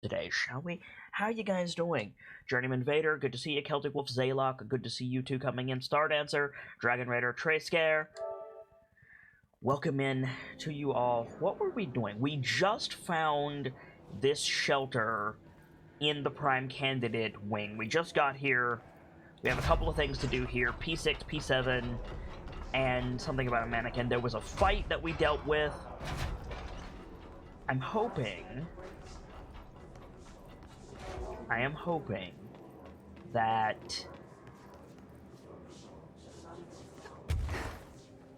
Today, shall we? How are you guys doing? Journeyman Vader, good to see you. Celtic Wolf Zaylock, good to see you two coming in. Star Dancer, Dragon Raider, Trey Scare. Welcome in to you all. What were we doing? We just found this shelter in the Prime Candidate wing. We just got here. We have a couple of things to do here. P6, P7, and something about a mannequin. There was a fight that we dealt with. I am hoping that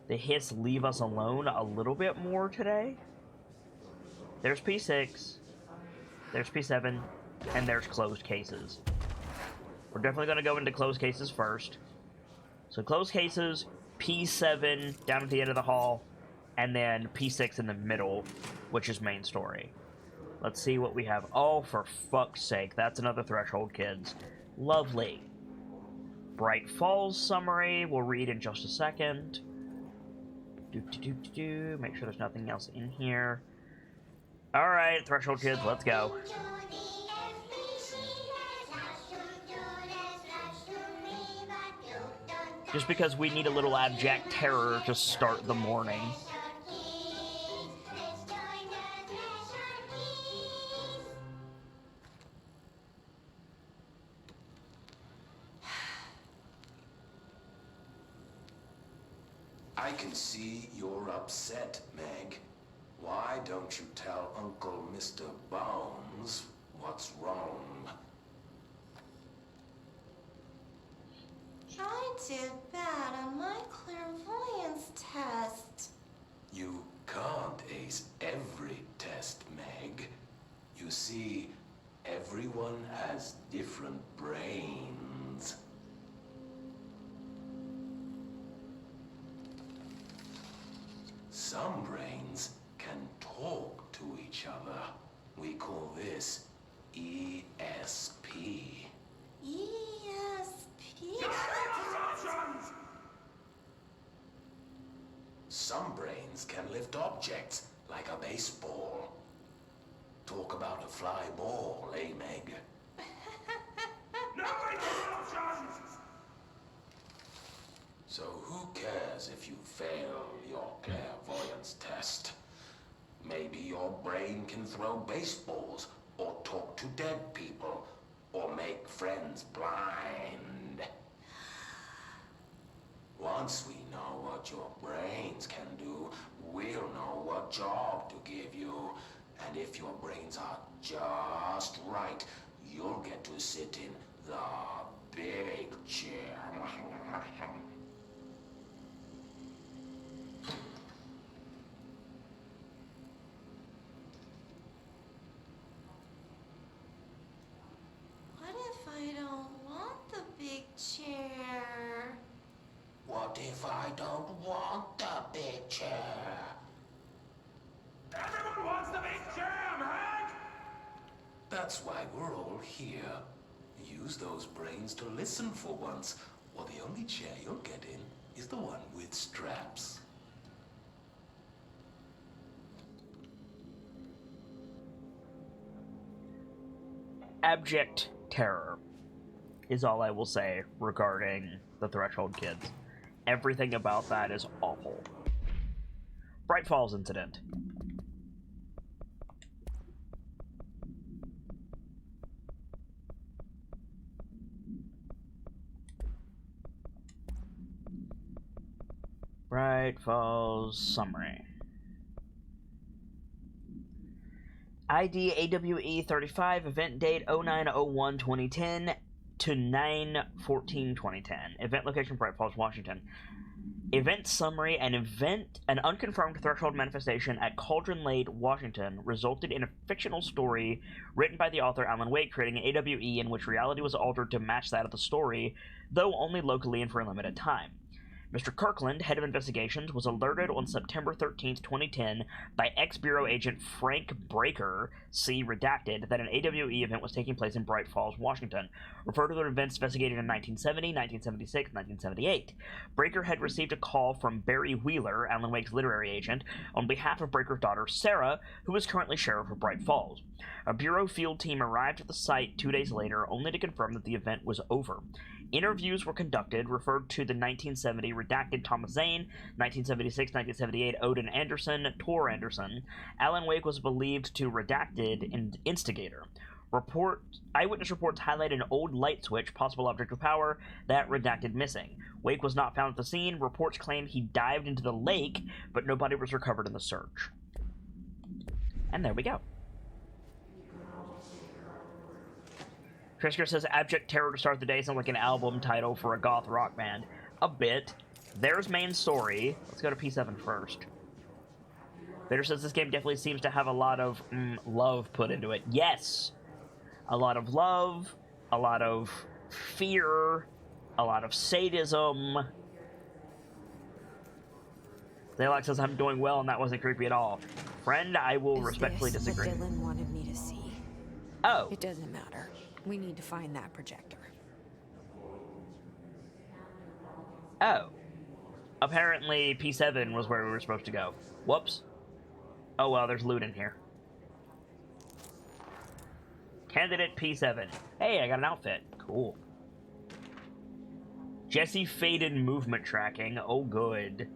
the hits leave us alone a little bit more today. There's P6, there's P7, and there's closed cases. We're definitely going to go into closed cases first. So closed cases, P7 down at the end of the hall, and then P6 in the middle, which is main story. Let's see what we have. Oh, for fuck's sake. That's another Threshold, kids. Lovely. Bright Falls summary. We'll read in just a second. Make sure there's nothing else in here. Alright, Threshold, kids, let's go. Just because we need a little abject terror to start the morning. I can see you're upset, Meg. Why don't you tell Uncle Mr. Bones what's wrong? I did bad on my clairvoyance test. You can't ace every test, Meg. You see, everyone has different brains. Some brains can talk to each other. We call this ESP. ESP? Some brains can lift objects like a baseball. Talk about a fly ball, eh, Meg? No interruptions! So who cares if you fail your clairvoyance test? Maybe your brain can throw baseballs, or talk to dead people, or make friends blind. Once we know what your brains can do, we'll know what job to give you. And if your brains are just right, you'll get to sit in the big chair. What if I don't want the big chair? What if I don't want the big chair? Everyone wants the big chair, Meg! That's why we're all here. Use those brains to listen for once, or the only chair you'll get in is the one with straps. Abject terror is all I will say regarding the Threshold kids. Everything about that is awful. Bright Falls incident. Bright Falls summary. ID AWE 35, event date 09/01/2010 to 9/14/2010. Event location Bright Falls, Washington. Event summary: an unconfirmed Threshold manifestation at Cauldron Lake, Washington, resulted in a fictional story written by the author Alan Wake, creating an AWE in which reality was altered to match that of the story, though only locally and for a limited time. Mr. Kirkland, head of investigations, was alerted on September 13th, 2010 by ex-Bureau agent Frank Breaker, see redacted, that an AWE event was taking place in Bright Falls, Washington, referred to the events investigated in 1970, 1976, 1978. Breaker had received a call from Barry Wheeler, Alan Wake's literary agent, on behalf of Breaker's daughter, Sarah, who is currently sheriff of Bright Falls. A Bureau field team arrived at the site 2 days later, only to confirm that the event was over. Interviews were conducted, referred to the 1970 redacted Thomas Zane, 1976-1978 Odin Anderson, Tor Anderson. Alan Wake was believed to redacted instigator. Eyewitness reports highlight an old light switch, possible object of power, that redacted missing. Wake was not found at the scene. Reports claim he dived into the lake, but nobody was recovered in the search. And there we go. Trisker says, abject terror to start the day sounds like an album title for a goth rock band. A bit. There's main story. Let's go to P7 first. Vader says this game definitely seems to have a lot of love put into it. Yes! A lot of love, a lot of fear, a lot of sadism. Zaylock says, I'm doing well and that wasn't creepy at all. Friend, I will respectfully disagree. What Dylan wanted me to see. Oh. It doesn't matter. We need to find that projector. Oh. Apparently P7 was where we were supposed to go. Whoops. Oh well, there's loot in here. Candidate P7. Hey, I got an outfit. Cool. Jesse faded movement tracking. Oh, good.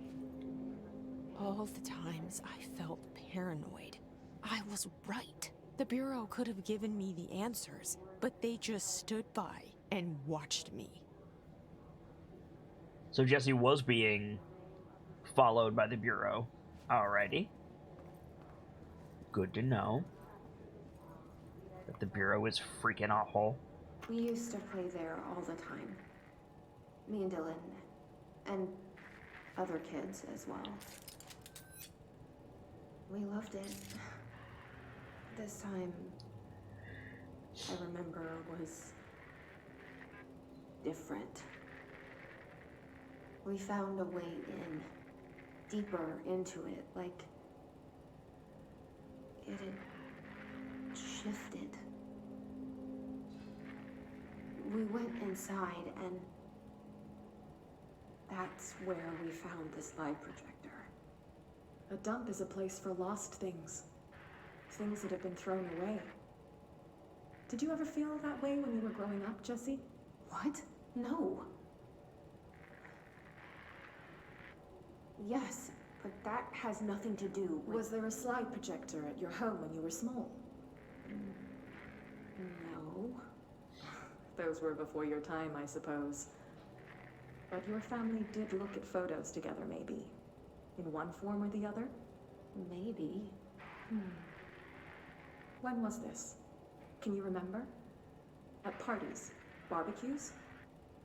All the times I felt paranoid, I was right. The Bureau could have given me the answers, but they just stood by and watched me. So Jesse was being followed by the Bureau. Alrighty. Good to know. That the Bureau is freaking awful. We used to play there all the time. Me and Dylan, and other kids as well. We loved it. This time, I remember, was different. We found a way in, deeper into it, like it had shifted. We went inside, and that's where we found this light projector. A dump is a place for lost things. Things that have been thrown away. Did you ever feel that way when you were growing up, Jesse? What? No. Yes, but that has nothing to do with... Was there a slide projector at your home when you were small? No. Those were before your time, I suppose. But your family did look at photos together, maybe. In one form or the other? Maybe. When was this? Can you remember? At parties? Barbecues?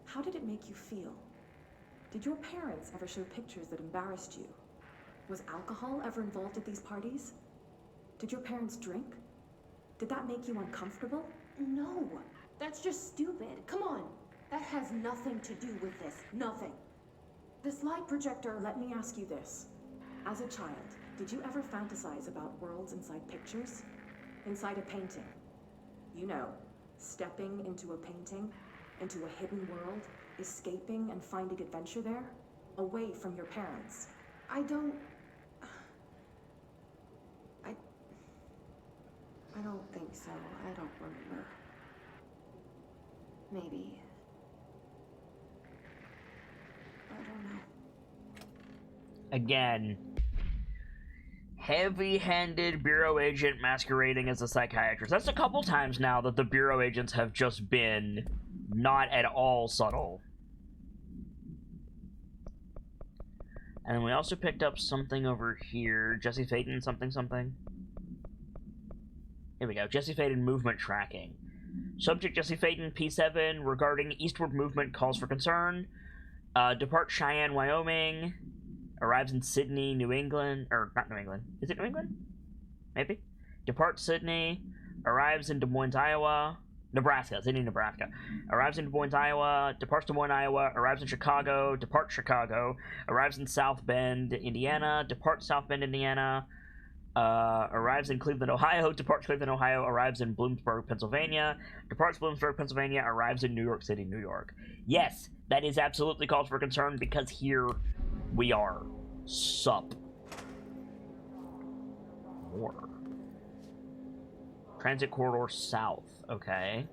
How did it make you feel? Did your parents ever show pictures that embarrassed you? Was alcohol ever involved at these parties? Did your parents drink? Did that make you uncomfortable? No. That's just stupid. Come on. That has nothing to do with this. Nothing. This light projector, let me ask you this. As a child, did you ever fantasize about worlds inside pictures? Inside a painting? You know, stepping into a painting, into a hidden world, escaping and finding adventure there, away from your parents. I don't think so. I don't remember. Maybe. I don't know. Again, heavy-handed Bureau agent masquerading as a psychiatrist. That's a couple times now that the Bureau agents have just been not at all subtle. And we also picked up something over here. Jesse Faden, something. Here we go. Jesse Faden movement tracking. Subject Jesse Faden, P7, regarding eastward movement calls for concern. Depart Cheyenne, Wyoming. Arrives in Sydney, New England. Or, not New England. Is it New England? Maybe. Depart Sydney. Arrives in Des Moines, Iowa. Nebraska, Sydney, Nebraska. Arrives in Des Moines, Iowa. Departs Des Moines, Iowa. Arrives in Chicago. Departs Chicago. Arrives in South Bend, Indiana. Departs South Bend, Indiana. Arrives in Cleveland, Ohio. Departs Cleveland, Ohio. Arrives in Bloomsburg, Pennsylvania. Departs Bloomsburg, Pennsylvania. Arrives in New York City, New York. Yes, that is absolutely cause for concern because here we are. Sup. More. Transit corridor south. Okay.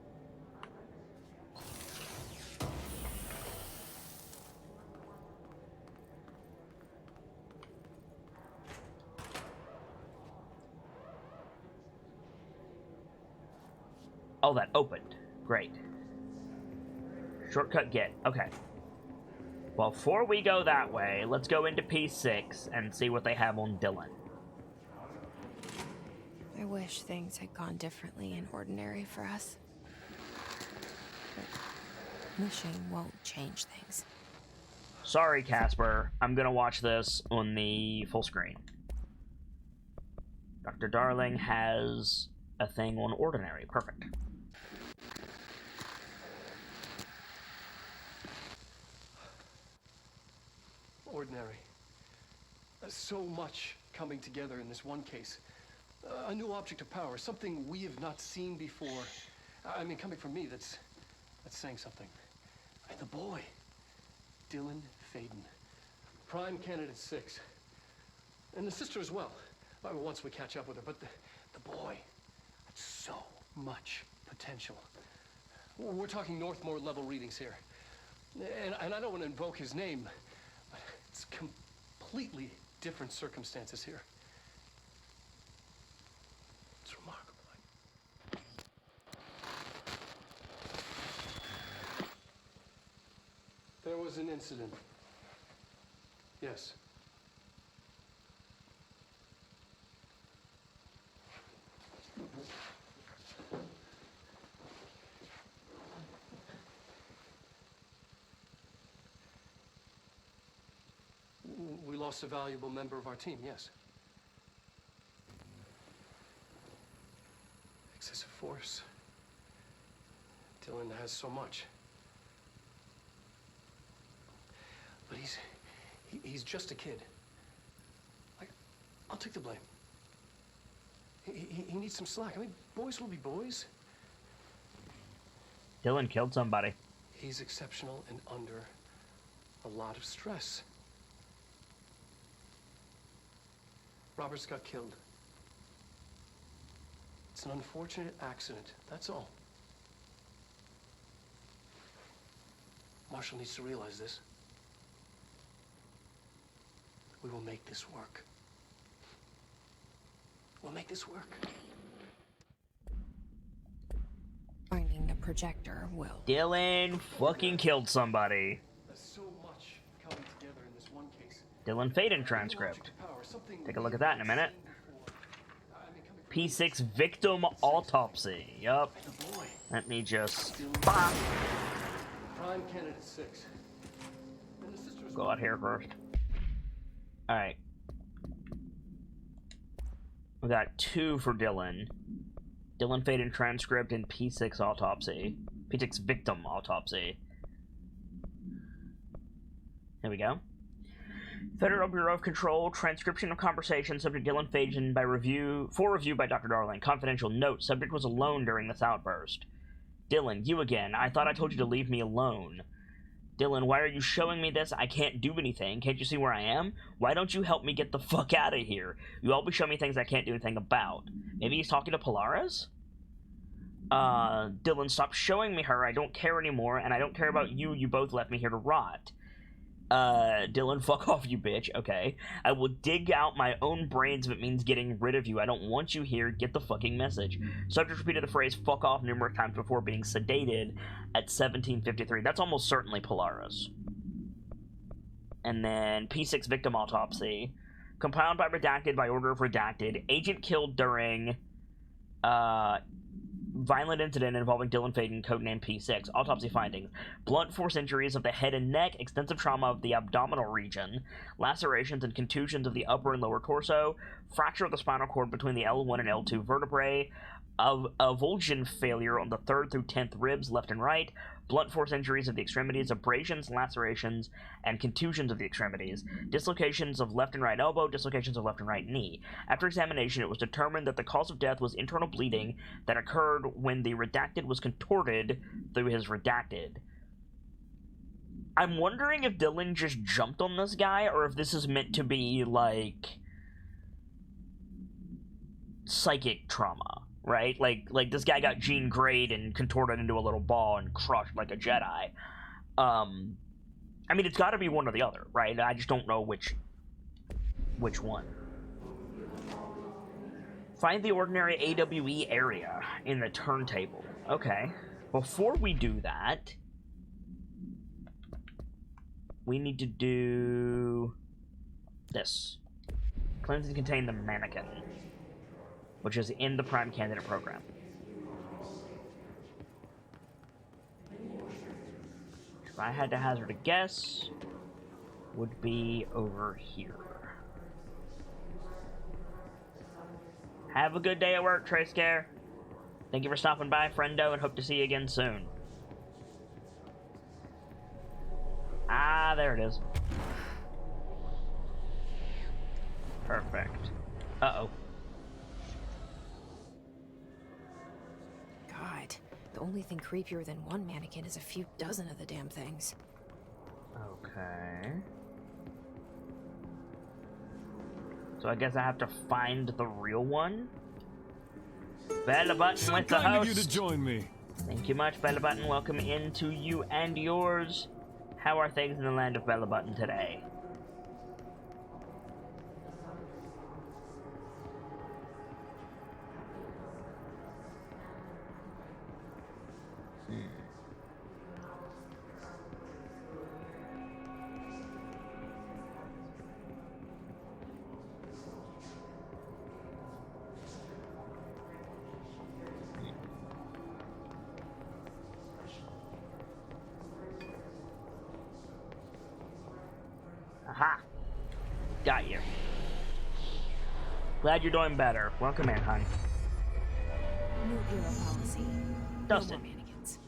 Oh, that opened. Great. Shortcut get. Okay. Well, before we go that way, let's go into P6 and see what they have on Dylan. I wish things had gone differently in Ordinary for us. But wishing won't change things. Sorry, Casper. I'm gonna watch this on the full screen. Dr. Darling has a thing on Ordinary. Perfect. Ordinary. So much coming together in this one case. A new object of power, something we have not seen before. I mean, coming from me, that's saying something. And the boy, Dylan Faden, prime candidate 6, and the sister as well. Once we catch up with her, but the boy, so much potential. We're talking Northmore level readings here, and I don't want to invoke his name, but it's completely different circumstances here. It's remarkable. There was an incident. Yes. We lost a valuable member of our team, yes. Excessive force. Dylan has so much. But he's just a kid. I'll take the blame. He needs some slack. I mean, boys will be boys. Dylan killed somebody. He's exceptional and under a lot of stress. Roberts got killed. It's an unfortunate accident, that's all. Marshall needs to realize this. We will make this work. We'll make this work. Finding the projector will. Dylan fucking killed somebody. There's so much coming together in this one case. Dylan Faden transcript. Take a look at that in a minute. P6 victim autopsy. Yup. Let me just Prime candidate 6. go out here first. Alright. We got 2 for Dylan. Dylan Faden transcript and P6 autopsy. P6 victim autopsy. Here we go. Federal Bureau of Control, transcription of conversation, subject Dylan Faden for review by Dr. Darling. Confidential note, subject was alone during this outburst. Dylan, you again. I thought I told you to leave me alone. Dylan, why are you showing me this? I can't do anything. Can't you see where I am? Why don't you help me get the fuck out of here? You always show me things I can't do anything about. Maybe he's talking to Polaris? Dylan, stop showing me her. I don't care anymore, and I don't care about you. You both left me here to rot. Dylan, fuck off, you bitch. Okay. I will dig out my own brains if it means getting rid of you. I don't want you here. Get the fucking message. Subject repeated the phrase fuck off numerous times before being sedated at 17:53. That's almost certainly Polaris. And then P6 victim autopsy. Compiled by Redacted by order of Redacted. Agent killed during, violent incident involving Dylan Faden, codenamed P6. Autopsy findings. Blunt force injuries of the head and neck, extensive trauma of the abdominal region, lacerations and contusions of the upper and lower torso, fracture of the spinal cord between the L1 and L2 vertebrae, of avulsion failure on the 3rd through 10th ribs, left and right, blunt force injuries of the extremities, abrasions, lacerations, and contusions of the extremities, dislocations of left and right elbow, dislocations of left and right knee. After examination, it was determined that the cause of death was internal bleeding that occurred when the redacted was contorted through his redacted. I'm wondering if Dylan just jumped on this guy, or if this is meant to be, like, psychic trauma, right? Like this guy got Jean Grey'd and contorted into a little ball and crushed like a Jedi. I mean, it's got to be one or the other, right? I just don't know which one. Find the ordinary AWE area in the turntable. Okay. Before we do that, we need to do this. Cleanse and contain the mannequin, which is in the Prime Candidate program. If I had to hazard a guess, would be over here. Have a good day at work, Tracecare. Thank you for stopping by, friendo, and hope to see you again soon. Ah, there it is. Perfect. Uh-oh. God, the only thing creepier than one mannequin is a few dozen of the damn things. Okay. So I guess I have to find the real one? Bella Button with the host. Kind of you to join me. Thank you much, Bella Button. Welcome into you and yours. How are things in the land of Bella Button today? Aha! Got you. Glad you're doing better. Welcome in, hon. New hero policy. Dustin. No more mannequins.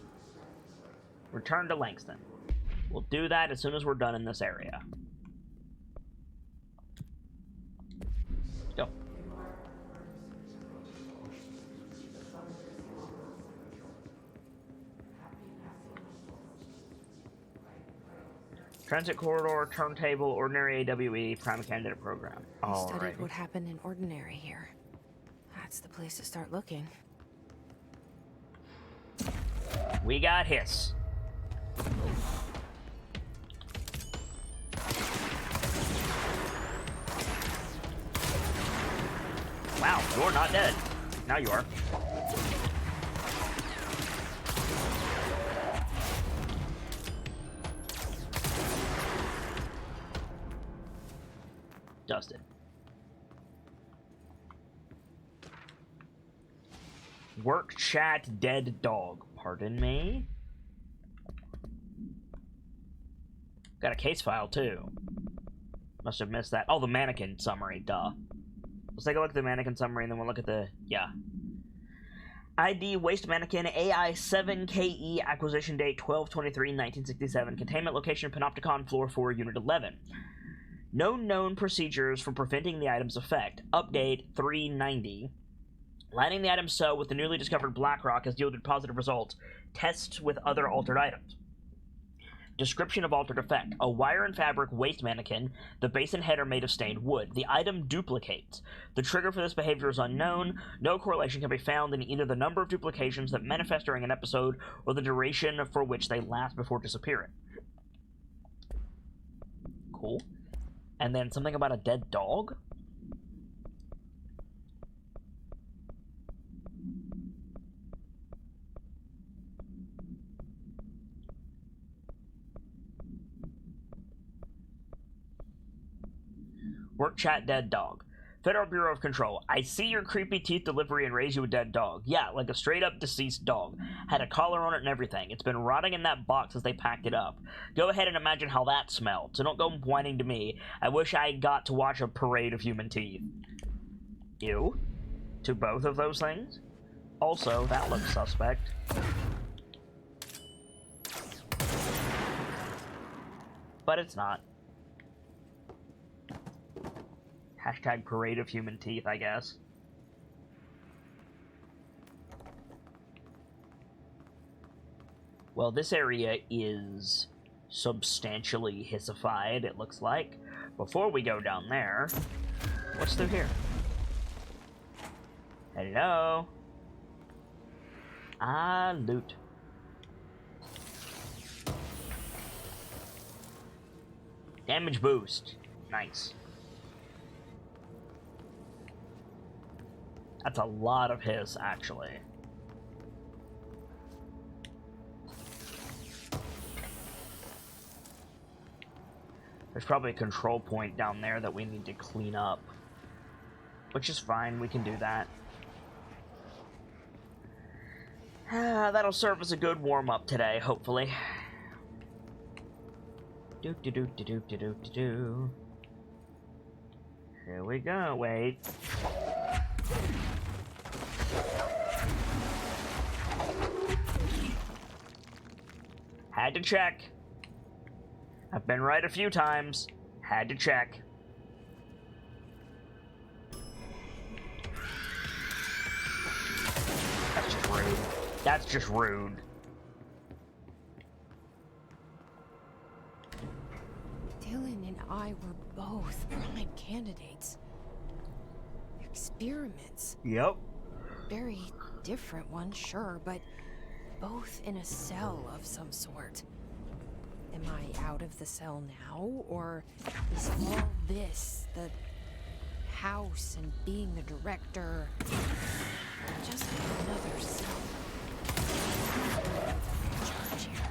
Return to Langston. We'll do that as soon as we're done in this area. Go. Transit corridor, turntable, ordinary AWE, prime candidate program. I All studied right. what happened in ordinary here. That's the place to start looking. We got Hiss. Wow, you're not dead. Now you are. Dusted. Work chat dead dog. Pardon me? Got a case file too. Must have missed that. Oh, the mannequin summary, duh. Let's take a look at the mannequin summary and then we'll look at the, yeah. ID Waste Mannequin AI 7KE acquisition date 12/23/1967. Containment location Panopticon floor 4 unit 11. No known procedures for preventing the item's effect. Update 390. Lining the item so with the newly discovered black rock has yielded positive results. Tests with other altered items. Description of altered effect. A wire and fabric waste mannequin. The base and head are made of stained wood. The item duplicates. The trigger for this behavior is unknown. No correlation can be found in either the number of duplications that manifest during an episode or the duration for which they last before disappearing. Cool. And then something about a dead dog? Work chat dead dog. Federal Bureau of Control. I see your creepy teeth delivery and raise you a dead dog. Yeah, like a straight up deceased dog. Had a collar on it and everything. It's been rotting in that box as they packed it up. Go ahead and imagine how that smelled. So don't go whining to me. I wish I got to watch a parade of human teeth. Ew. To both of those things? Also, that looks suspect. But it's not. Hashtag parade of human teeth, I guess. Well, this area is substantially hissified, it looks like. Before we go down there, what's through here? Hello? Ah, loot. Damage boost. Nice. That's a lot of hiss, actually. There's probably a control point down there that we need to clean up. Which is fine, we can do that. That'll serve as a good warm-up today, hopefully. Do. Here we go, wait. Had to check. I've been right a few times. Had to check. That's just rude. That's just rude. Dylan and I were both prime candidates. Experiments. Yep. Very different ones, sure, but both in a cell of some sort. Am I out of the cell now, or is all this, the house and being the director, just another cell? In charge here.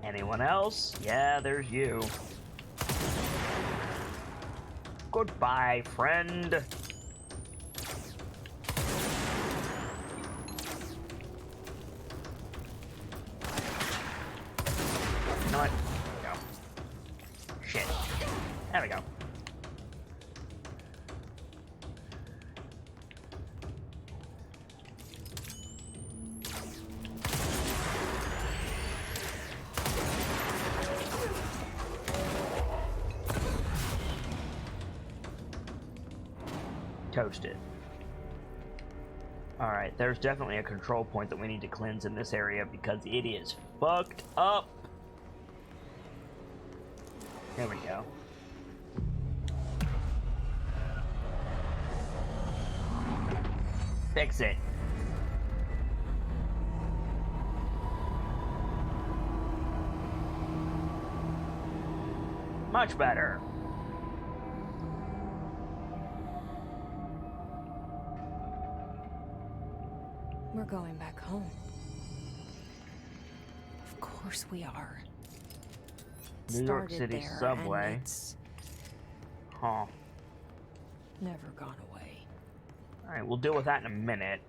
Anyone else? Yeah, there's you. Goodbye, friend. You know what? There we go. Shit. There we go. Toasted. Alright, there's definitely a control point that we need to cleanse in this area because it is fucked up. There we go. Fix it. Much better. We're going back home. Of course we are. New York Started City there, subway. and it's Huh. never gone away. Alright, we'll deal with that in a minute.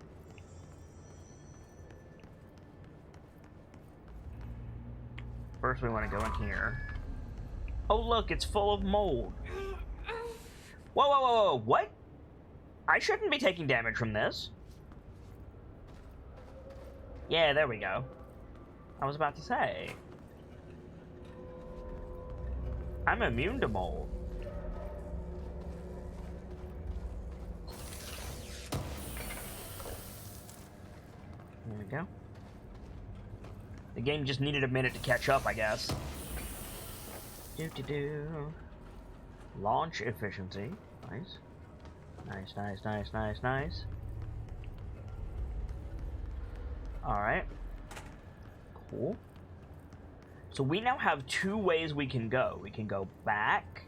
First, we want to go in here. Oh, look, it's full of mold. Whoa, whoa, whoa, whoa, what? I shouldn't be taking damage from this. Yeah, there we go. I was about to say. I'm immune to mold. There we go. The game just needed a minute to catch up, I guess. Do. Launch efficiency. Nice. Nice. Alright. Cool. So we now have two ways we can go. We can go back,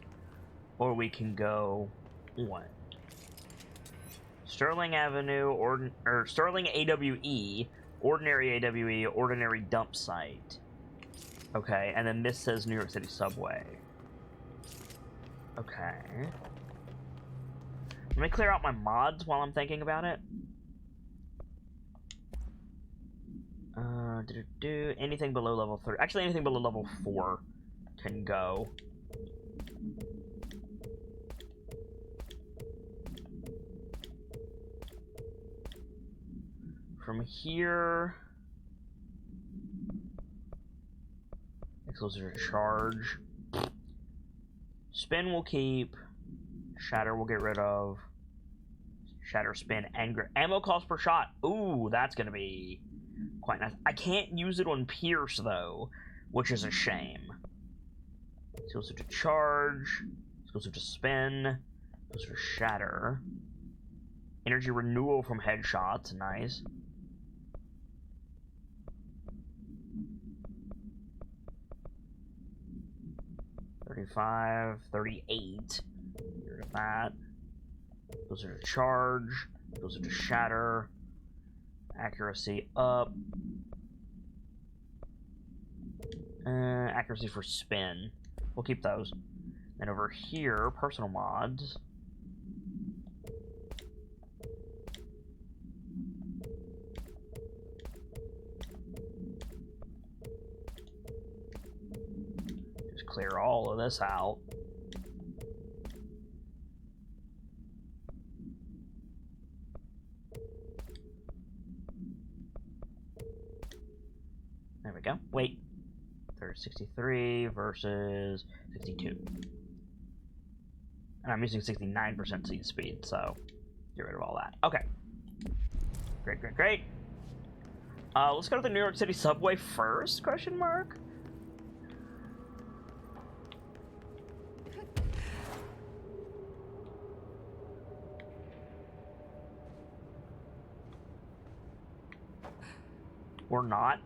or we can go what? Sterling Avenue, or Sterling AWE, ordinary AWE, ordinary dump site. Okay, and then this says New York City subway. Okay. Let me clear out my mods while I'm thinking about it. Anything below level 3. Actually, anything below level 4 can go. from here. Explosive charge. Spin we'll keep. Shatter we'll get rid of. Shatter, spin, and ammo cost per shot. Ooh, that's gonna be quite nice. I can't use it on Pierce though, which is a shame. Explosive to charge. Explosive to spin. Explosive to shatter. Energy renewal from headshots. Nice. $35, $38. Get rid of that. Those are to charge. Those are to shatter. Accuracy up. Accuracy for spin. We'll keep those. And over here, personal mods. Just clear all of this out. There we go. Wait. There's 63 versus 62. And I'm using 69% seat speed, so get rid of all that. Okay. Great, great, great. Let's go to the New York City subway first, question mark? Or not.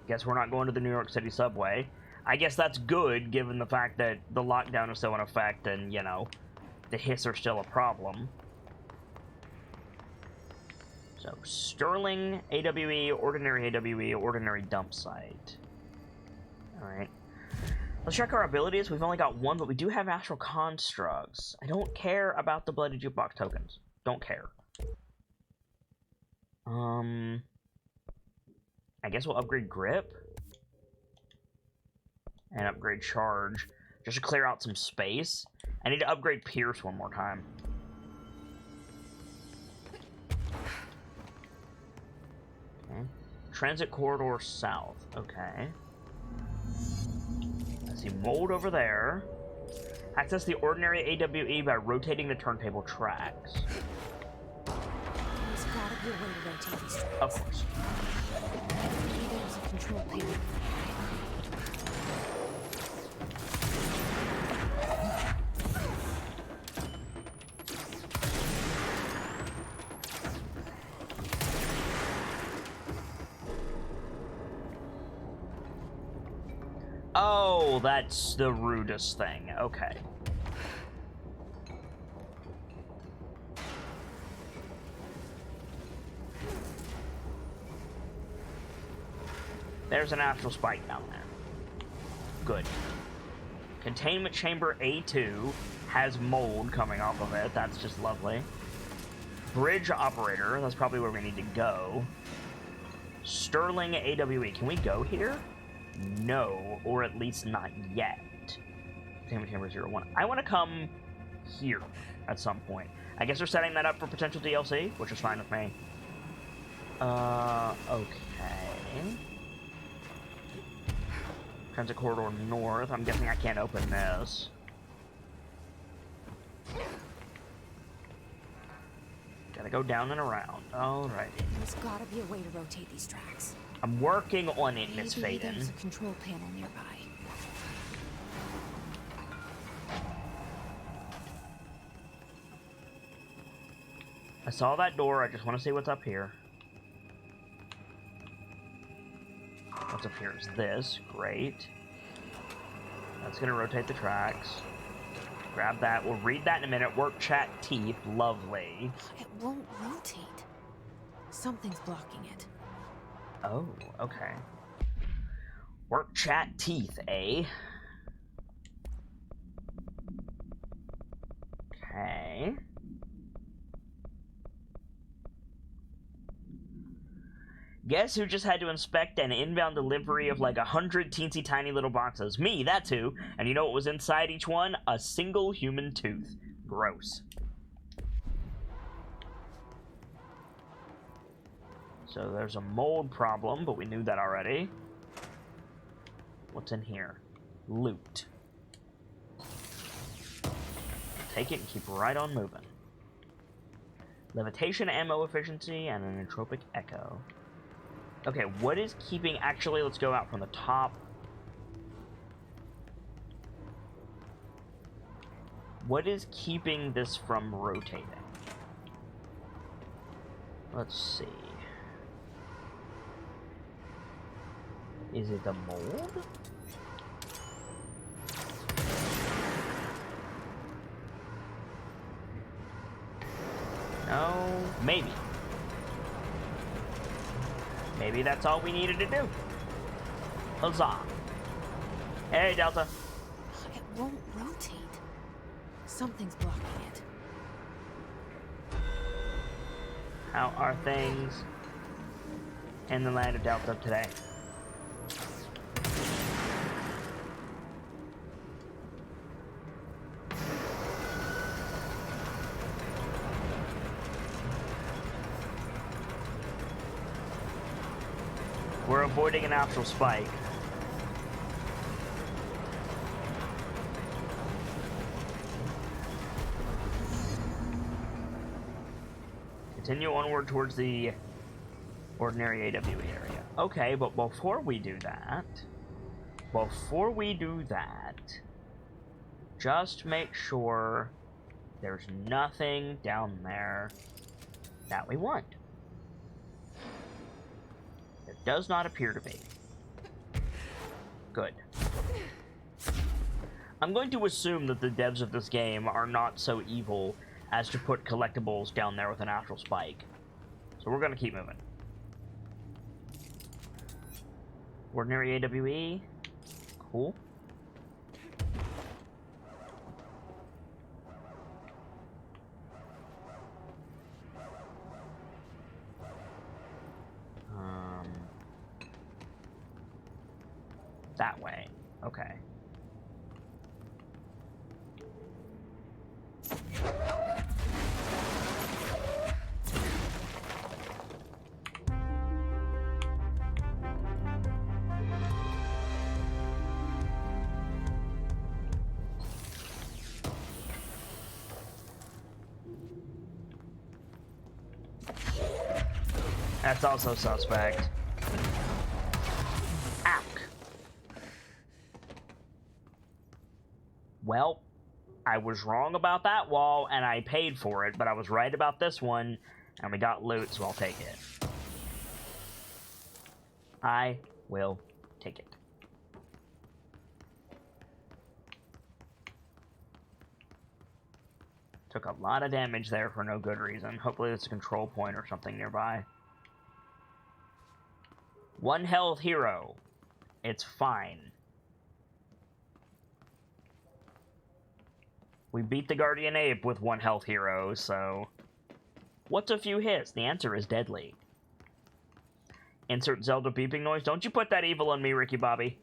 Guess we're not going to the New York City subway. I guess that's good, given the fact that the lockdown is still in effect and, you know, the hiss are still a problem. So, Sterling AWE, Ordinary AWE, Ordinary Dump Site. Alright. Let's check our abilities. We've only got one, but we do have Astral Constructs. I don't care about the Bloody Jukebox tokens. Don't care. I guess we'll upgrade Grip. And upgrade Charge. Just to clear out some space. I need to upgrade Pierce one more time. Okay. Transit Corridor South. Okay. I see Mold over there. Access the Ordinary AWE by rotating the turntable tracks. There's gotta be a way to rotate these tracks. Of course. Maybe there's a control panel. Oh, that's the rudest thing. Okay. There's an astral spike down there. Good. Containment chamber A2 has mold coming off of it. That's just lovely. Bridge operator. That's probably where we need to go. Sterling AWE. Can we go here? No, or at least not yet. Containment chamber 01. I want to come here at some point. I guess we're setting that up for potential DLC, which is fine with me. Okay. Transit corridor north. I'm guessing I can't open this. Gotta go down and around. Alrighty. There's gotta be a way to rotate these tracks. I'm working on it, Miss Maybe Faden. there's a control panel nearby. I saw that door. I just want to see what's up here. What's up here is this. Great. That's going to rotate the tracks. Grab that. We'll read that in a minute. Work, chat, teeth. Lovely. It won't rotate. Something's blocking it. Oh, okay. Work, chat, teeth, eh? Okay. Guess who just had to inspect an inbound delivery of like 100 teensy tiny little boxes? Me, that's who. And you know what was inside each one? A single human tooth. Gross. So there's a mold problem, but we knew that already. What's in here? Loot. Take it and keep right on moving. Levitation, ammo efficiency, and an entropic echo. Okay, what is keeping... Actually, let's go out from the top. What is keeping this from rotating? Let's see. Is it the mold? No, maybe. Maybe that's all we needed to do. Huzzah. Hey, Delta. It won't rotate. Something's blocking it. How are things in the land of Delta today? We're avoiding an actual spike. Continue onward towards the ordinary AWE area. Okay, but before we do that, just make sure there's nothing down there that we want. There does not appear to be. Good. I'm going to assume that the devs of this game are not so evil as to put collectibles down there with an actual spike. So we're going to keep moving. Ordinary AWE. Cool. That way. Okay. That's also suspect. Ow. Well, I was wrong about that wall, and I paid for it, but I was right about this one, and we got loot, so I'll take it. I will take it. Took a lot of damage there for no good reason. Hopefully it's a control point or something nearby. One health hero. It's fine. We beat the Guardian Ape with one health hero, so... What's a few hits? The answer is deadly. Insert Zelda beeping noise. Don't you put that evil on me, Ricky Bobby.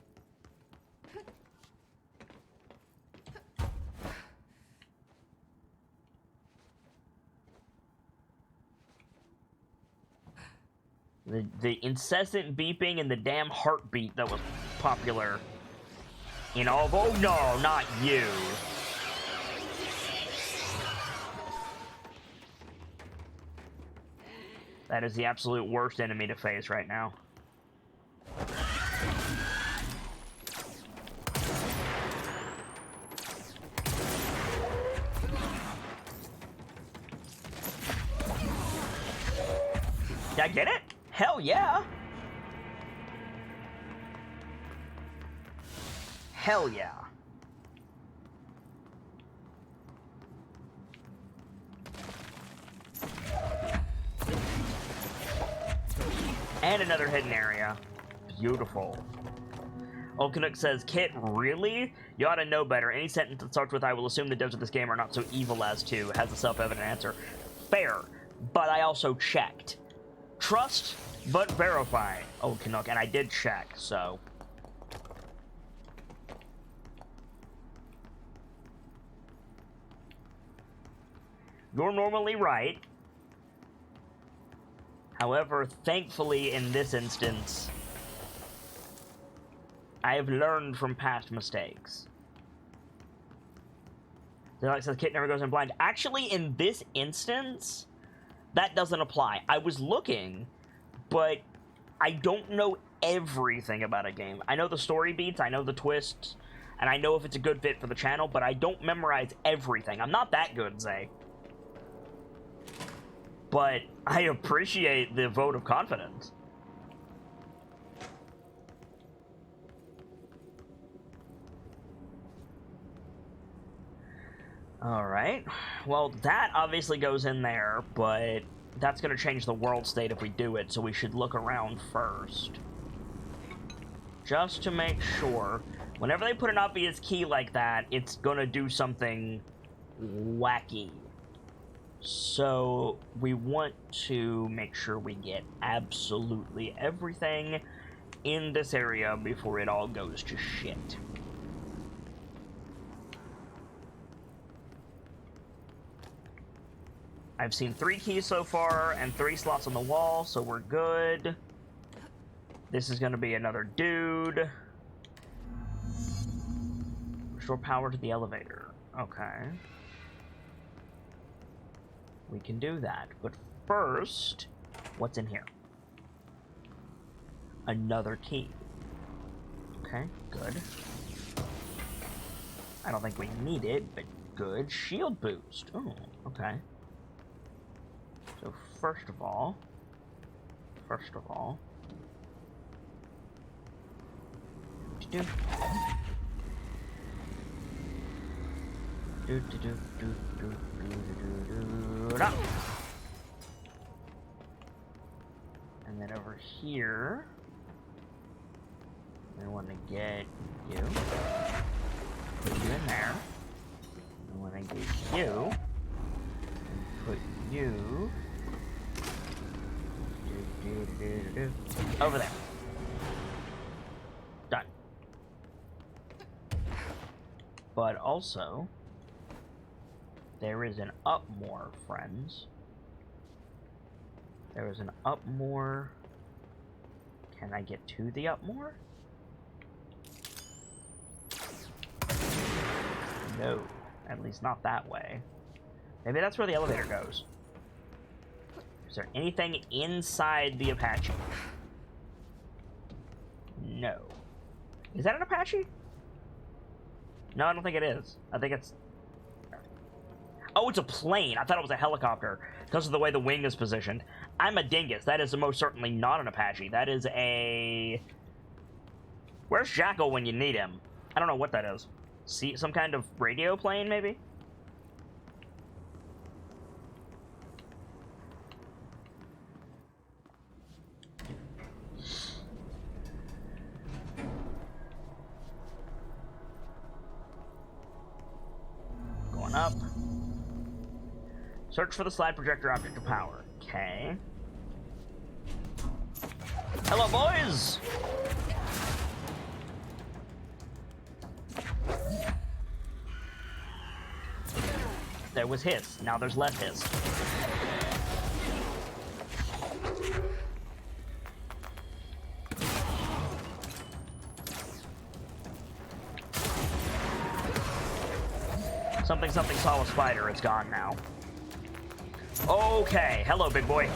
The incessant beeping and the damn heartbeat that was popular in all of... Oh no, not you. That is the absolute worst enemy to face right now. Did I get it? Hell yeah! Hell yeah. And another hidden area. Beautiful. Olkanuk says, Kit, really? You ought to know better. Any sentence that starts with I will assume the devs of this game are not so evil as to has a self-evident answer. Fair. But I also checked. Trust, but verify, Olkanuk. And I did check, so... You're normally right. However, thankfully, in this instance, I have learned from past mistakes. Like says, Kit never goes in blind. Actually, in this instance, that doesn't apply. I was looking, but I don't know everything about a game. I know the story beats, I know the twists, and I know if it's a good fit for the channel, but I don't memorize everything. I'm not that good, Zay. But I appreciate the vote of confidence. Alright. Well, that obviously goes in there, but that's going to change the world state if we do it, so we should look around first. Just to make sure. Whenever they put an obvious key like that, it's going to do something wacky. So, we want to make sure we get absolutely everything in this area before it all goes to shit. I've seen 3 keys so far, and 3 slots on the wall, so we're good. This is gonna be another dude. Restore power to the elevator. Okay. We can do that, but first, what's in here? Another key. Okay, good. I don't think we need it, but good. Shield boost. Oh, okay. So first of all, and then over here, we want to get you, put you in there. We want to get you, and put you over there. Done. But also, there is an up more, friends. There is an up more. Can I get to the up more? No. At least not that way. Maybe that's where the elevator goes. Is there anything inside the Apache? No. Is that an Apache? No, I don't think it is. I think it's... Oh, it's a plane. I thought it was a helicopter because of the way the wing is positioned. I'm a dingus. That is most certainly not an Apache. That is a... Where's Jackal when you need him? I don't know what that is. See, some kind of radio plane, maybe? Going up. Search for the slide projector object of power. Okay. Hello, boys! There was hiss. Now there's less hiss. Something saw a spider. It's gone now. Okay. Hello, big boy.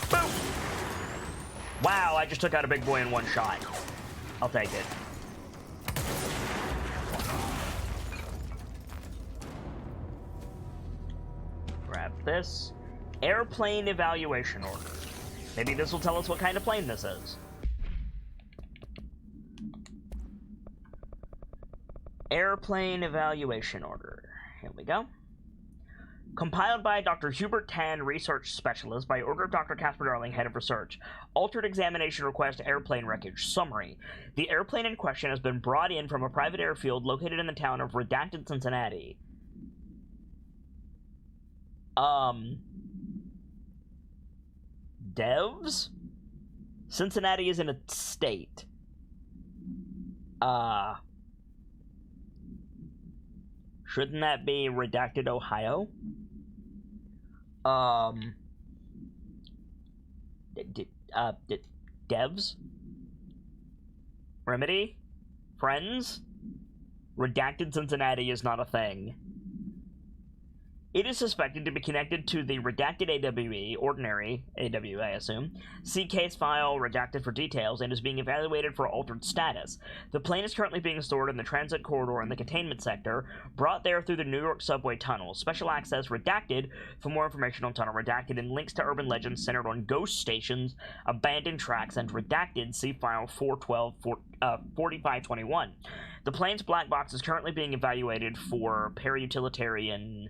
Boom! Wow, I just took out a big boy in one shot. I'll take it. Grab this. Airplane evaluation order. Maybe this will tell us what kind of plane this is. Airplane evaluation order. Here we go. Compiled by Dr. Hubert Tan, Research Specialist, by order of Dr. Casper Darling, Head of Research. Altered examination request airplane wreckage. Summary. The airplane in question has been brought in from a private airfield located in the town of Redacted, Cincinnati. Devs? Cincinnati is in a state. Shouldn't that be Redacted, Ohio? Devs? Remedy? Friends? Redacted Cincinnati is not a thing. It is suspected to be connected to the redacted AWE, ordinary AWE, I assume. See case file redacted for details and is being evaluated for altered status. The plane is currently being stored in the transit corridor in the containment sector, brought there through the New York subway tunnel. Special access redacted for more information on tunnel redacted and links to urban legends centered on ghost stations, abandoned tracks, and redacted. See file 4521. The plane's black box is currently being evaluated for para-utilitarian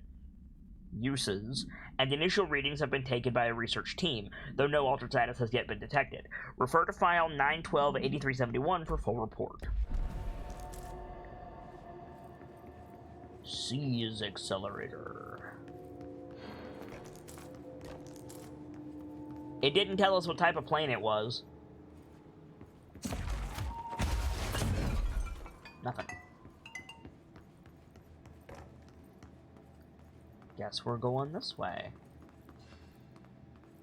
uses, and initial readings have been taken by a research team, though no altered status has yet been detected. Refer to file 912-8371 for full report. Seize accelerator. It didn't tell us what type of plane it was. Nothing. Guess we're going this way.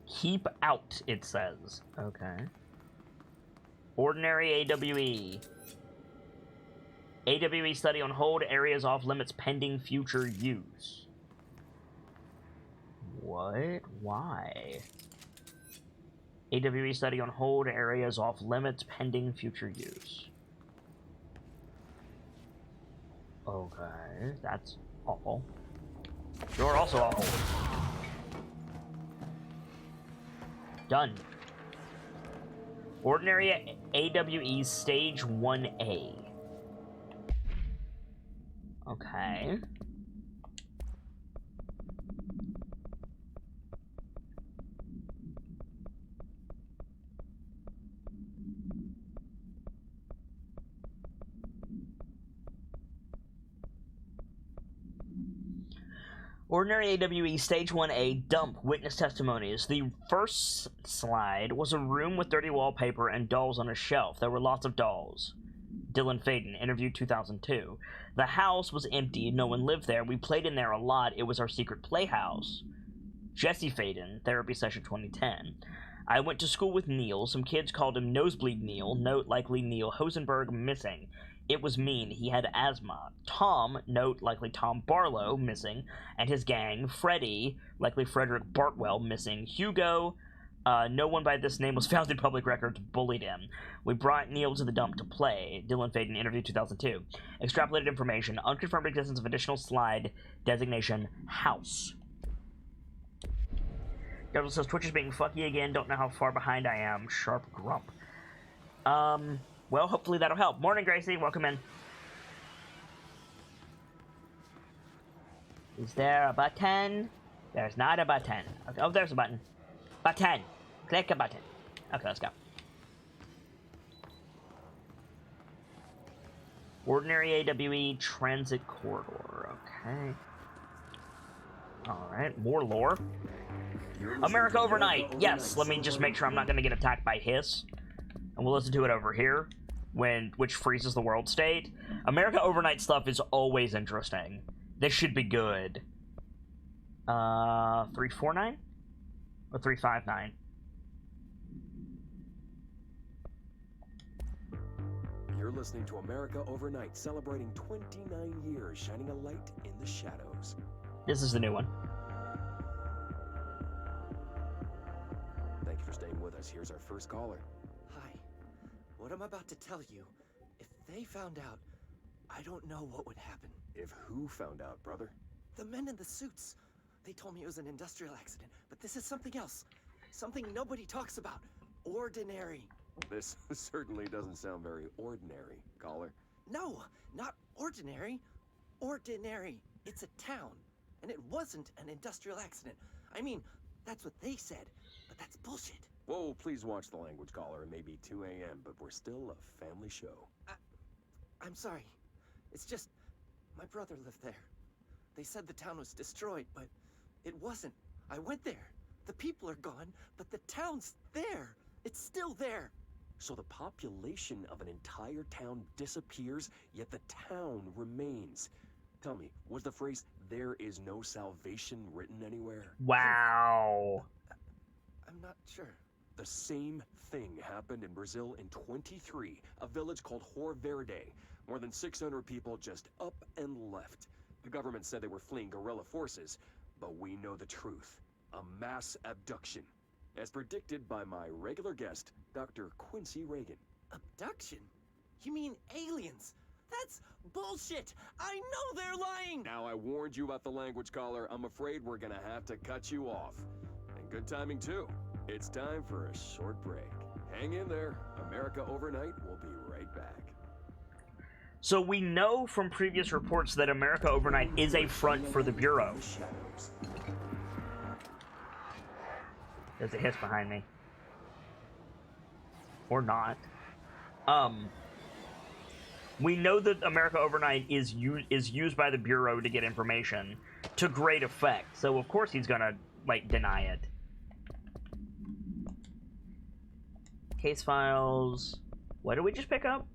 Keep out, it says. Okay. Ordinary AWE. AWE study on hold, areas off limits pending future use. What? Why? AWE study on hold, areas off limits pending future use. Okay, that's awful. You're also awful. Done. Ordinary AWE Stage 1A. Okay. Ordinary AWE Stage 1A Dump Witness Testimonies. The first slide was a room with dirty wallpaper and dolls on a shelf. There were lots of dolls. Dylan Faden, interview 2002. The house was empty. No one lived there. We played in there a lot. It was our secret playhouse. Jesse Faden, therapy session 2010. I went to school with Neil. Some kids called him Nosebleed Neil. Note, likely Neil Hosenberg, missing. It was mean. He had asthma. Tom, note, likely Tom Barlow, missing, and his gang. Freddie, likely Frederick Bartwell, missing. Hugo, no one by this name was found in public records, bullied him. We brought Neil to the dump to play. Dylan Faden, interview 2002. Extrapolated information. Unconfirmed existence of additional slide. Designation, house. Devil says, Twitch is being fucky again. Don't know how far behind I am. Sharp grump. Well, hopefully that'll help. Morning, Gracie. Welcome in. Is there a button? There's not a button. Okay. Oh, there's a button. Button. Click a button. Okay, let's go. Ordinary AWE Transit Corridor. Okay. Alright, more lore. America Overnight. Yes, let me just make sure I'm not going to get attacked by Hiss. And we'll listen to it over here, which freezes the world state. America Overnight stuff is always interesting. This should be good. 349? Or 359? You're listening to America Overnight, celebrating 29 years, shining a light in the shadows. This is the new one. Thank you for staying with us. Here's our first caller. Hi. What I'm about to tell you, if they found out, I don't know what would happen. If who found out, brother? The men in the suits. They told me it was an industrial accident, but this is something else. Something nobody talks about. Ordinary. This certainly doesn't sound very ordinary, caller. No, not ordinary. Ordinary. It's a town. And it wasn't an industrial accident. I mean, that's what they said, but that's bullshit. Whoa, please watch the language, caller. It may be 2 a.m., but we're still a family show. I'm sorry. It's just, my brother lived there. They said the town was destroyed, but it wasn't. I went there. The people are gone, but the town's there. It's still there. So the population of an entire town disappears, yet the town remains. Tell me, was the phrase, "there is no salvation," written anywhere? Wow. I'm not sure. The same thing happened in Brazil in 23, a village called Hor Verde. More than 600 people just up and left. The government said they were fleeing guerrilla forces, but we know the truth. A mass abduction. As predicted by my regular guest, Dr. Quincy Reagan. Abduction? You mean aliens? That's bullshit! I know they're lying! Now I warned you about the language, caller. I'm afraid we're gonna have to cut you off. And good timing, too. It's time for a short break. Hang in there. America Overnight will be right back. So we know from previous reports that America Overnight is a front for the Bureau. There's a hiss behind me. Or not. We know that America Overnight is used by the Bureau to get information to great effect. So of course he's gonna, like, deny it. Case files. What did we just pick up?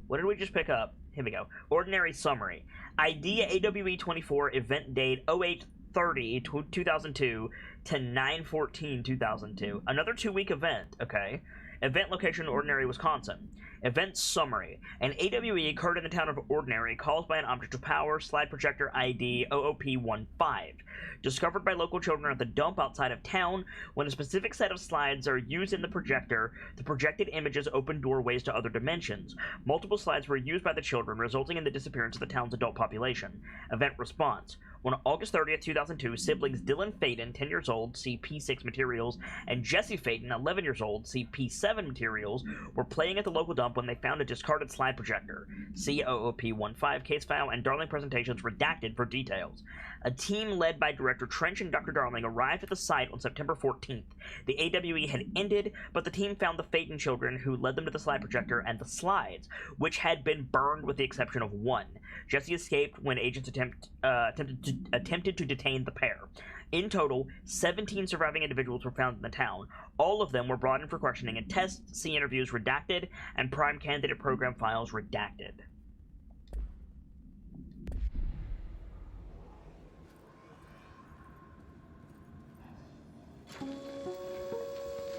What did we just pick up? Here we go. Ordinary summary. ID AWE 24, event date 08/30/2002 to 9/14/2002. Another 2-week event, okay. Event location, Ordinary, Wisconsin. Event summary. An AWE occurred in the town of Ordinary caused by an object of power, slide projector ID OOP15. Discovered by local children at the dump outside of town. When a specific set of slides are used in the projector, the projected images open doorways to other dimensions. Multiple slides were used by the children, resulting in the disappearance of the town's adult population. Event response. On August 30th, 2002, siblings Dylan Faden, 10 years old, CP6 materials, and Jesse Faden, 11 years old, CP7 materials, were playing at the local dump when they found a discarded slide projector. COOP15 case file and Darling presentations redacted for details. A team led by Director Trench and Dr. Darling arrived at the site on September 14th. The AWE had ended, but the team found the Faden children, who led them to the slide projector and the slides, which had been burned with the exception of one. Jesse escaped when agents attempted to detain the pair. In total, 17 surviving individuals were found in the town. All of them were brought in for questioning and tests, see interviews redacted, and prime candidate program files redacted.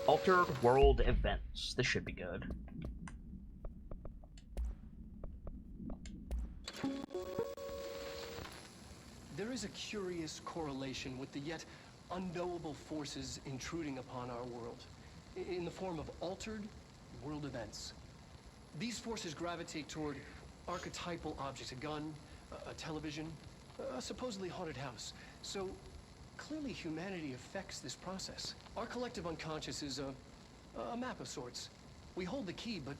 Altered world events. This should be good. There is a curious correlation with the yet unknowable forces intruding upon our world, in the form of altered world events. These forces gravitate toward archetypal objects, a gun, a television, a supposedly haunted house. So clearly humanity affects this process. Our collective unconscious is a map of sorts. We hold the key, but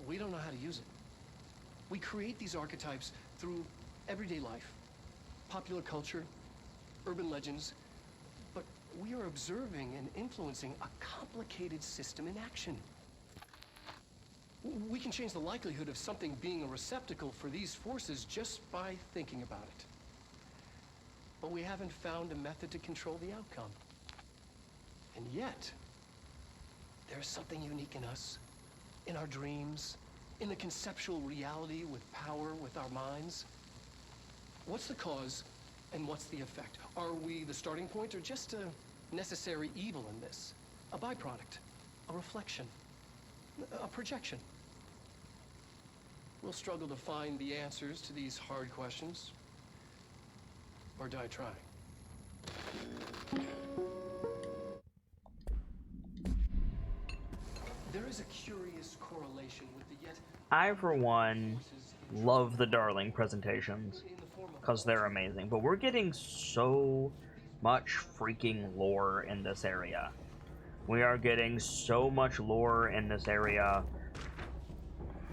we don't know how to use it. We create these archetypes through everyday life, popular culture, urban legends, but we are observing and influencing a complicated system in action. We can change the likelihood of something being a receptacle for these forces just by thinking about it. But we haven't found a method to control the outcome. And yet, there's something unique in us, in our dreams, in the conceptual reality with power, with our minds. What's the cause and what's the effect? Are we the starting point or just a necessary evil in this? A byproduct, a reflection, a projection? We'll struggle to find the answers to these hard questions, or die trying. There is a curious correlation with the yet... I, for one, love the Darling presentations, because they're amazing. But we're getting so much freaking lore in this area. We are getting so much lore in this area.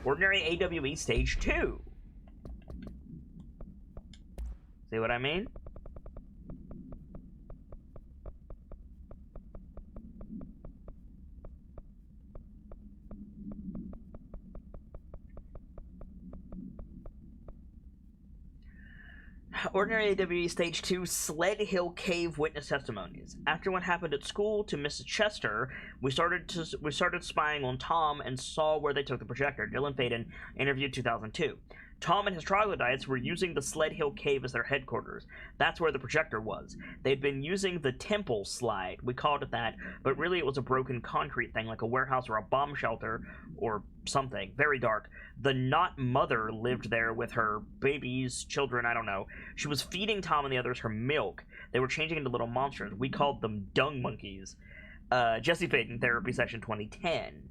Ordinary AWE Stage 2. See what I mean? Ordinary AWE Stage 2 Sled Hill Cave witness testimonies. After what happened at school to Mrs. Chester, we started spying on Tom and saw where they took the projector. Dylan Faden, interviewed 2002. Tom and his troglodytes were using the Sled Hill Cave as their headquarters. That's where the projector was. They'd been using the temple slide. We called it that, but really it was a broken concrete thing, like a warehouse or a bomb shelter or something. Very dark. The Not Mother lived there with her babies, children, I don't know. She was feeding Tom and the others her milk. They were changing into little monsters. We called them dung monkeys. Jesse Payton, Therapy Session 2010.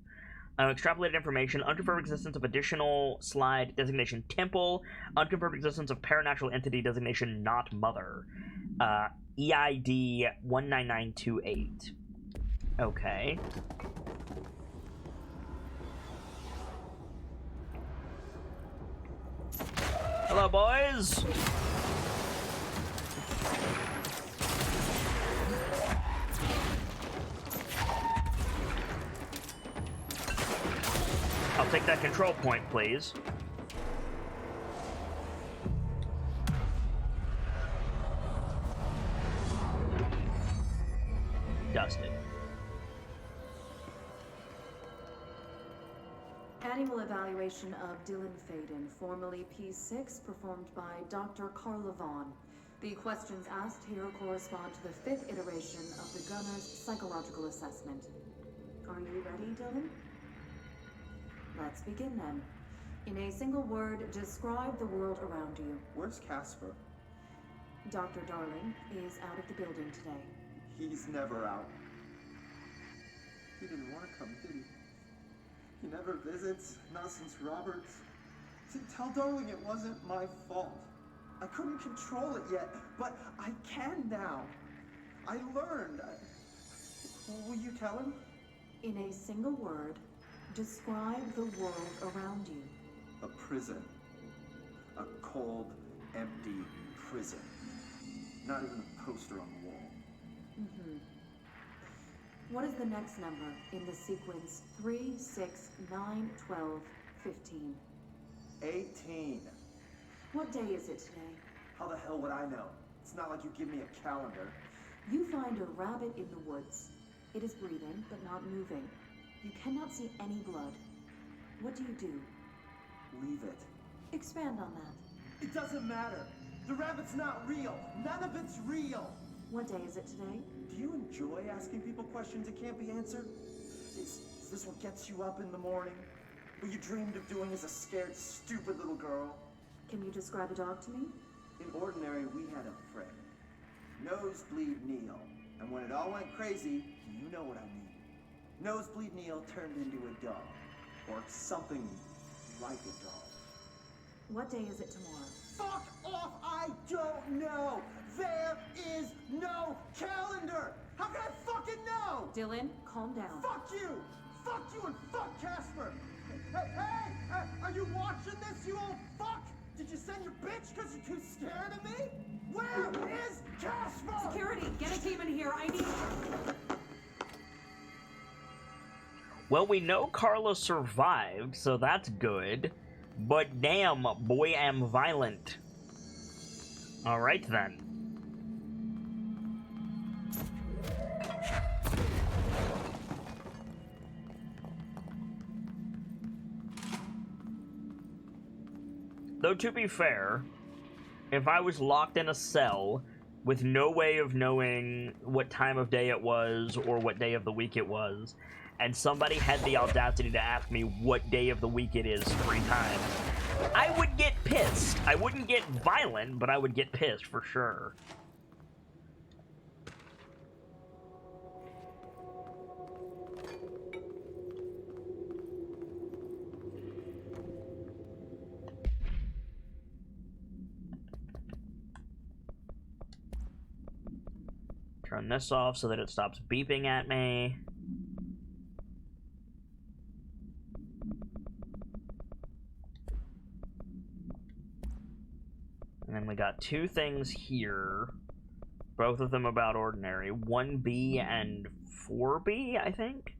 Extrapolated information, unconfirmed existence of additional slide designation temple, unconfirmed existence of paranatural entity designation not mother. EID 19928. Okay. Hello, boys! I'll take that control point, please. Dusted. Animal evaluation of Dylan Faden, formerly P6, performed by Dr. Carla Vaughn. The questions asked here correspond to the 5th iteration of the Gunner's psychological assessment. Are you ready, Dylan? Let's begin then. In a single word, describe the world around you. Where's Casper? Dr. Darling is out of the building today. He's never out. He didn't want to come, did he? He never visits, not since Roberts. See, tell Darling it wasn't my fault. I couldn't control it yet, but I can now. I learned. Will you tell him? In a single word, describe the world around you. A prison. A cold, empty prison. Not even a poster on the wall. What is the next number in the sequence 3, 6, 9, 12, 15? 18. What day is it today? How the hell would I know? It's not like you give me a calendar. You find a rabbit in the woods. It is breathing, but not moving. You cannot see any blood. What do you do? Leave it. Expand on that. It doesn't matter. The rabbit's not real. None of it's real. What day is it today? Do you enjoy asking people questions that can't be answered? Is this what gets you up in the morning? What you dreamed of doing as a scared, stupid little girl? Can you describe a dog to me? In Ordinary, we had a friend. Nosebleed Neil. And when it all went crazy, you know what I mean. Nosebleed Neil turned into a dog. Or something like a dog. What day is it tomorrow? Fuck off! I don't know! There is no calendar! How can I fucking know? Dylan, calm down. Fuck you! Fuck you and fuck Casper! Hey! Are you watching this, you old fuck? Did you send your bitch because you're too scared of me? Where is Casper? Security, get a team in here. I need... Well, we know Carla survived, so that's good. But damn, boy, am violent. Alright then. Though, to be fair, if I was locked in a cell with no way of knowing what time of day it was or what day of the week it was, and somebody had the audacity to ask me what day of the week it is 3 times, I would get pissed. I wouldn't get violent, but I would get pissed for sure. Turn this off so that it stops beeping at me. And then we got 2 things here. Both of them about Ordinary. 1B and 4B, I think?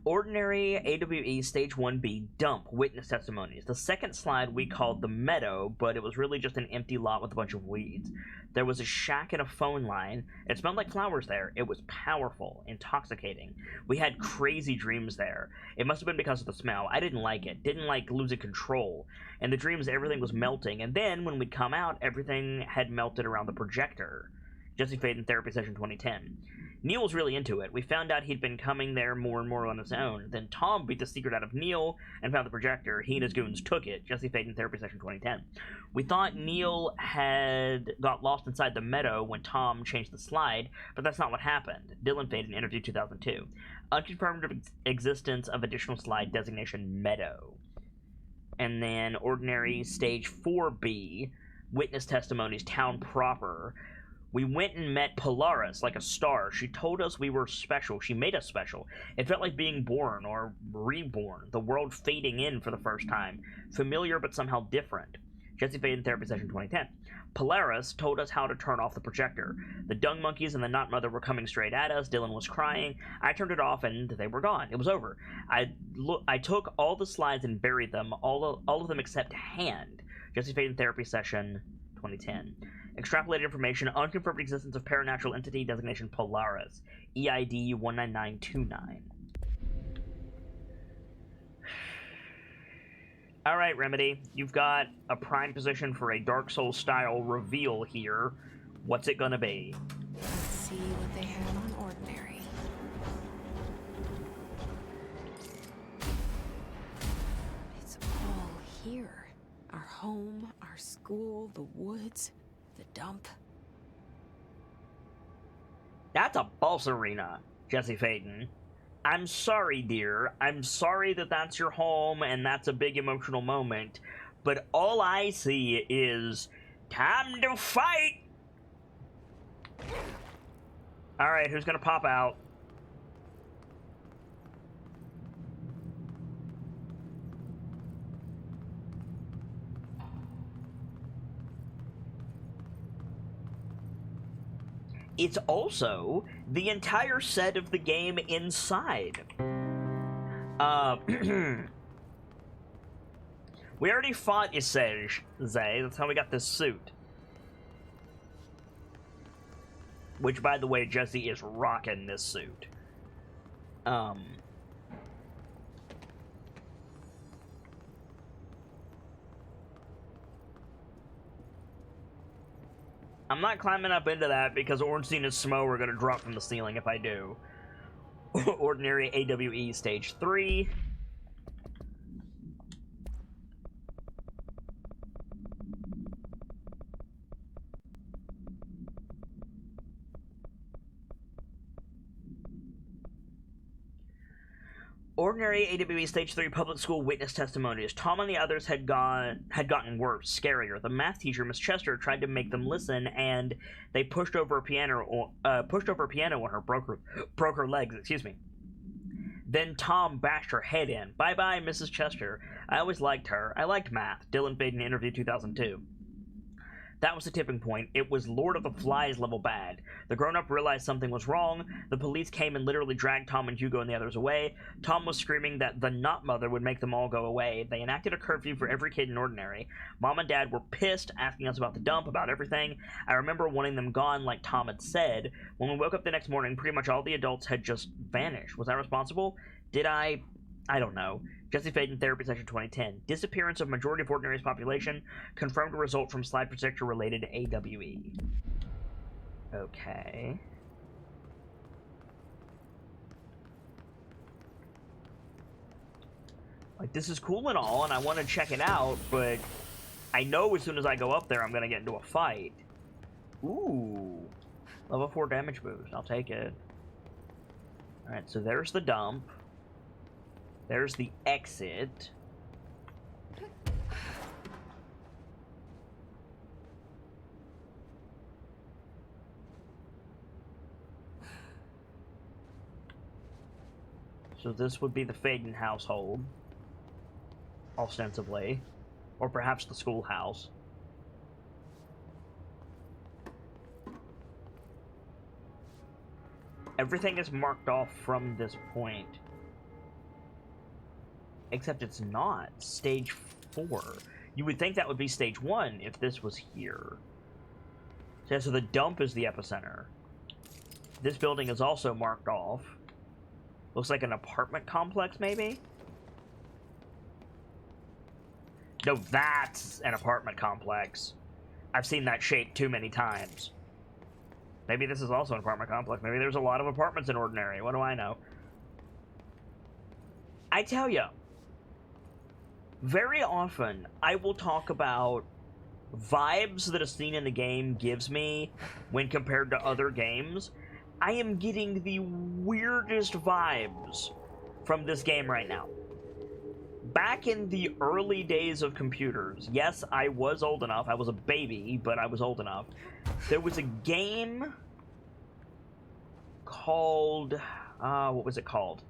Ordinary AWE Stage 1B Dump Witness Testimonies. The second slide we called the Meadow, but it was really just an empty lot with a bunch of weeds. There was a shack and a phone line. It smelled like flowers there. It was powerful, intoxicating. We had crazy dreams there. It must have been because of the smell. I didn't like it. Didn't like losing control. In the dreams, everything was melting, and then when we'd come out, everything had melted around the projector. Jesse Faden Therapy Session 2010. Neil was really into it. We found out he'd been coming there more and more on his own. Then Tom beat the secret out of Neil and found the projector. He and his goons took it. Jesse Faden Therapy Session 2010. We thought Neil had got lost inside the meadow when Tom changed the slide, but that's not what happened. Dylan Faden, Interview 2002. Unconfirmed existence of additional slide designation Meadow. And then Ordinary Stage 4B, Witness Testimonies, Town Proper. We went and met Polaris like a star. She told us we were special. She made us special. It felt like being born or reborn, the world fading in for the first time. Familiar but somehow different. Jesse Faden Therapy Session 2010. Polaris told us how to turn off the projector. The dung monkeys and the Knot Mother were coming straight at us. Dylan was crying. I turned it off and they were gone. It was over. I took all the slides and buried them, all of them except Hand. Jesse Faden Therapy Session 2010. Extrapolated information, unconfirmed existence of paranatural entity, designation Polaris, EID 19929. Alright, Remedy, you've got a prime position for a Dark Souls style reveal here. What's it gonna be? Let's see what they have on Ordinary. It's all here. Our home, our school, the woods, the dump. That's a boss arena, Jesse Faden. I'm sorry, dear. I'm sorry that that's your home and that's a big emotional moment, but all I see is time to fight! Alright, who's gonna pop out? It's also the entire set of the game inside. We already fought Isej, Zay. That's how we got this suit. Which, by the way, Jesse is rocking this suit. I'm not climbing up into that because Ornstein and Smo are going to drop from the ceiling if I do. Ordinary AWE Stage 3. Ordinary AWE Stage 3 public school witness testimonies. Tom and the others had gotten worse, scarier. The math teacher, Miss Chester, tried to make them listen, and they pushed over a piano on her, broke her legs, excuse me. Then Tom bashed her head in. Bye-bye, Mrs. Chester. I always liked her. I liked math. Dylan Faden, Interview 2002. That was the tipping point. It was Lord of the Flies level bad. The grown-up realized something was wrong. The police came and literally dragged Tom and Hugo and the others away. Tom was screaming that the Knot Mother would make them all go away. They enacted a curfew for every kid in Ordinary. Mom and Dad were pissed, asking us about the dump, about everything. I remember wanting them gone like Tom had said. When we woke up the next morning, pretty much all the adults had just vanished. Was I responsible? Did I don't know. Jesse Faden Therapy Session 2010. Disappearance of majority of Ordinary's population. Confirmed result from slide projector related to AWE. Okay. Like, this is cool and all, and I want to check it out, but I know as soon as I go up there, I'm going to get into a fight. Ooh. Level 4 damage boost. I'll take it. Alright, so there's the dump. There's the exit. So this would be the Faden household, ostensibly. Or perhaps the schoolhouse. Everything is marked off from this point. Except it's not. Stage 4. You would think that would be stage 1 if this was here. So the dump is the epicenter. This building is also marked off. Looks like an apartment complex, maybe? No, that's an apartment complex. I've seen that shape too many times. Maybe this is also an apartment complex. Maybe there's a lot of apartments in Ordinary. What do I know? I tell you, very often I will talk about vibes that a scene in a game gives me when compared to other games. I am getting the weirdest vibes from this game right now. Back in the early days of computers, yes, I was old enough. I was a baby, but I was old enough. There was a game called... what was it called?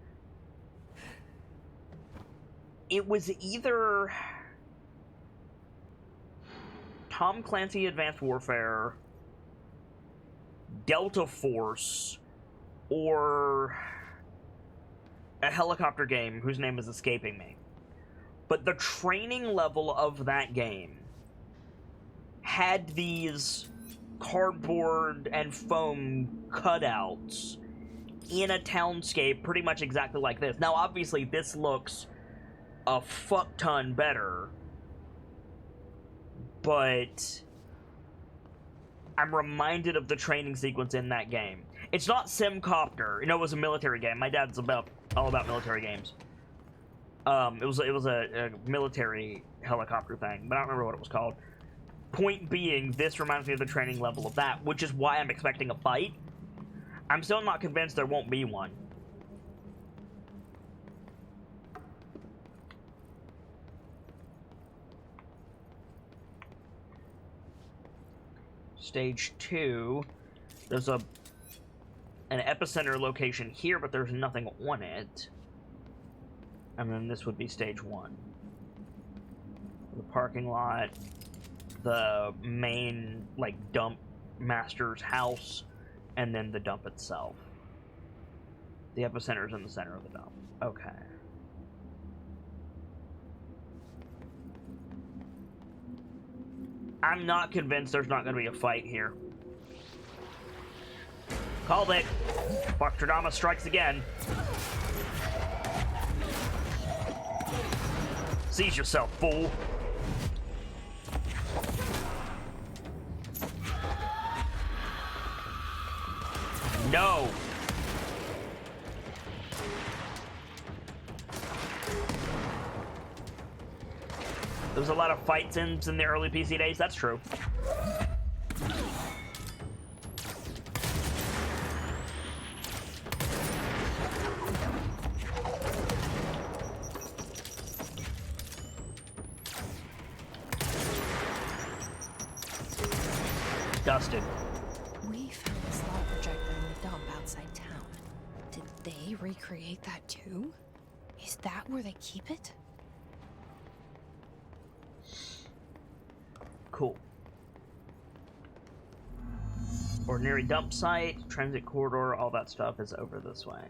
It was either Tom Clancy Advanced Warfare, Delta Force, or a helicopter game whose name is escaping me. But the training level of that game had these cardboard and foam cutouts in a townscape pretty much exactly like this. Now, obviously, this looks a fuck ton better, but I'm reminded of the training sequence in that game. It's not Simcopter. You know, it was a military game. My dad's all about military games. It was a military helicopter thing, but I don't remember what it was called. Point being, this reminds me of the training level of that, which is why I'm expecting a fight. I'm still not convinced there won't be one. Stage 2, there's an epicenter location here, but there's nothing on it. And then this would be stage 1. The parking lot, the main, like, dump master's house, and then the dump itself. The epicenter is in the center of the dump. Okay. I'm not convinced there's not going to be a fight here. Called it. Foxtradamus strikes again. Seize yourself, fool. No. There was a lot of fight scenes in the early PC days, that's true. Dusted. We found a slot projector in the dump outside town. Did they recreate that too? Is that where they keep it? Cool. Ordinary dump site, transit corridor, all that stuff is over this way.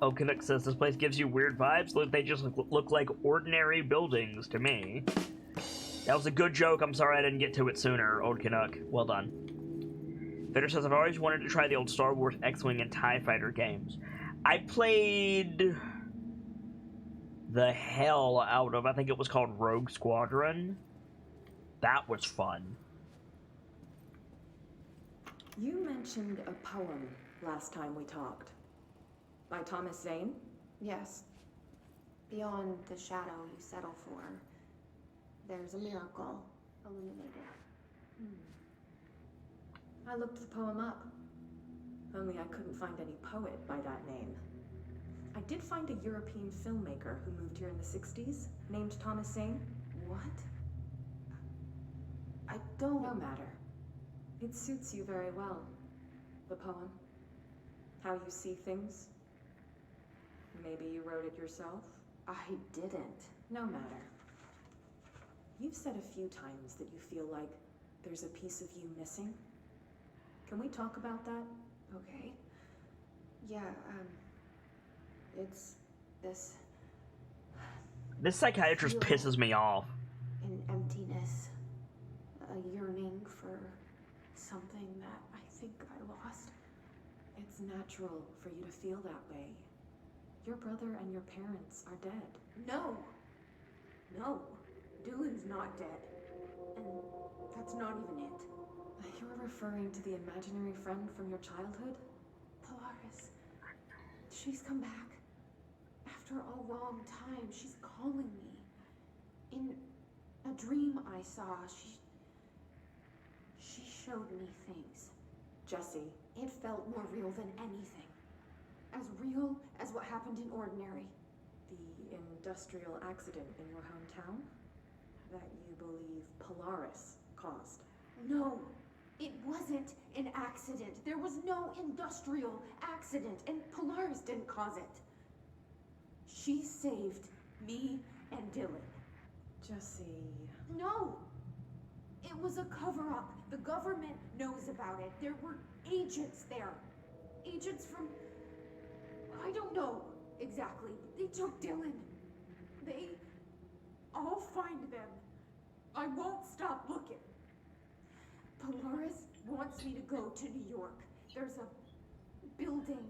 Oh, Canuck says this place gives you weird vibes. Look, they just look like ordinary buildings to me. That was a good joke. I'm sorry I didn't get to it sooner, old Canuck. Well done. Vader says, I've always wanted to try the old Star Wars X-Wing and TIE Fighter games. I played the hell out of, I think it was called Rogue Squadron. That was fun. You mentioned a poem last time we talked. By Thomas Zane? Yes. Beyond the shadow you settle for, there's a miracle illuminated. I looked the poem up. Only I couldn't find any poet by that name. I did find a European filmmaker who moved here in the 60s, named Thomas Zane. What? I don't... No matter. It suits you very well. The poem. How you see things. Maybe you wrote it yourself? I didn't. No matter. You've said a few times that you feel like there's a piece of you missing. Can we talk about that? Okay. Yeah, it's this This psychiatrist feel pisses me off. an emptiness, a yearning for something that I think I lost. It's natural for you to feel that way. Your brother and your parents are dead. No! No, Dylan's not dead. And that's not even it. You're referring to the imaginary friend from your childhood? Polaris. She's come back. After a long time, she's calling me. In a dream I saw, she showed me things. Jesse. It felt more real than anything. As real as what happened in Ordinary. The industrial accident in your hometown? That you believe Polaris caused? No, it wasn't an accident. There was no industrial accident, and Polaris didn't cause it. She saved me and Dylan. Jesse... No! It was a cover-up. The government knows about it. There were agents there. Agents from... I don't know exactly. They took Dylan. I'll find them. I won't stop looking. Polaris wants me to go to New York. There's a building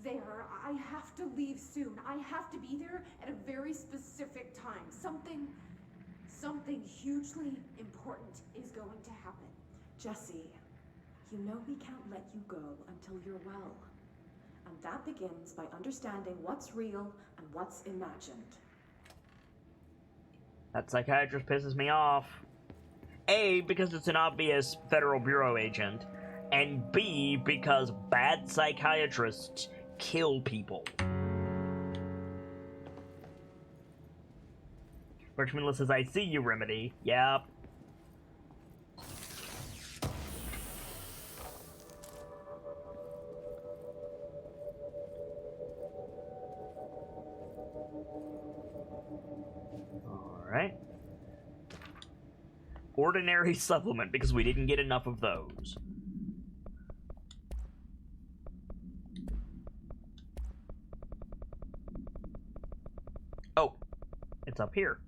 there. I have to leave soon. I have to be there at a very specific time. Something hugely important is going to happen. Jesse, you know we can't let you go until you're well. And that begins by understanding what's real and what's imagined. That psychiatrist pisses me off. A, because it's an obvious Federal Bureau agent, and B, because bad psychiatrists kill people. Richmond says, I see you, Remedy. Yep. Alright. Ordinary supplement, because we didn't get enough of those. Oh, it's up here.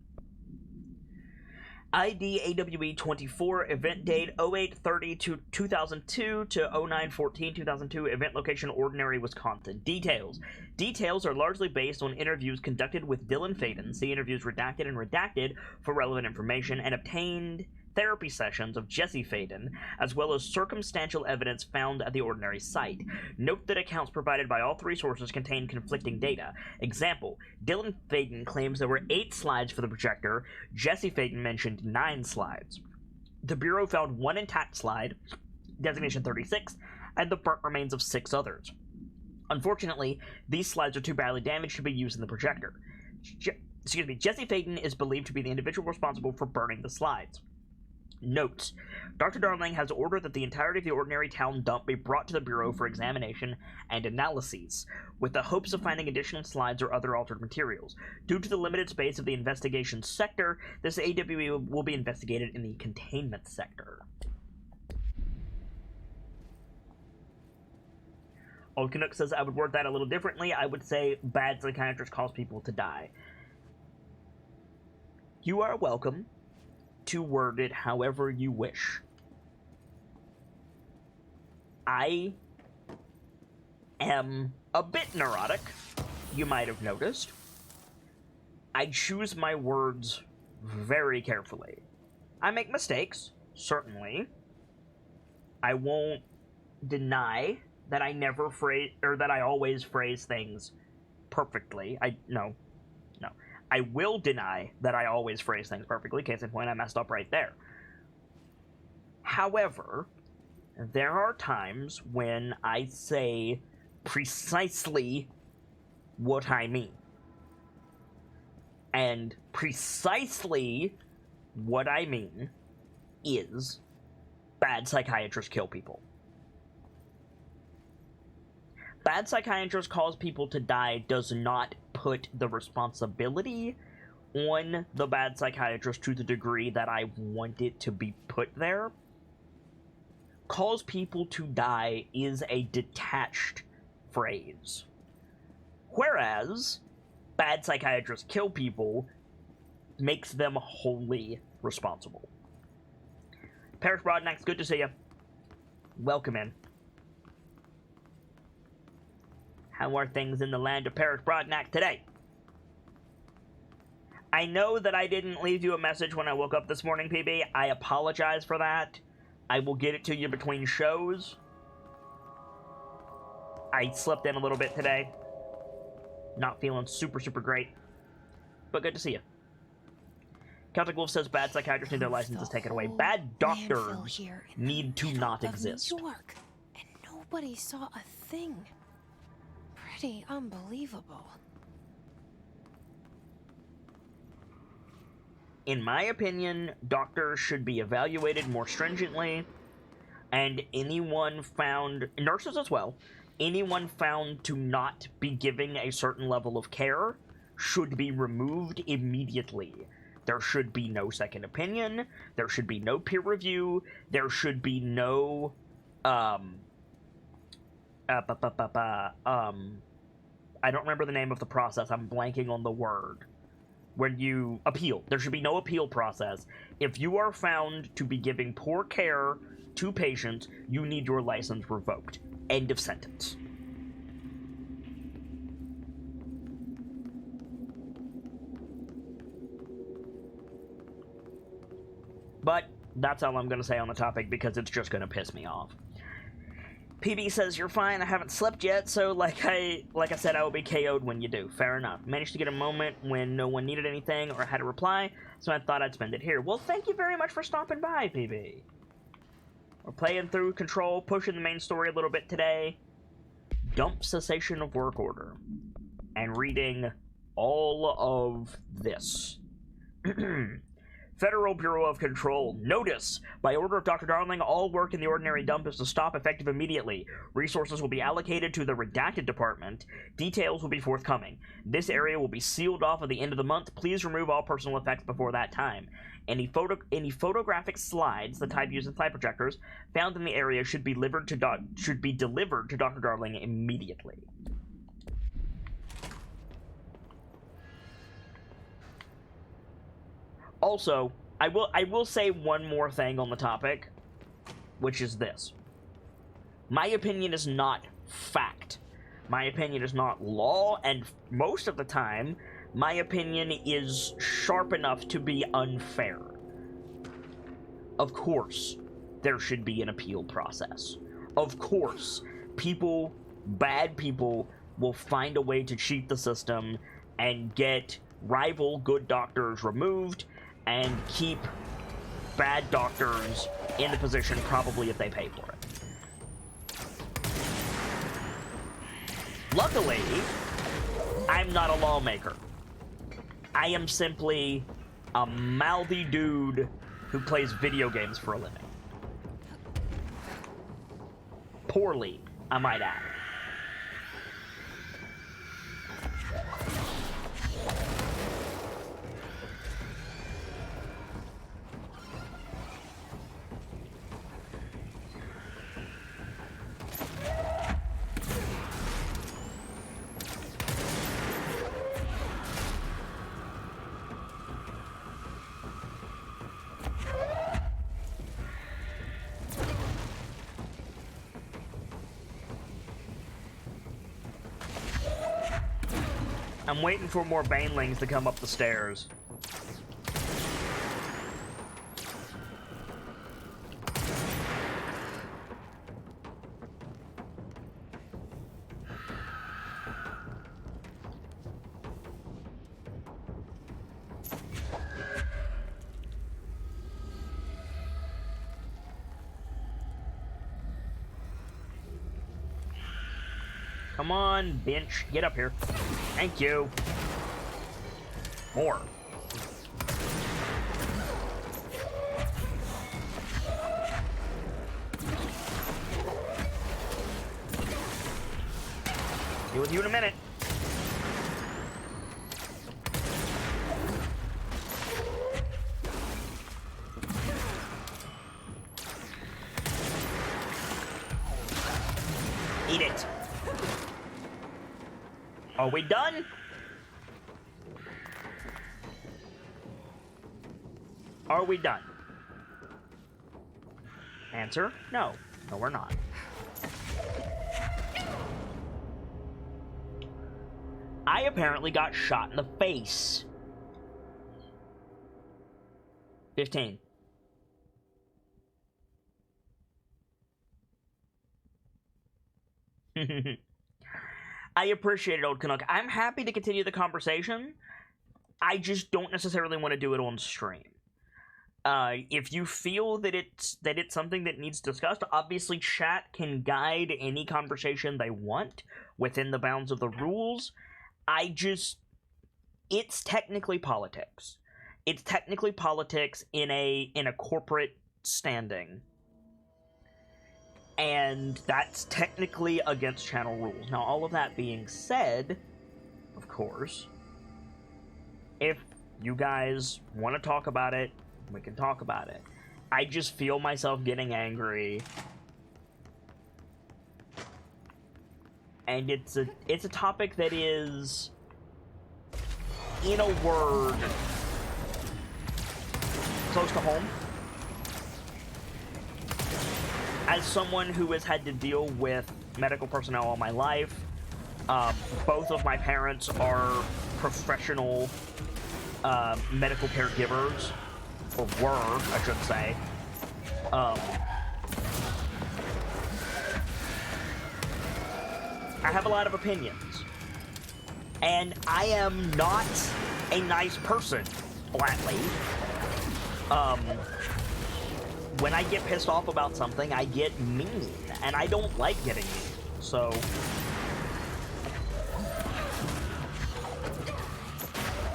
ID AWE 24, event date 08/30 to 2002 to 09/14 2002, event location Ordinary, Wisconsin. Details. Details are largely based on interviews conducted with Dylan Faden, see interviews redacted and redacted for relevant information, and obtained therapy sessions of Jesse Faden, as well as circumstantial evidence found at the Ordinary site. Note that accounts provided by all three sources contain conflicting data. Example, Dylan Faden claims there were 8 slides for the projector, Jesse Faden mentioned 9 slides. The Bureau found 1 intact slide, designation 36, and the burnt remains of 6 others. Unfortunately, these slides are too badly damaged to be used in the projector. Jesse Faden is believed to be the individual responsible for burning the slides. Notes. Dr. Darling has ordered that the entirety of the Ordinary town dump be brought to the Bureau for examination and analyses, with the hopes of finding additional slides or other altered materials. Due to the limited space of the investigation sector, this AWE will be investigated in the containment sector. Old Canuck says, I would word that a little differently. I would say bad psychiatrists cause people to die. You are welcome to word it however you wish. I am a bit neurotic, you might have noticed. I choose my words very carefully. I make mistakes, certainly. I won't deny that I never phrase, or that I always phrase things perfectly. No. I will deny that I always phrase things perfectly. Case in point, I messed up right there. However, there are times when I say precisely what I mean. And precisely what I mean is bad psychiatrists kill people. Bad psychiatrists cause people to die does not put the responsibility on the bad psychiatrist to the degree that I want it to be put there. cause people to die is a detached phrase. Whereas bad psychiatrists kill people makes them wholly responsible. Parrish Broadnax, good to see you. Welcome in. How are things in the land of Parrish Broadnax today? I know that I didn't leave you a message when I woke up this morning, PB. I apologize for that. I will get it to you between shows. I slept in a little bit today. Not feeling super great. But good to see you. Celtic Wolf says bad psychiatrists need their licenses taken away. Bad doctors need to not exist. New York, and nobody saw a thing. Pretty unbelievable. In my opinion, doctors should be evaluated more stringently, and anyone found, nurses as well, anyone found to not be giving a certain level of care should be removed immediately. There should be no second opinion, there should be no peer review, there should be no, I don't remember the name of the process, I'm blanking on the word. When you appeal. There should be no appeal process. If you are found to be giving poor care to patients, you need your license revoked. End of sentence. But that's all I'm going to say on the topic because it's just going to piss me off. PB says, you're fine, I haven't slept yet, so like I said, I will be KO'd when you do. Fair enough. Managed to get a moment when no one needed anything or had a reply, so I thought I'd spend it here. Well, thank you very much for stopping by, PB. We're playing through Control, pushing the main story a little bit today. Dump cessation of work order. And reading all of this. Federal Bureau of Control. Notice! By order of Dr. Darling, all work in the ordinary dump is to stop effective immediately. Resources will be allocated to the Redacted Department. Details will be forthcoming. This area will be sealed off at the end of the month. Please remove all personal effects before that time. Any photographic slides, the type used in slide projectors, found in the area should be delivered to Dr. Darling immediately. Also, I will say one more thing on the topic, which is this. My opinion is not fact. My opinion is not law, and most of the time, my opinion is sharp enough to be unfair. Of course, there should be an appeal process. Of course, bad people, will find a way to cheat the system and get rival good doctors removed and keep bad doctors in the position, probably if they pay for it. Luckily, I'm not a lawmaker. I am simply a mouthy dude who plays video games for a living. Poorly, I might add. I'm waiting for more banelings to come up the stairs. Come on, bench. Get up here. Thank you. More. Deal with you in a minute. Eat it. Are we done? Are we done? Answer, no. No, we're not. I apparently got shot in the face. 15. I appreciate it, Old Canuck. I'm happy to continue the conversation. I just don't necessarily want to do it on stream. If you feel that it's something that needs discussed, obviously chat can guide any conversation they want within the bounds of the rules. It's technically politics. It's technically politics in a corporate standing. And that's technically against channel rules. Now, all of that being said, of course, if you guys want to talk about it, we can talk about it. I just feel myself getting angry. And it's a topic that is, in a word, close to home. As someone who has had to deal with medical personnel all my life, both of my parents are professional medical caregivers, or were, I should say. I have a lot of opinions. And I am not a nice person, flatly. When I get pissed off about something, I get mean, and I don't like getting mean, so...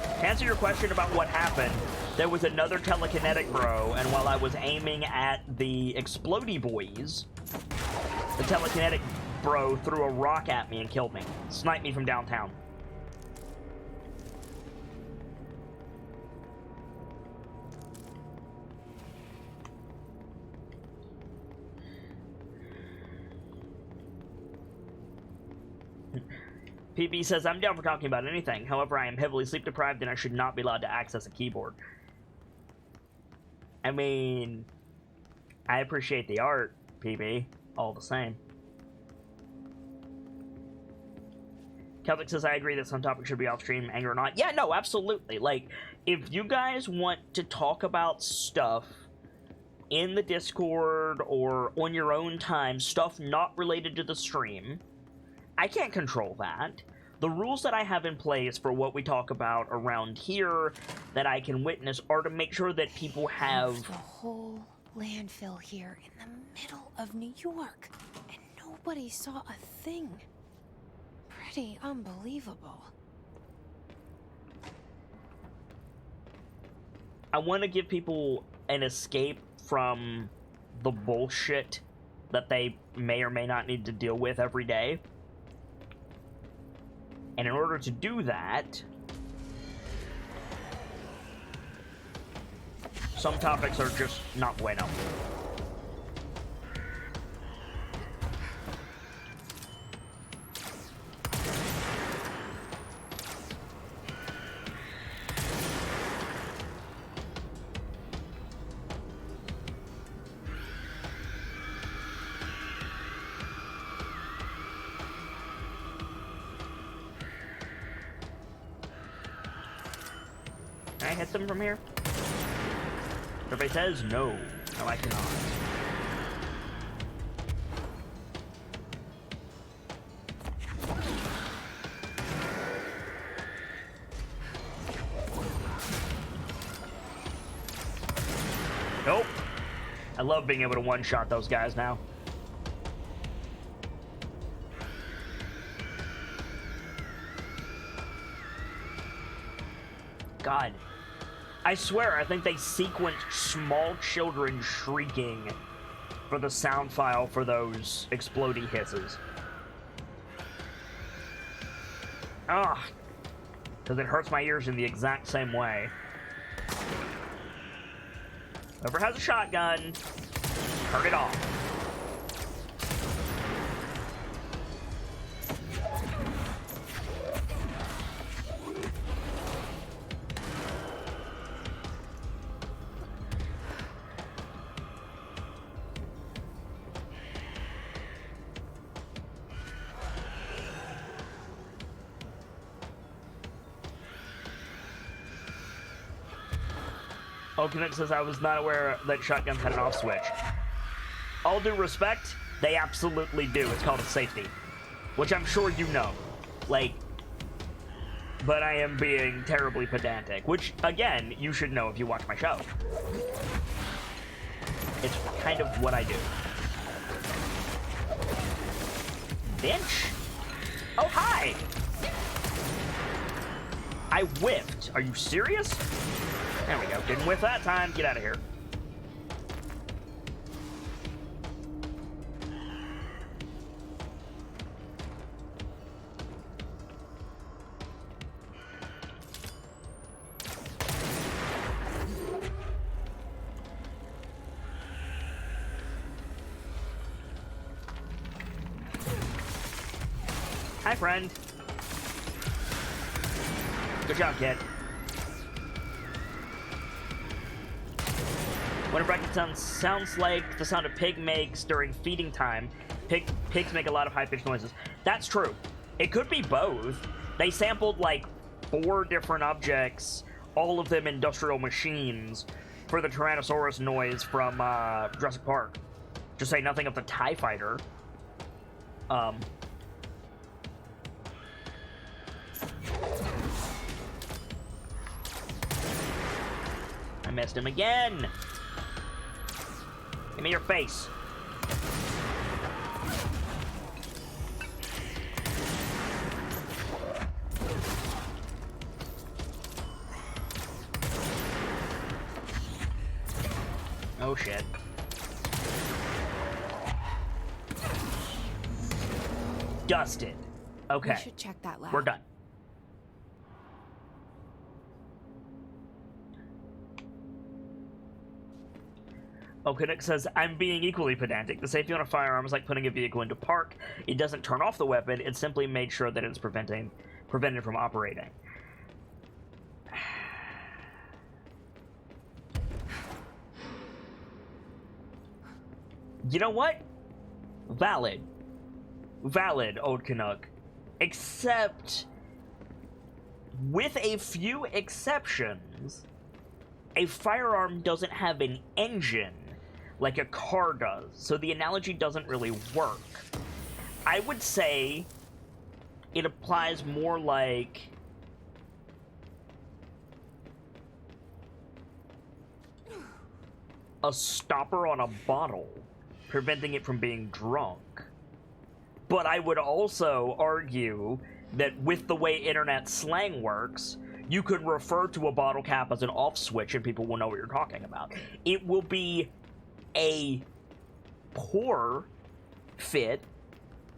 To answer your question about what happened, there was another telekinetic bro, and while I was aiming at the explodey boys, the telekinetic bro threw a rock at me and killed me. Sniped me from downtown. PB says, I'm down for talking about anything. However, I am heavily sleep deprived and I should not be allowed to access a keyboard. I mean, I appreciate the art, PB, all the same. Celtic says, I agree that some topics should be off stream, anger or not. Yeah, no, absolutely. Like, if you guys want to talk about stuff in the Discord or on your own time, stuff not related to the stream, I can't control that. The rules that I have in place for what we talk about around here that I can witness are to make sure that people have... The whole landfill here in the middle of New York, and nobody saw a thing. Pretty unbelievable. I want to give people an escape from the bullshit that they may or may not need to deal with every day. And in order to do that, some topics are just not bueno. Can I hit them from here? Everybody says no. No, I cannot. Nope. I love being able to one-shot those guys now. God. I swear, I think they sequenced small children shrieking for the sound file for those explodey hisses. Ugh. Because it hurts my ears in the exact same way. Whoever has a shotgun, turn it off. Okinik says, I was not aware that shotguns had an off switch. All due respect, they absolutely do. It's called a safety. Which I'm sure you know. Like, but I am being terribly pedantic. Which, again, you should know if you watch my show. It's kind of what I do. Bitch! Oh, hi! I whiffed. Are you serious? There we go. Didn't whiff that time. Get out of here. Hi, friend. Good job, kid. When a bracket sounds like the sound a pig makes during feeding time. Pigs make a lot of high-pitched noises. That's true. It could be both. They sampled like 4 different objects, all of them industrial machines, for the Tyrannosaurus noise from Jurassic Park. Just say nothing of the TIE Fighter. I missed him again. Give me your face. Oh shit. Dusted. Okay. We should check that lab. We're done. Okinik says, I'm being equally pedantic. The safety on a firearm is like putting a vehicle into park. It doesn't turn off the weapon, it simply makes sure that it's prevented from operating. You know what? Valid. Valid, Old Canuck. Except, with a few exceptions, a firearm doesn't have an engine like a car does, so the analogy doesn't really work. I would say it applies more like a stopper on a bottle, preventing it from being drunk. But I would also argue that with the way internet slang works, you could refer to a bottle cap as an off switch and people will know what you're talking about. It will be a poor fit.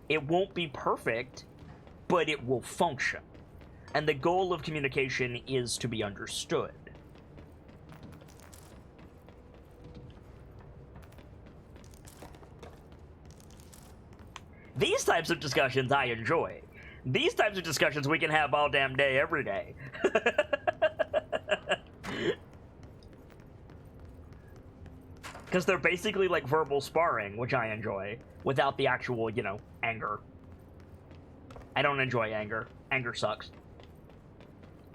It won't be perfect, but it will function. And the goal of communication is to be understood. These types of discussions I enjoy. These types of discussions we can have all damn day, every day. Because they're basically like verbal sparring, which I enjoy, without the actual, you know, anger. I don't enjoy anger. Anger sucks.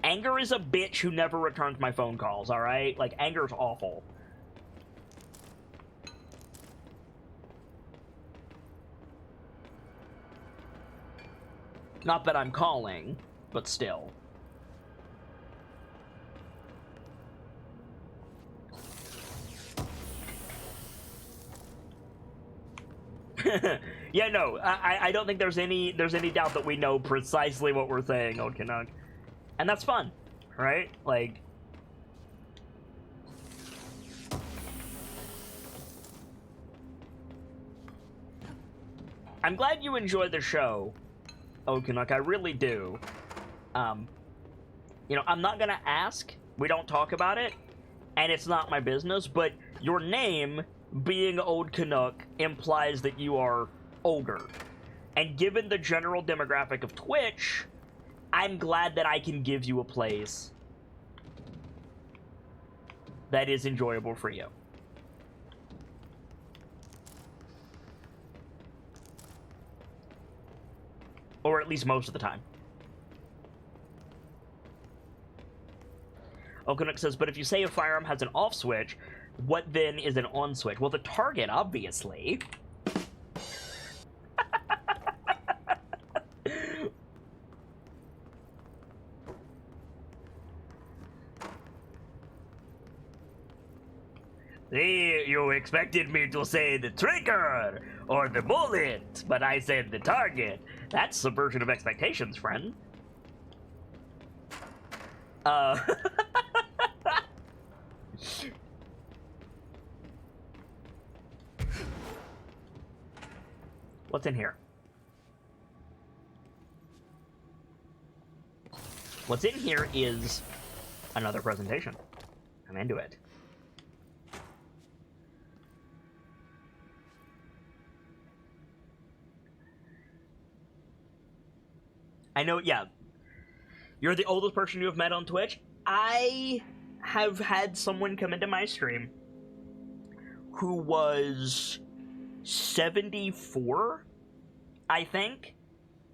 Anger is a bitch who never returns my phone calls, alright? Like, anger's awful. Not that I'm calling, but still. Yeah, no, I don't think there's any doubt that we know precisely what we're saying, Old Canuck. And that's fun, right? Like, I'm glad you enjoyed the show, Old Canuck. I really do. You know, I'm not gonna ask. We don't talk about it, and it's not my business, but your name, being Old Canuck, implies that you are older. And given the general demographic of Twitch, I'm glad that I can give you a place that is enjoyable for you. Or at least most of the time. Okonook says, but if you say a firearm has an off switch, what then is an on switch? Well, the target, obviously. See, you expected me to say the trigger or the bullet, but I said the target. That's subversion of expectations, friend. What's in here? What's in here is another presentation. I'm into it. I know, yeah. You're the oldest person you have met on Twitch. I have had someone come into my stream who was 74, I think,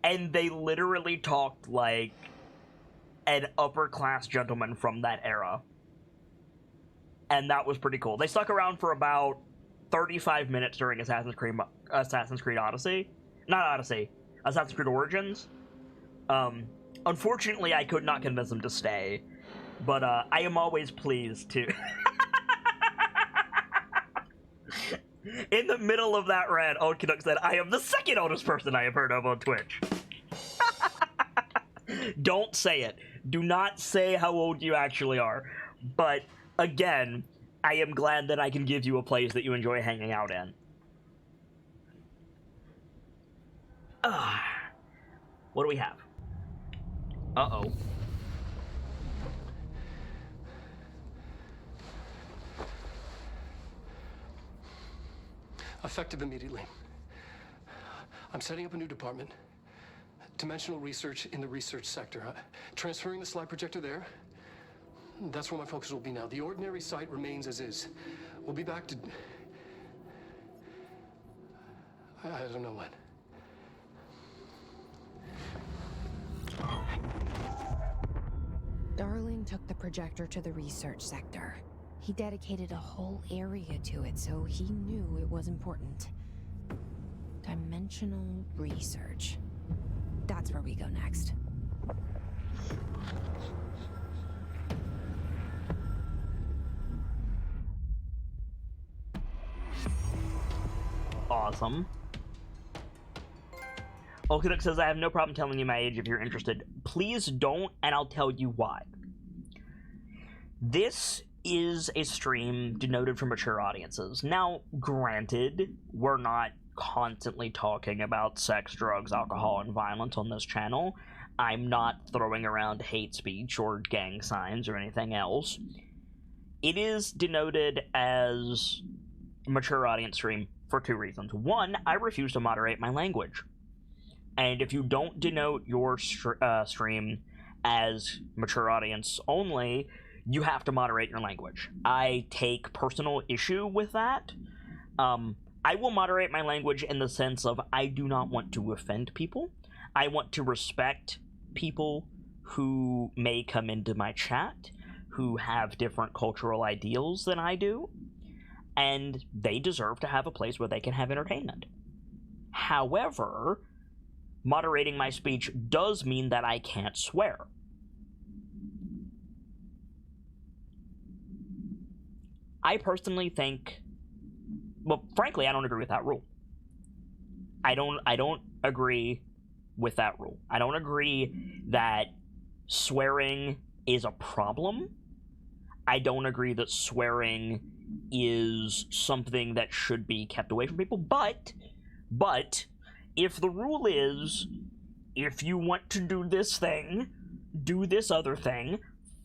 and they literally talked like an upper-class gentleman from that era. And that was pretty cool. They stuck around for about 35 minutes during Assassin's Creed Odyssey. Not Odyssey. Assassin's Creed Origins. Unfortunately, I could not convince them to stay, but I am always pleased to... In the middle of that rant, Old Canuck said, I am the second oldest person I have heard of on Twitch. Don't say it. Do not say how old you actually are. But, again, I am glad that I can give you a place that you enjoy hanging out in. What do we have? Uh-oh. Effective immediately. I'm setting up a new department. Dimensional research in the research sector. Transferring the slide projector there. That's where my focus will be now. The ordinary site remains as is. We'll be back to... I don't know when. Darling took the projector to the research sector. He dedicated a whole area to it, so he knew it was important. Dimensional research. That's where we go next. Awesome. Okuduk says, I have no problem telling you my age if you're interested. Please don't, and I'll tell you why. This is a stream denoted for mature audiences. Now, granted, we're not constantly talking about sex, drugs, alcohol, and violence on this channel. I'm not throwing around hate speech or gang signs or anything else. It is denoted as a mature audience stream for two reasons. One, I refuse to moderate my language. And if you don't denote your stream as mature audience only, you have to moderate your language. I take personal issue with that. I will moderate my language in the sense of I do not want to offend people. I want to respect people who may come into my chat, who have different cultural ideals than I do, and they deserve to have a place where they can have entertainment. However, moderating my speech does mean that I can't swear. I personally think, well, frankly, I don't agree with that rule. I don't agree with that rule. I don't agree that swearing is a problem. I don't agree that swearing is something that should be kept away from people, but if the rule is, if you want to do this thing, do this other thing,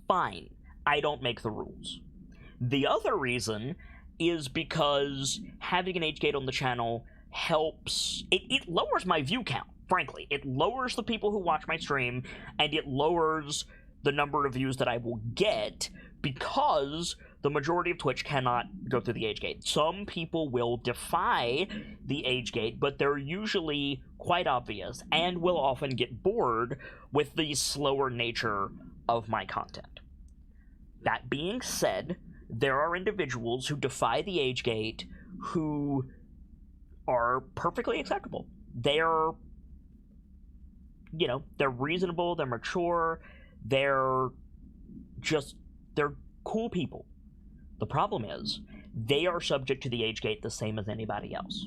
fine. I don't make the rules. The other reason is because having an age gate on the channel helps, it lowers my view count, frankly. It lowers the people who watch my stream, and it lowers the number of views that I will get, because the majority of Twitch cannot go through the age gate. Some people will defy the age gate, but they're usually quite obvious and will often get bored with the slower nature of my content. That being said, there are individuals who defy the age gate who are perfectly acceptable. They're, they're reasonable, they're mature, they're cool people. The problem is, they are subject to the age gate the same as anybody else.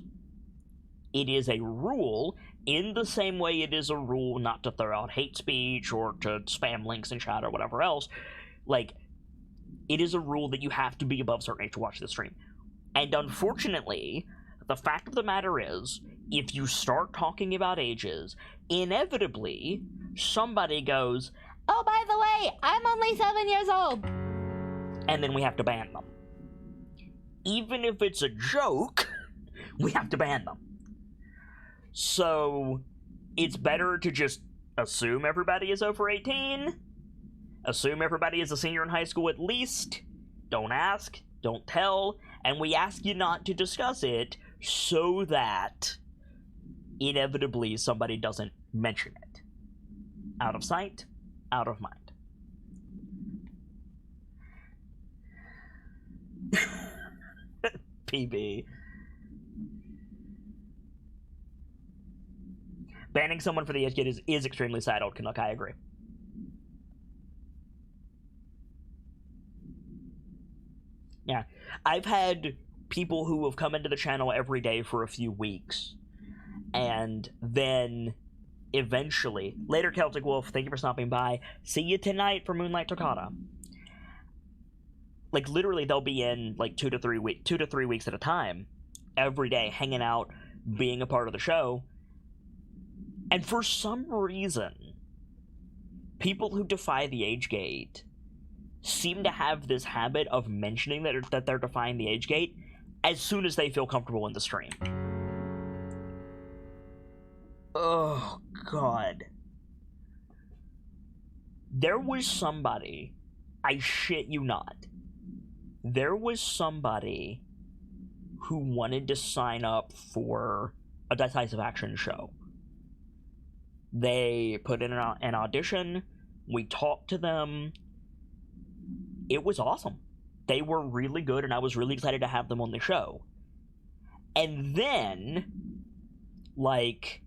It is a rule in the same way it is a rule not to throw out hate speech or to spam links in chat or whatever else. Like, it is a rule that you have to be above certain age to watch the stream. And unfortunately, the fact of the matter is, if you start talking about ages, inevitably, somebody goes, "Oh, by the way, I'm only 7 years old." And then we have to ban them. Even if it's a joke, we have to ban them. So, it's better to just assume everybody is over 18, assume everybody is a senior in high school at least, don't ask, don't tell, and we ask you not to discuss it so that inevitably somebody doesn't mention it. Out of sight, out of mind. PB. Banning someone for the age gate is extremely sad, Old Canuck, I agree. Yeah. I've had people who have come into the channel every day for a few weeks, and then eventually, later Celtic Wolf, thank you for stopping by, see you tonight for Moonlight Toccata. Like, literally, they'll be in, like, 2 to 3 weeks at a time, every day, hanging out, being a part of the show. And for some reason, people who defy the age gate seem to have this habit of mentioning that they're defying the age gate as soon as they feel comfortable in the stream. Oh, God. There was somebody, I shit you not, there was somebody who wanted to sign up for a Decisive Action show. They put in an audition, we talked to them, it was awesome. They were really good, and I was really excited to have them on the show. And then, like,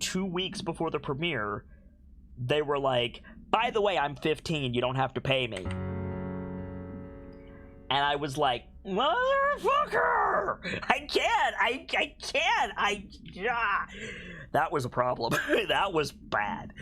2 weeks before the premiere, they were like, "By the way, I'm 15, you don't have to pay me." And I was like, "Motherfucker! I can't! That was a problem. That was bad.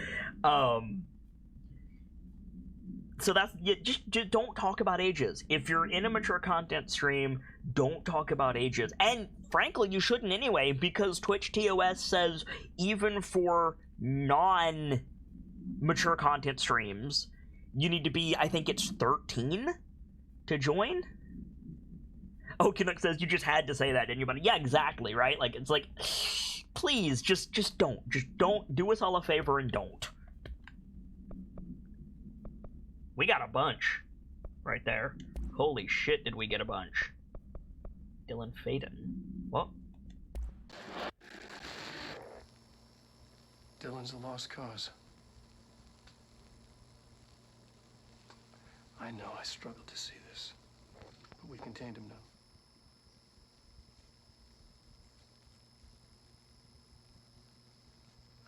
So that's, just don't talk about ages. If you're in a mature content stream, don't talk about ages. And frankly, you shouldn't anyway, because Twitch TOS says even for non-mature content streams, you need to be, I think it's 13 to join? Oh, Canuck says you just had to say that, didn't you, buddy? Yeah, exactly, right? Like, it's like, please, just don't. Just don't. Do us all a favor and don't. We got a bunch right there. Holy shit, did we get a bunch. Dylan Faden. What? Dylan's a lost cause. I know I struggled to see this, but we've contained him now.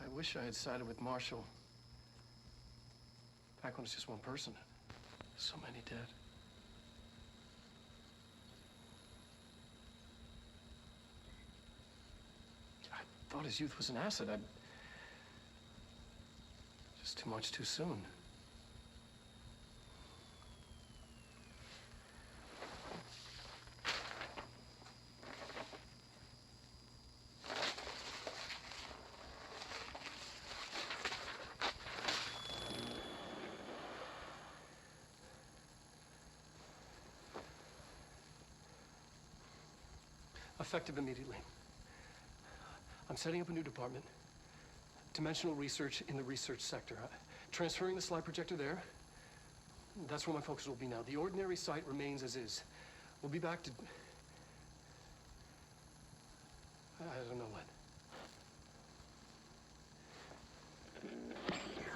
I wish I had sided with Marshall back when it's just one person. So many dead. I thought his youth was an asset. Just too much too soon. Effective immediately. I'm setting up a new department. Dimensional research in the research sector. Transferring the slide projector there. That's where my focus will be now. The ordinary site remains as is. We'll be back to... I don't know when.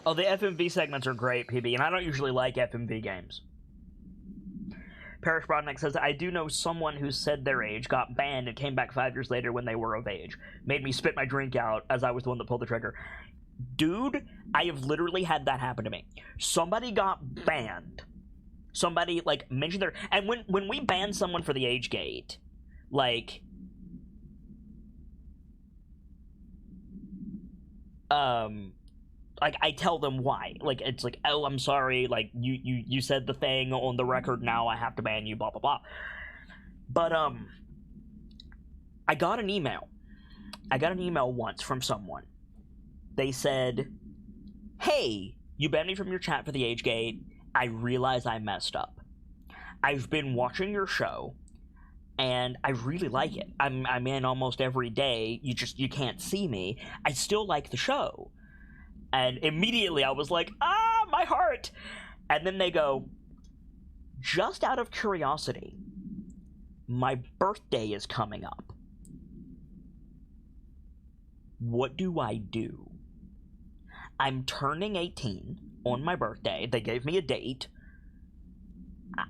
Oh, the FMV segments are great, PB, and I don't usually like FMV games. Parrish Brodnick says, I do know someone who said their age, got banned, and came back 5 years later when they were of age. Made me spit my drink out as I was the one that pulled the trigger. Dude, I have literally had that happen to me. Somebody got banned. Somebody, like, mentioned their... And when we ban someone for the age gate, like... Like, I tell them why. Like, it's like, oh, I'm sorry, like, you said the thing on the record, now I have to ban you, blah, blah, blah. But, I got an email. I got an email once from someone. They said, hey, you banned me from your chat for the age gate. I realize I messed up. I've been watching your show, and I really like it. I'm in almost every day. You can't see me. I still like the show. And immediately I was like, my heart. And then they go, just out of curiosity, my birthday is coming up. What do I do? I'm turning 18 on my birthday. They gave me a date.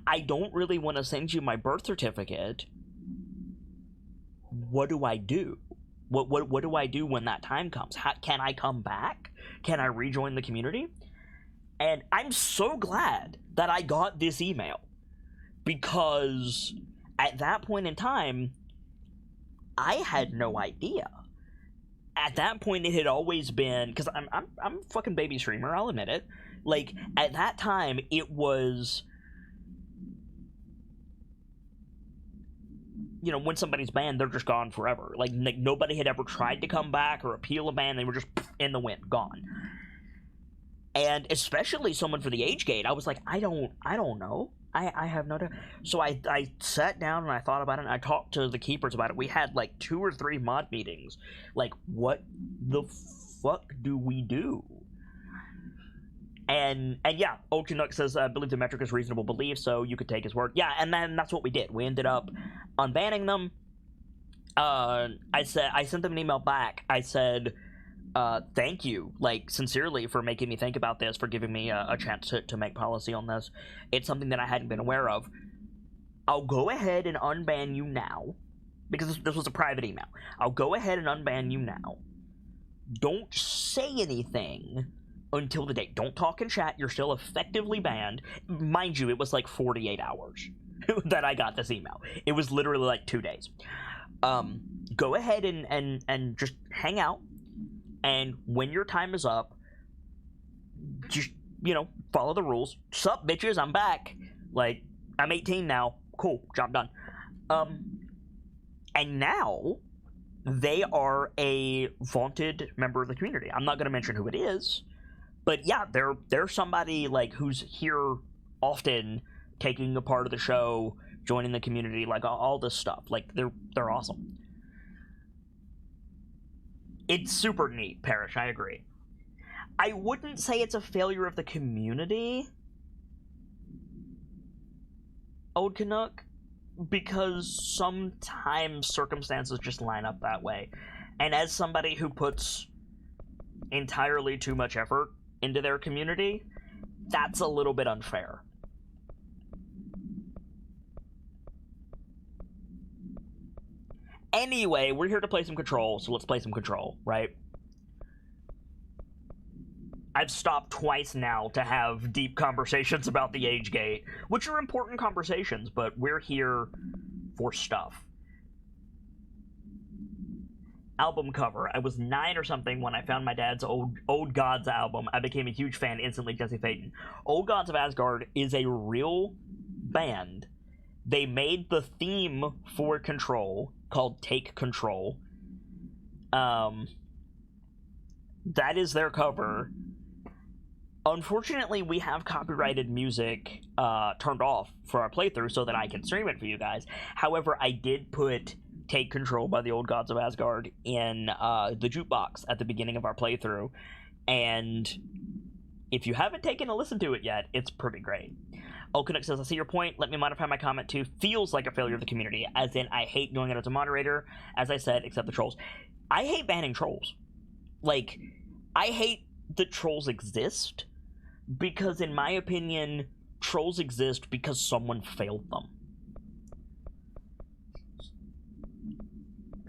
I don't really want to send you my birth certificate. What do I do? What do I do when that time comes? Can I come back? Can I rejoin the community? And I'm so glad that I got this email, because at that point in time, I had no idea. At that point, it had always been, because I'm a fucking baby streamer, I'll admit it. Like, at that time, it was, you know, when somebody's banned, they're just gone forever. Like nobody had ever tried to come back or appeal a ban. They were just in the wind, gone. And especially someone for the age gate, I was like, I don't know. I have no idea. So I sat down and I thought about it, and I talked to the keepers about it. We had like 2 or 3 mod meetings. Like, what the fuck do we do? And yeah, Old Canuck says, I believe the metric is reasonable belief, so you could take his word. Yeah, and then that's what we did. We ended up unbanning them. I sent them an email back. I said, thank you, like, sincerely, for making me think about this, for giving me a chance to make policy on this. It's something that I hadn't been aware of. I'll go ahead and unban you now, because this was a private email. I'll go ahead and unban you now. Don't say anything until the date. Don't talk in chat. You're still effectively banned. Mind you, it was like 48 hours that I got this email. It was literally like 2 days. Go ahead and just hang out. And when your time is up, just, you know, follow the rules. Sup, bitches, I'm back. Like, I'm 18 now. Cool, job done. And now, they are a vaunted member of the community. I'm not going to mention who it is, but yeah, they're somebody, like, who's here often, taking a part of the show, joining the community, like, all this stuff. Like, they're awesome. It's super neat, Parrish, I agree. I wouldn't say it's a failure of the community, Old Canuck, because sometimes circumstances just line up that way. And as somebody who puts entirely too much effort into their community, that's a little bit unfair. Anyway, we're here to play some Control, so let's play some Control, right? I've stopped twice now to have deep conversations about the age gate, which are important conversations, but we're here for stuff. Album cover. I was 9 or something when I found my dad's Old Gods album. I became a huge fan instantly, Jesse Phaeton. Old Gods of Asgard is a real band. They made the theme for Control, called Take Control. That is their cover. Unfortunately, we have copyrighted music turned off for our playthrough so that I can stream it for you guys. However, I did put Take Control by the Old Gods of Asgard in the jukebox at the beginning of our playthrough, and if you haven't taken a listen to it yet, it's pretty great. Olcanuck says, I see your point. Let me modify my comment to feels like a failure of the community, as in I hate doing it as a moderator, as I said, except the trolls. I hate banning trolls. Like, I hate that trolls exist, because in my opinion, trolls exist because someone failed them.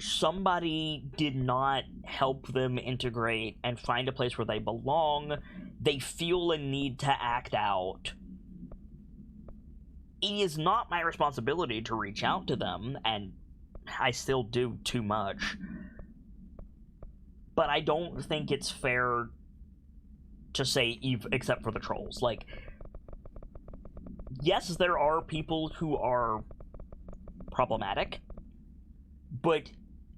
somebody did not help them integrate and find a place where they belong, they feel a need to act out. It is not my responsibility to reach out to them, and I still do too much. But I don't think it's fair to say, except for the trolls. Like, yes, there are people who are problematic, but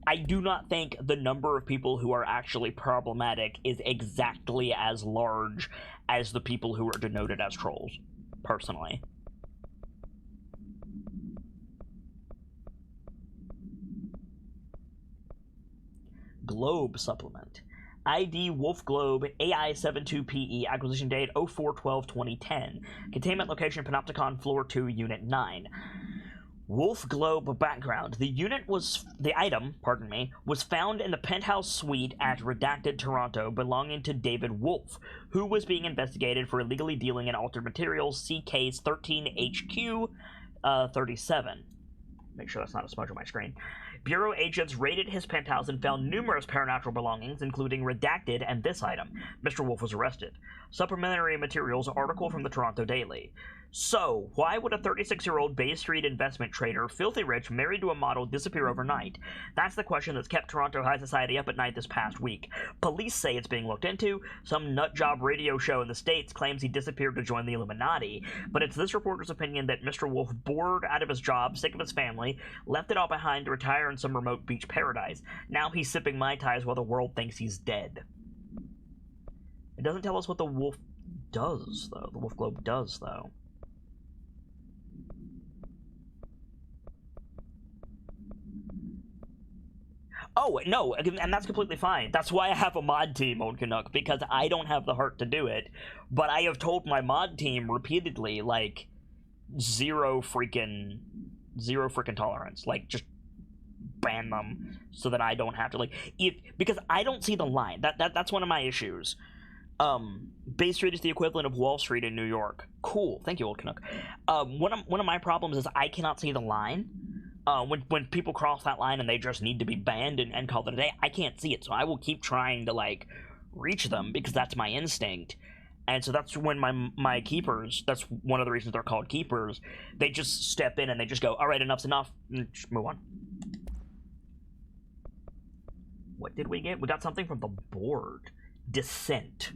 I do not think the number of people who are actually problematic is exactly as large as the people who are denoted as trolls, personally. Globe supplement. ID Wolf Globe AI72PE, acquisition date 04/12/2010. Containment location Panopticon Floor 2, Unit 9. Wolf Globe background. The item, was found in the penthouse suite at Redacted Toronto belonging to David Wolf, who was being investigated for illegally dealing in altered materials, see case 13HQ 37. Make sure that's not a smudge on my screen. Bureau agents raided his penthouse and found numerous paranatural belongings, including Redacted and this item. Mr. Wolf was arrested. Supplementary materials article from the Toronto Daily. So, why would a 36-year-old Bay Street investment trader, filthy rich, married to a model, disappear overnight? That's the question that's kept Toronto high society up at night this past week. Police say it's being looked into. Some nutjob radio show in the States claims he disappeared to join the Illuminati. But it's this reporter's opinion that Mr. Wolf, bored out of his job, sick of his family, left it all behind to retire in some remote beach paradise. Now he's sipping Mai Tais while the world thinks he's dead. It doesn't tell us what the Wolf does, though. The Wolf Globe does, though. Oh, no, and that's completely fine. That's why I have a mod team, Old Canuck, because I don't have the heart to do it. But I have told my mod team repeatedly, like, zero freaking tolerance. Like, just ban them so that I don't have to, like, because I don't see the line. That's one of my issues. Bay Street is the equivalent of Wall Street in New York. Cool, thank you, Old Canuck. One of my problems is I cannot see the line. When people cross that line and they just need to be banned and call it a day, I can't see it, so I will keep trying to, like, reach them, because that's my instinct. And so that's when my keepers, that's one of the reasons they're called keepers, they just step in and they just go, alright, enough's enough, and just move on. What did we get? We got something from the board. Descent.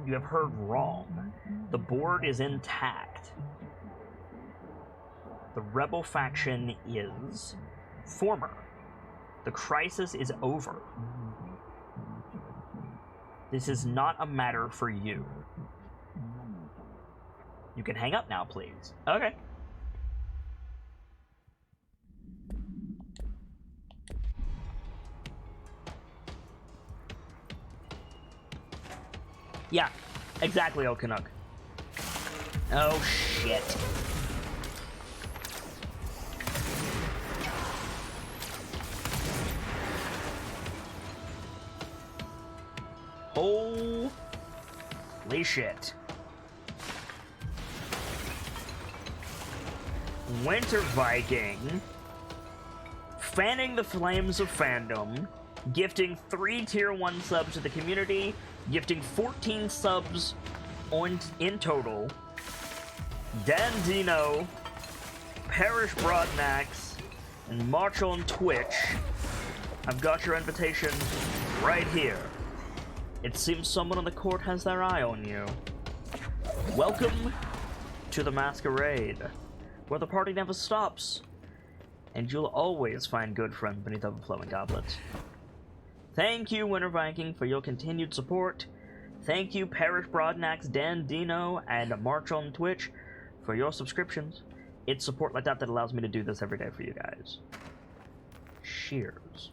You have heard wrong. The board is intact. The rebel faction is former. The crisis is over. This is not a matter for you. You can hang up now, please. Okay. Yeah, exactly, Old Canuck. Oh, shit. Holy shit. Winter Viking, fanning the flames of fandom, gifting 3 tier 1 subs to the community, gifting 14 subs in total. Dan Dino, Parish Broadnax, and March on Twitch. I've got your invitation right here. It seems someone on the court has their eye on you. Welcome to the masquerade, where the party never stops, and you'll always find good friends beneath overflowing goblets. Thank you, Winter Viking, for your continued support. Thank you, Parish Broadnax, Dan Dino, and March on Twitch for your subscriptions. It's support like that allows me to do this every day for you guys. Cheers.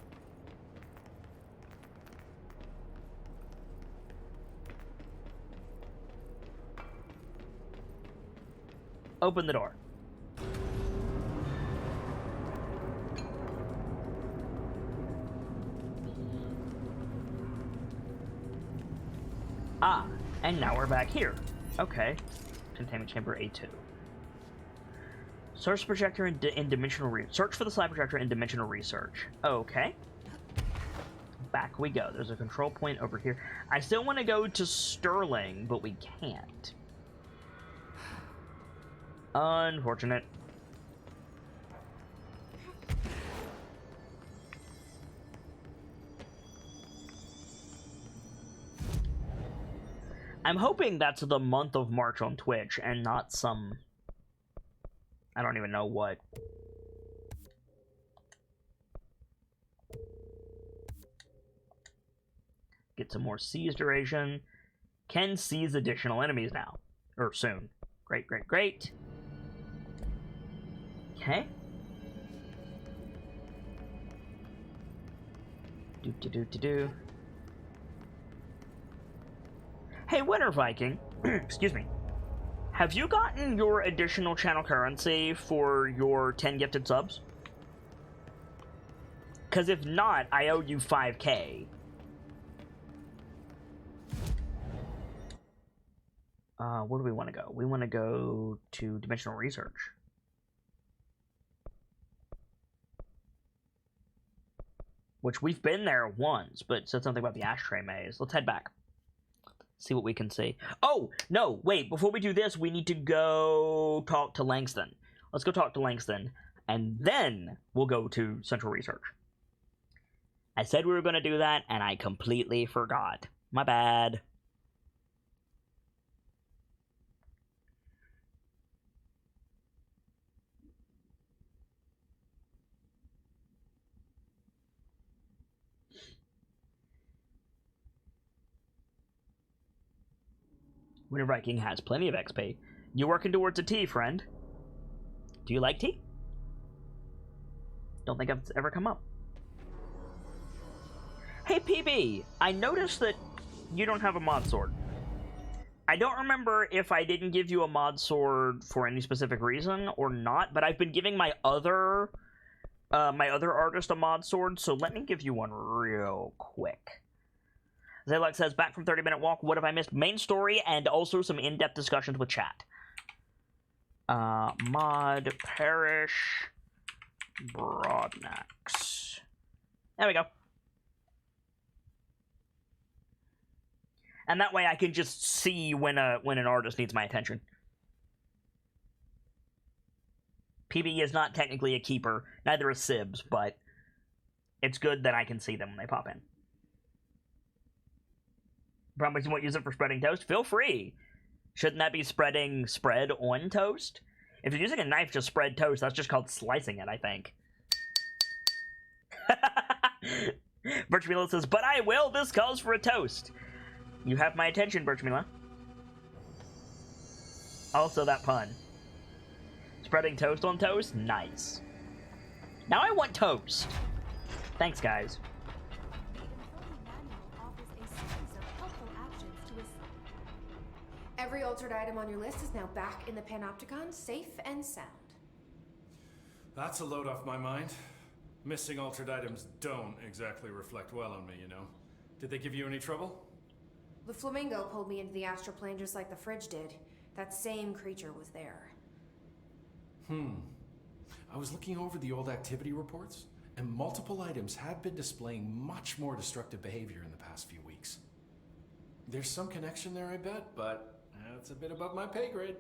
Open the door. Ah, and now we're back here. Okay. containment chamber A2. Search projector in dimensional search for the slide projector in dimensional research. Okay. Back we go. There's a control point over here. I still want to go to Sterling, but we can't. Unfortunate. I'm hoping that's the month of March on Twitch and not some... I don't even know what. Get some more seize duration. Can seize additional enemies now. Or soon. Great, great, great. Okay. Do. Hey, Winter Viking. Excuse me. Have you gotten your additional channel currency for your 10 gifted subs? Because if not, I owe you 5K. Where do we want to go? We want to go to Dimensional Research. Which we've been there once, but said something about the ashtray maze. Let's head back. See what we can see. Oh, no, wait. Before we do this, we need to go talk to Langston. Let's go talk to Langston, and then we'll go to Central Research. I said we were going to do that, and I completely forgot. My bad. Winter Viking has plenty of XP. You're working towards a tea, friend. Do you like tea? Don't think it's ever come up. Hey, PB, I noticed that you don't have a mod sword. I don't remember if I didn't give you a mod sword for any specific reason or not, but I've been giving my other artist a mod sword, so let me give you one real quick. Zayluck says, back from 30-minute walk, what have I missed? Main story and also some in-depth discussions with chat. Mod Parish Broadnax. There we go. And that way I can just see when an artist needs my attention. PB is not technically a keeper, neither is Sibs, but it's good that I can see them when they pop in. Promise you won't use it for spreading toast? Feel free. Shouldn't that be spreading spread on toast? If you're using a knife to spread toast, that's just called slicing it, I think. Birchmila says, but I will, this calls for a toast. You have my attention, Birchmila. Also that pun. Spreading toast on toast? Nice. Now I want toast. Thanks, guys. Every altered item on your list is now back in the Panopticon, safe and sound. That's a load off my mind. Missing altered items don't exactly reflect well on me, you know. Did they give you any trouble? The flamingo pulled me into the astral plane just like the fridge did. That same creature was there. I was looking over the old activity reports, and multiple items have been displaying much more destructive behavior in the past few weeks. There's some connection there, I bet, but that's a bit above my pay grade.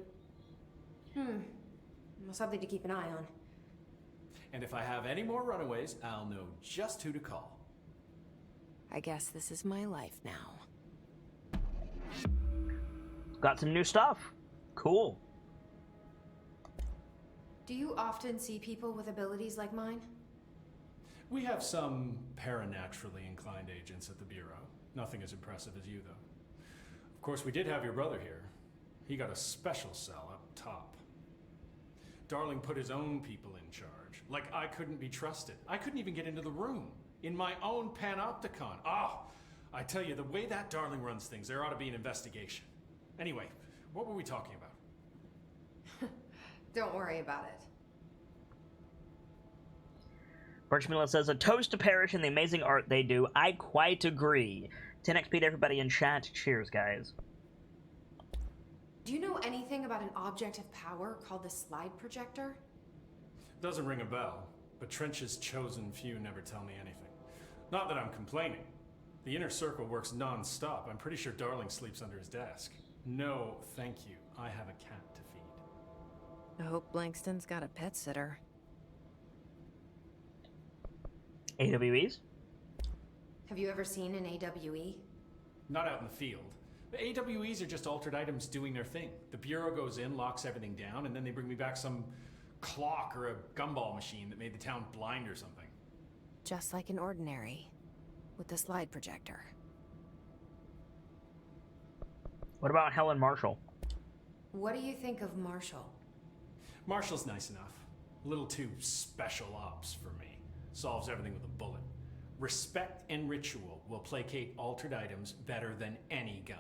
Well, something to keep an eye on. And if I have any more runaways, I'll know just who to call. I guess this is my life now. Got some new stuff. Cool. Do you often see people with abilities like mine? We have some paranaturally inclined agents at the Bureau. Nothing as impressive as you, though. Of course, we did have your brother here. He got a special cell up top. Darling put his own people in charge. Like I couldn't be trusted. I couldn't even get into the room. In my own Panopticon. I tell you, the way that Darling runs things, there ought to be an investigation. Anyway, what were we talking about? Don't worry about it. Birchmila says, a toast to Parish and the amazing art they do. I quite agree. 10 XP to everybody in chat. Cheers, guys. Do you know anything about an object of power called the slide projector? Doesn't ring a bell, but Trench's chosen few never tell me anything. Not that I'm complaining. The inner circle works non-stop. I'm pretty sure Darling sleeps under his desk. No, thank you. I have a cat to feed. I hope Blankston's got a pet sitter. AWEs? Have you ever seen an AWE? Not out in the field. The AWEs are just altered items doing their thing. The Bureau goes in, locks everything down, and then they bring me back some clock or a gumball machine that made the town blind or something. Just like an ordinary, with the slide projector. What about Helen Marshall? What do you think of Marshall? Marshall's nice enough. A little too special ops for me. Solves everything with a bullet. Respect and ritual will placate altered items better than any gun.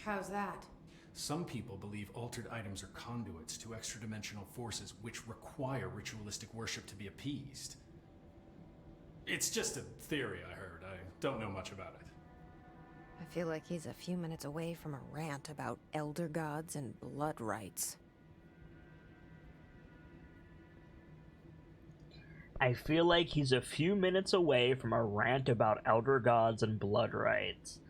How's that? Some people believe altered items are conduits to extra-dimensional forces which require ritualistic worship to be appeased. It's just a theory I heard. I don't know much about it. I feel like he's a few minutes away from a rant about elder gods and blood rites. I feel like he's a few minutes away from a rant about elder gods and blood rites.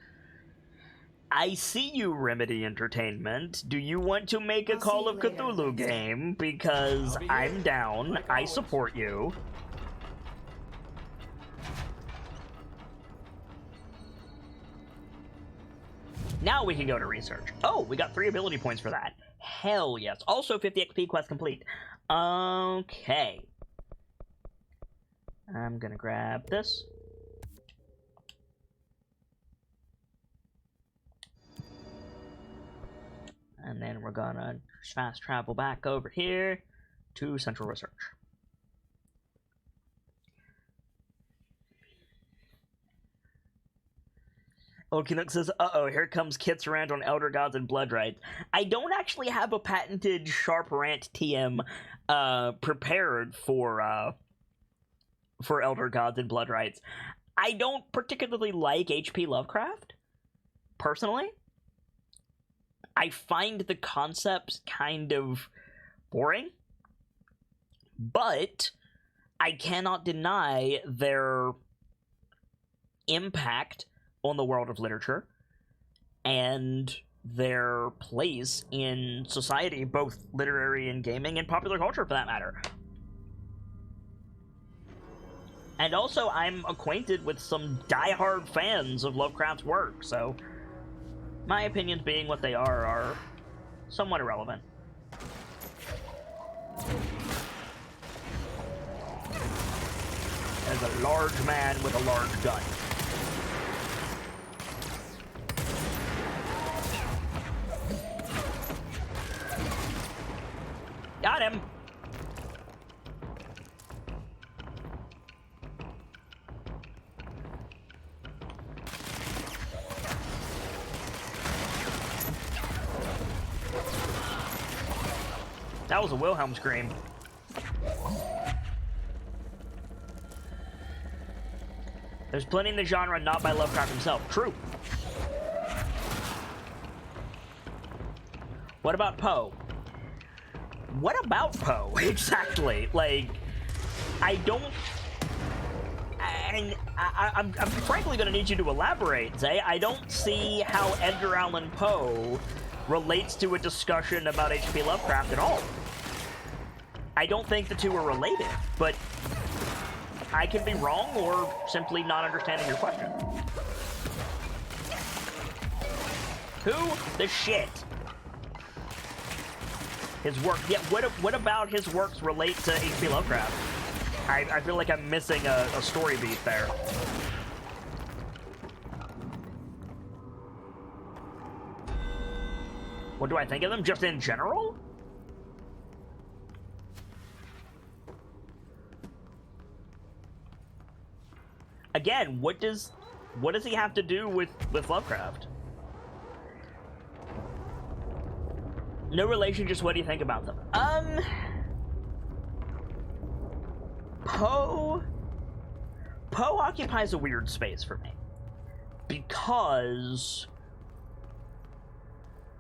I see you, Remedy Entertainment. Do you want to make a Call of Cthulhu game? Because I'm down. I support you. Now we can go to research. Oh, we got 3 ability points for that. Hell yes. Also 50 XP quest complete. Okay. I'm gonna grab this. And then we're gonna fast travel back over here to Central Research. Oh, Canuck says, uh-oh, here comes Kit's rant on Elder Gods and Blood Rites. I don't actually have a patented sharp rant TM prepared for Elder Gods and Blood Rites. I don't particularly like H.P. Lovecraft, personally. I find the concepts kind of boring, but I cannot deny their impact on the world of literature and their place in society, both literary and gaming and popular culture for that matter. And also, I'm acquainted with some diehard fans of Lovecraft's work, so my opinions being what they are somewhat irrelevant. There's a large man with a large gun. Got him! That was a Wilhelm scream. There's plenty in the genre not by Lovecraft himself. True. What about Poe? What about Poe, exactly? Like, I don't... And I'm frankly going to need you to elaborate, Zay. I don't see how Edgar Allan Poe relates to a discussion about H.P. Lovecraft at all. I don't think the two are related, but I could be wrong or simply not understanding your question. Who the shit? His work, yeah, what about his works relate to H.P. Lovecraft? I feel like I'm missing a story beat there. What do I think of them, just in general? Again, what does he have to do with Lovecraft? No relation, just what do you think about them? Poe occupies a weird space for me. Because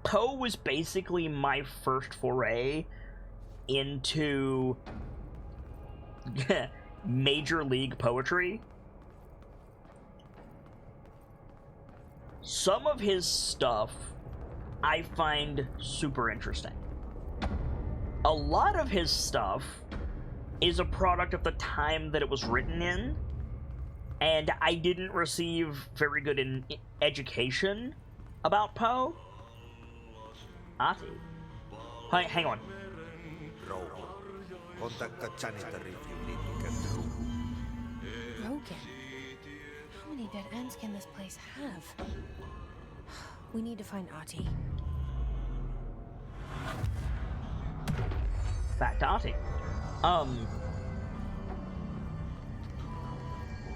Poe was basically my first foray into major league poetry. Some of his stuff I find super interesting. A lot of his stuff is a product of the time that it was written in, and I didn't receive very good education about Poe. Ati. Hang on. Contact the janitor if you need to get through. Broken? How many dead ends can this place have? We need to find Ati. Back to Ati.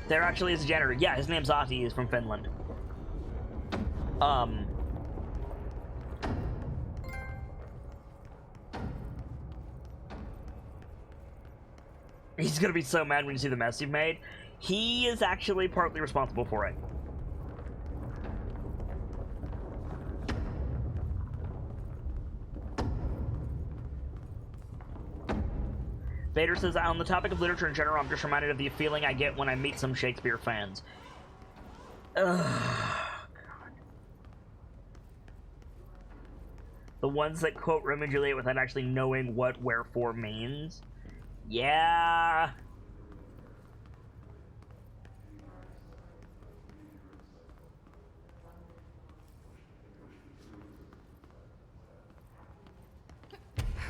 There actually is a janitor. Yeah, his name's Ati. He's from Finland. He's gonna be so mad when you see the mess you've made. He is actually partly responsible for it. Vader says, on the topic of literature in general, I'm just reminded of the feeling I get when I meet some Shakespeare fans. Ugh, God. The ones that quote Romeo and Juliet without actually knowing what wherefore means. Yeah.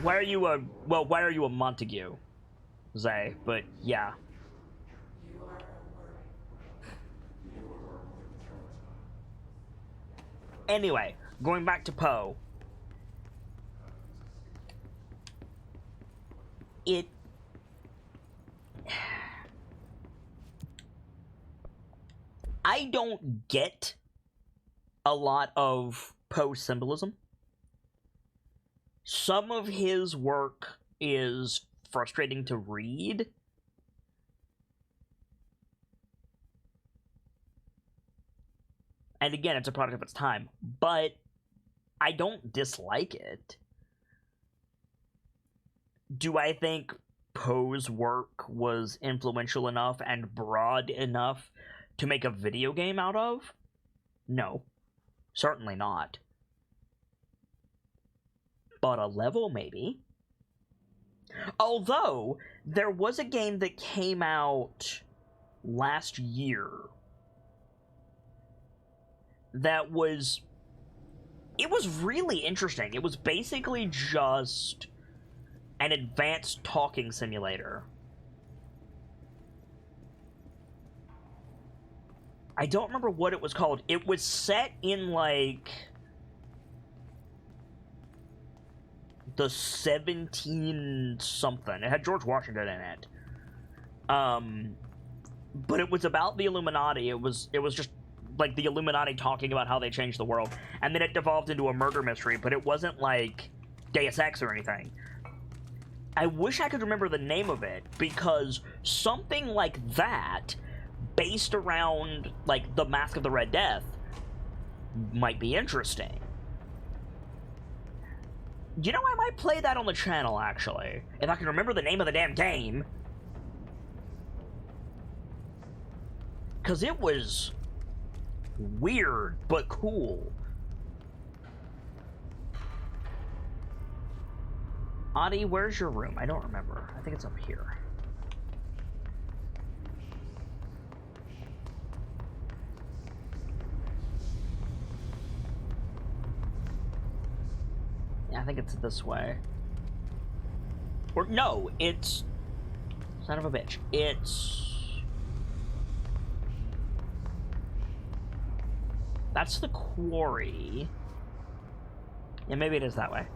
Why are you a Montague, Zay? But yeah. Anyway, going back to Poe. I don't get a lot of Poe symbolism. Some of his work is frustrating to read. And again, it's a product of its time. But I don't dislike it. Do I think Poe's work was influential enough and broad enough to make a video game out of? No. Certainly not. But a level, maybe. Although, there was a game that came out last year that was... It was really interesting. It was basically just an advanced talking simulator. I don't remember what it was called. It was set in, like, the 17-something. It had George Washington in it. But it was about the Illuminati. It was just, like, the Illuminati talking about how they changed the world. And then it devolved into a murder mystery, but it wasn't, like, Deus Ex or anything. I wish I could remember the name of it, because something like that, based around, like, the Mask of the Red Death, might be interesting. You know, I might play that on the channel, actually. If I can remember the name of the damn game. Because it was weird, but cool. Adi, where's your room? I don't remember. I think it's up here. Yeah, I think it's this way. Or, no, it's... Son of a bitch. It's... That's the quarry. Yeah, maybe it is that way.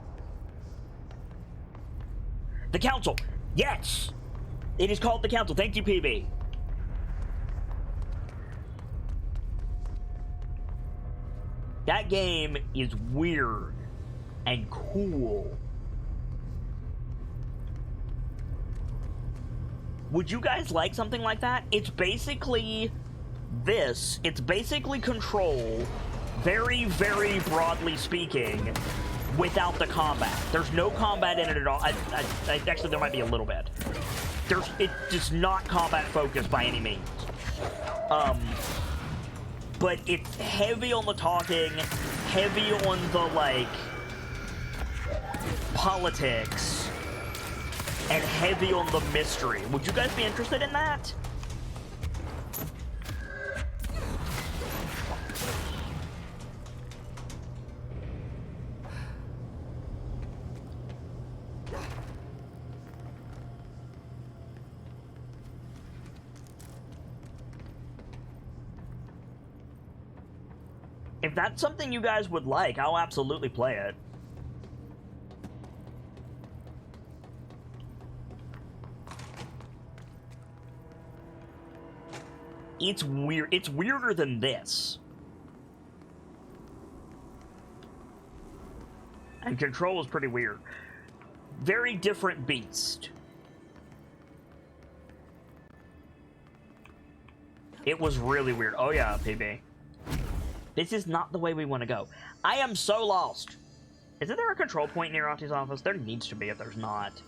The Council! Yes! It is called the Council. Thank you, PB. That game is weird and cool. Would you guys like something like that? It's basically this. It's basically Control very, very broadly speaking, without the combat. There's no combat in it at all. Actually, there might be a little bit. It is not combat focused by any means. But it's heavy on the talking, heavy on the, like, politics, and heavy on the mystery. Would you guys be interested in that? If that's something you guys would like, I'll absolutely play it. It's weird. It's weirder than this. And Control is pretty weird. Very different beast. It was really weird. Oh yeah, PB. This is not the way we want to go. I am so lost. Isn't there a control point near Auntie's office? There needs to be if there's not.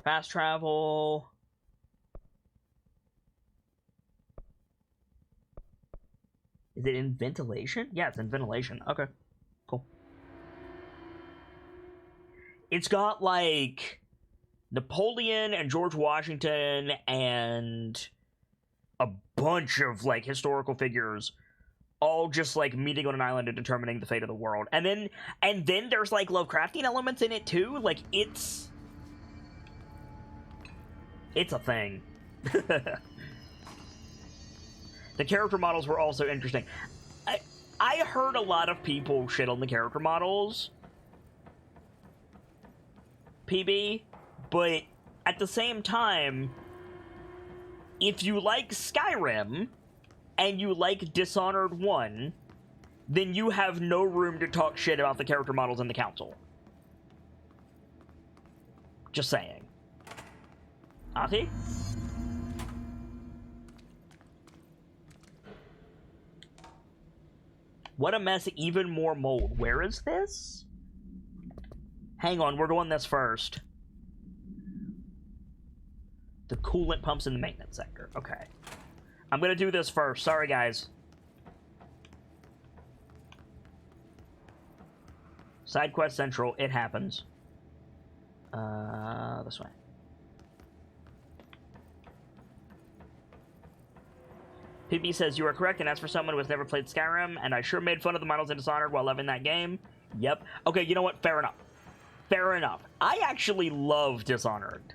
Fast travel. Is it in ventilation? Yeah, it's in ventilation. Okay, cool. It's got, like, Napoleon and George Washington and a bunch of, like, historical figures all just, like, meeting on an island and determining the fate of the world. And then there's, like, Lovecraftian elements in it, too. Like, it's a thing. The character models were also interesting. I heard a lot of people shit on the character models, PB, but at the same time, if you like Skyrim and you like Dishonored 1, then you have no room to talk shit about the character models in the Council. Just saying. Ati? What a mess, even more mold. Where is this? Hang on, we're doing this first. The coolant pumps in the maintenance sector. Okay. I'm gonna do this first. Sorry, guys. Side quest central. It happens. This way. PB says, you are correct, and as for someone who has never played Skyrim, and I sure made fun of the models in Dishonored while loving that game. Yep. Okay, you know what? Fair enough. Fair enough. I actually love Dishonored.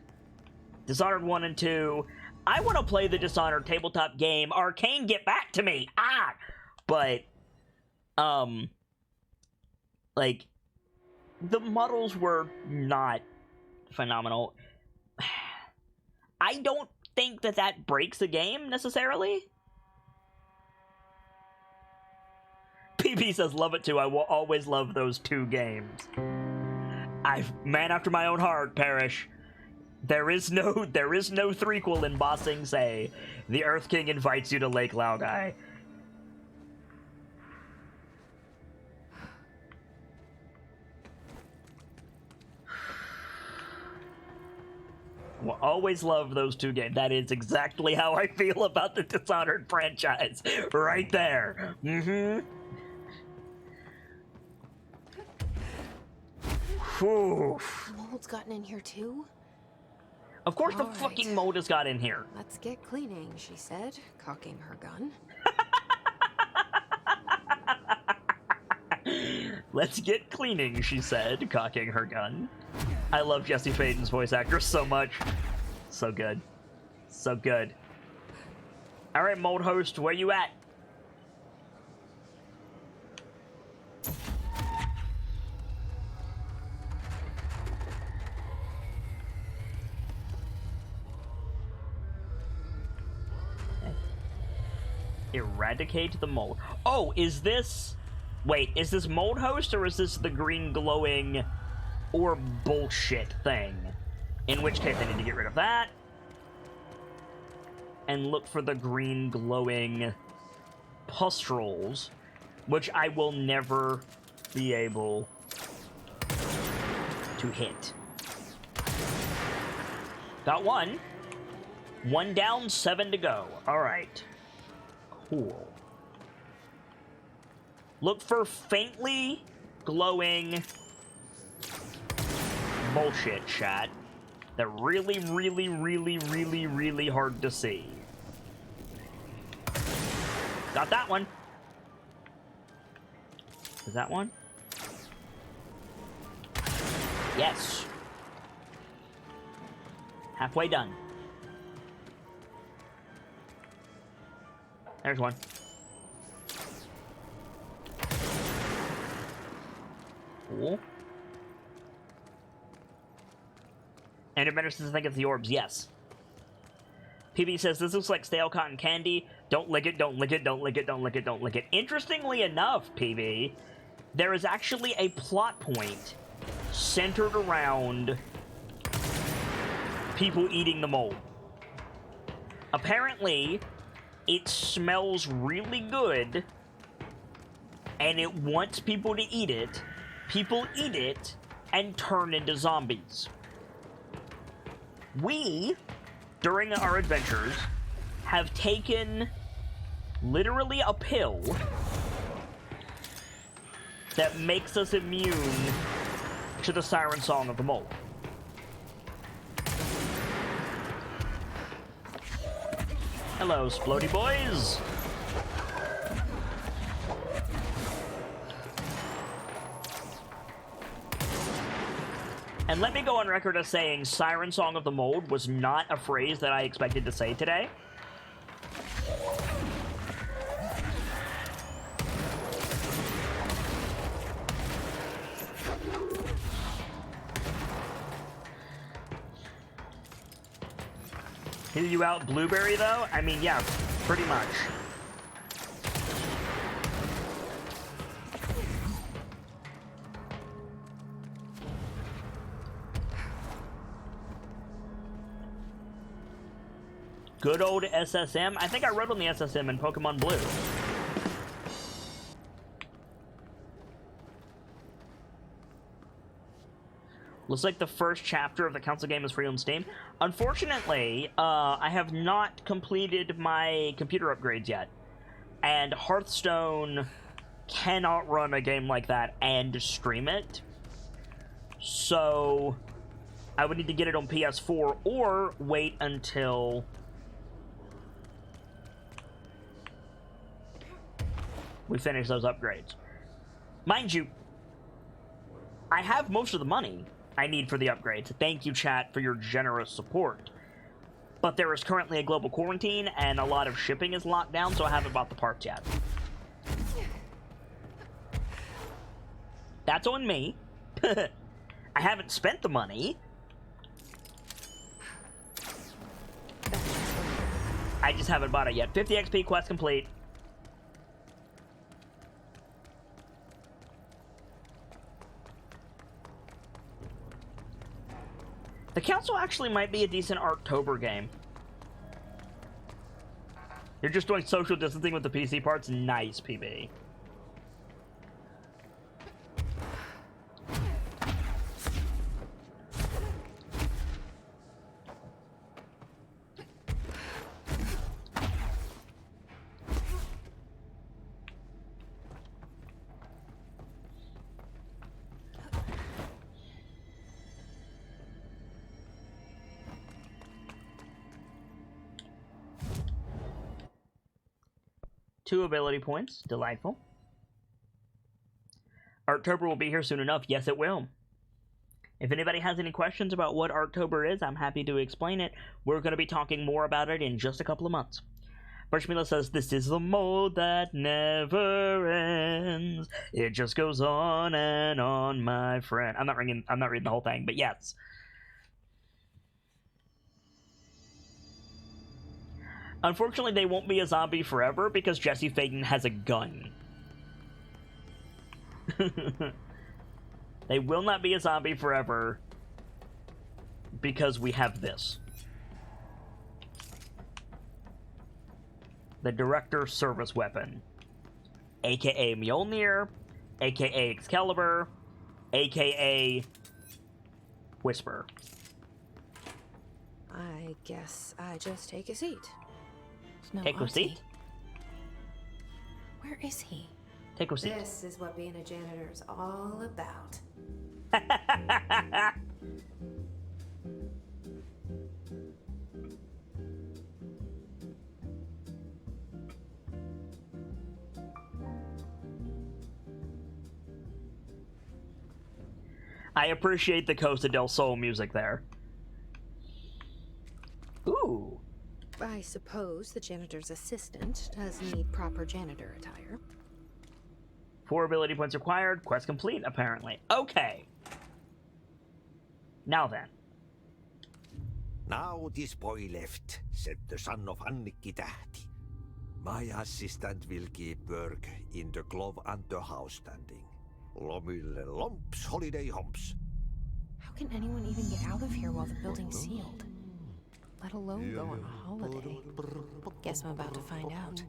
Dishonored 1 and 2. I want to play the Dishonored tabletop game. Arcane, get back to me! Ah! But, like, the models were not phenomenal. I don't think that breaks the game, necessarily. PB says, love it too. I will always love those two games. Man after my own heart, Parrish. There is no threequel in Ba Sing Se. The Earth King invites you to Lake Laogai. Will always love those two games. That is exactly how I feel about the Dishonored franchise. Right there. Mm-hmm. The mold's gotten in here too? Of course the fucking mold has got in here. Let's get cleaning, she said, cocking her gun. Let's get cleaning, she said, cocking her gun. I love Jesse Faden's voice actor so much. So good. So good. Alright, mold host, where you at? Eradicate the mold. Oh, is this... Wait, is this mold host, or is this the green glowing or bullshit thing? In which case I need to get rid of that. And look for the green glowing pustules. which I will never be able to hit. Got one. One down, 7 to go. Alright. Cool. Look for faintly glowing bullshit, chat. They're really, really, really, really, really hard to see. Got that one. Is that one? Yes. Halfway done. There's one. Cool. And Inventor says, I think it's the orbs. Yes. PB says, this looks like stale cotton candy. Don't lick it, don't lick it, don't lick it, don't lick it, don't lick it. Interestingly enough, PB, there is actually a plot point centered around people eating the mold. Apparently, it smells really good, and it wants people to eat it. People eat it and turn into zombies. We, during our adventures, have taken literally a pill that makes us immune to the siren song of the mole. Hello, Splody boys! And let me go on record as saying Siren Song of the Mold was not a phrase that I expected to say today. Hear you out, Blueberry, though? I mean, yeah, pretty much. Good old SSM. I think I wrote on the SSM in Pokemon Blue. Looks like the first chapter of the console game is free on Steam. Unfortunately, I have not completed my computer upgrades yet. And Hearthstone cannot run a game like that and stream it. So I would need to get it on PS4 or wait until we finish those upgrades. Mind you, I have most of the money I need for the upgrades. Thank you, chat, for your generous support. But there is currently a global quarantine, and a lot of shipping is locked down, so I haven't bought the parts yet. That's on me. I haven't spent the money. I just haven't bought it yet. 50 XP, quest complete. The Council actually might be a decent Arctober game. You're just doing social distancing with the PC parts? Nice, PB. Two ability points. Delightful. Arctober will be here soon enough. Yes, it will. If anybody has any questions about what Arctober is, I'm happy to explain it. We're going to be talking more about it in just a couple of months. Birchmila says, this is the mode that never ends. It just goes on and on, my friend. I'm not reading the whole thing, but yes. Unfortunately, they won't be a zombie forever because Jesse Faden has a gun. They will not be a zombie forever because we have this. The Director Service Weapon. aka Mjolnir, aka Excalibur, aka Whisper. I guess I just take a seat. No, Take a Auntie. seat? Where is he? Take a seat. This is what being a janitor is all about. I appreciate the Costa del Sol music there. Ooh. I suppose the janitor's assistant does need proper janitor attire. 4 ability points required. Quest complete, apparently. Okay. Now then. Now this boy left, said the son of Annikki Tähti. My assistant will keep work in the glove and the house standing. Lomille lomps, holiday humps. How can anyone even get out of here while the building's sealed? Let alone go on a holiday. Guess I'm about to find out.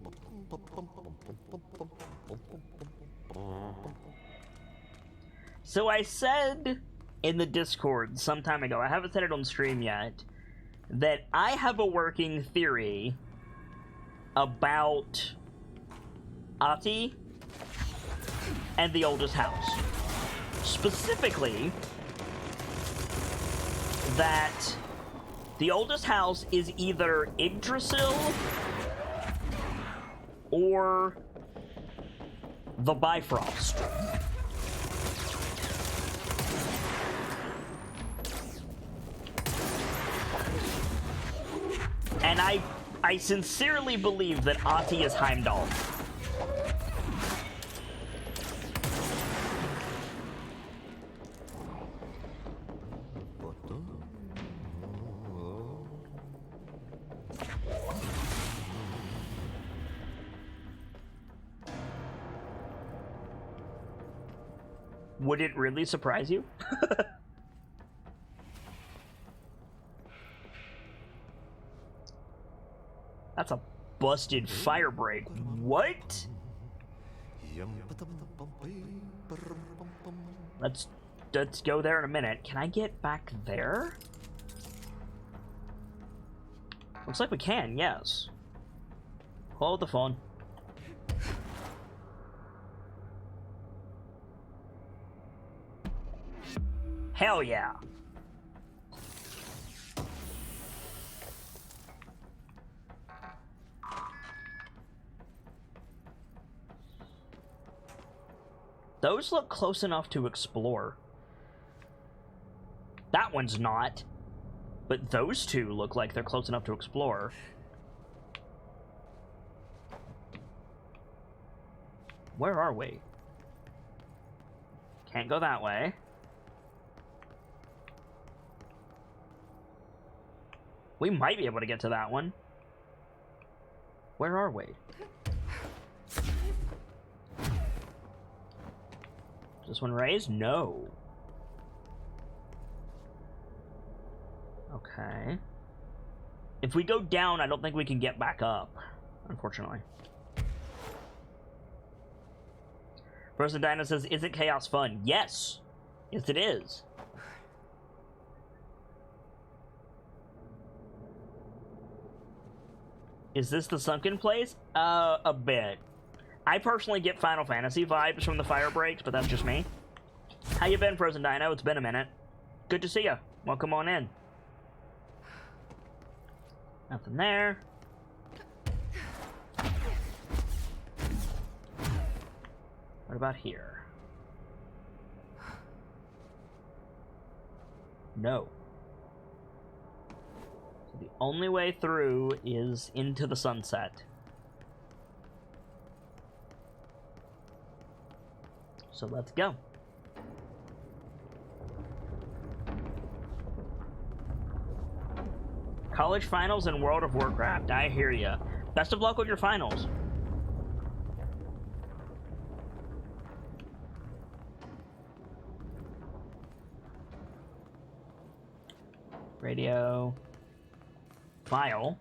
So I said in the Discord some time ago, I haven't said it on stream yet, that I have a working theory about Ahti and the oldest house. Specifically, that the oldest house is either Yggdrasil or the Bifrost. And I sincerely believe that Ahti is Heimdall. Would it really surprise you? That's a busted fire break. What? Let's go there in a minute. Can I get back there? Looks like we can, yes. Hold the phone. Hell yeah. Those look close enough to explore. That one's not. But those two look like they're close enough to explore. Where are we? Can't go that way. We might be able to get to that one. Where are we? Is this one raised? No. Okay. If we go down, I don't think we can get back up, unfortunately. Frozen Dino says, "Isn't chaos fun?" Yes. Yes, it is. Is this the sunken place? A bit. I personally get Final Fantasy vibes from the fire breaks, but that's just me. How you been, Frozen Dino? It's been a minute. Good to see you. Welcome on in. Nothing there. What about here? No. So the only way through is into the sunset. So let's go. College finals and World of Warcraft. I hear ya. Best of luck with your finals. Radio. File.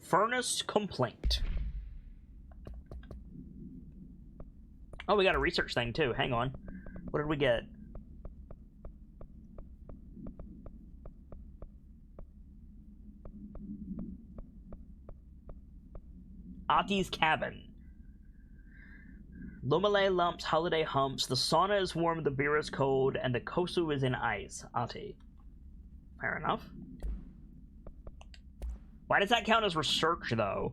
Furnace complaint. Oh, we got a research thing too. Hang on. What did we get? Ati's cabin. Lomale lumps, holiday humps. The sauna is warm, the beer is cold, and the kosu is in ice. Ati. Fair enough. Why does that count as research, though?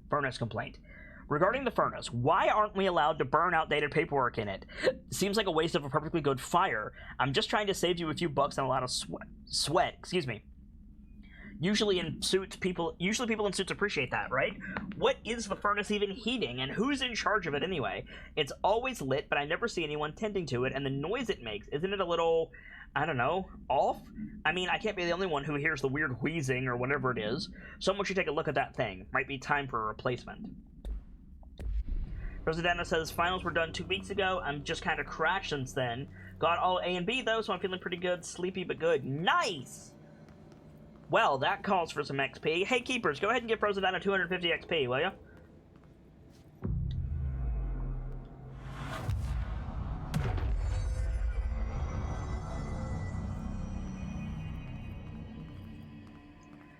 Furnace complaint. Regarding the furnace, why aren't we allowed to burn outdated paperwork in it? Seems like a waste of a perfectly good fire. I'm just trying to save you a few bucks and a lot of sweat. Excuse me. Usually people in suits appreciate that, right? What is the furnace even heating, and who's in charge of it anyway? It's always lit, but I never see anyone tending to it, and the noise it makes, isn't it a little, I don't know, off? I mean, I can't be the only one who hears the weird wheezing or whatever it is. Someone should take a look at that thing. Might be time for a replacement. Rosadana says, finals were done 2 weeks ago. I'm just kind of crashed since then. Got all A and B, though, so I'm feeling pretty good. Sleepy, but good. Nice! Well, that calls for some XP. Hey, Keepers, go ahead and give Rosadana 250 XP, will ya?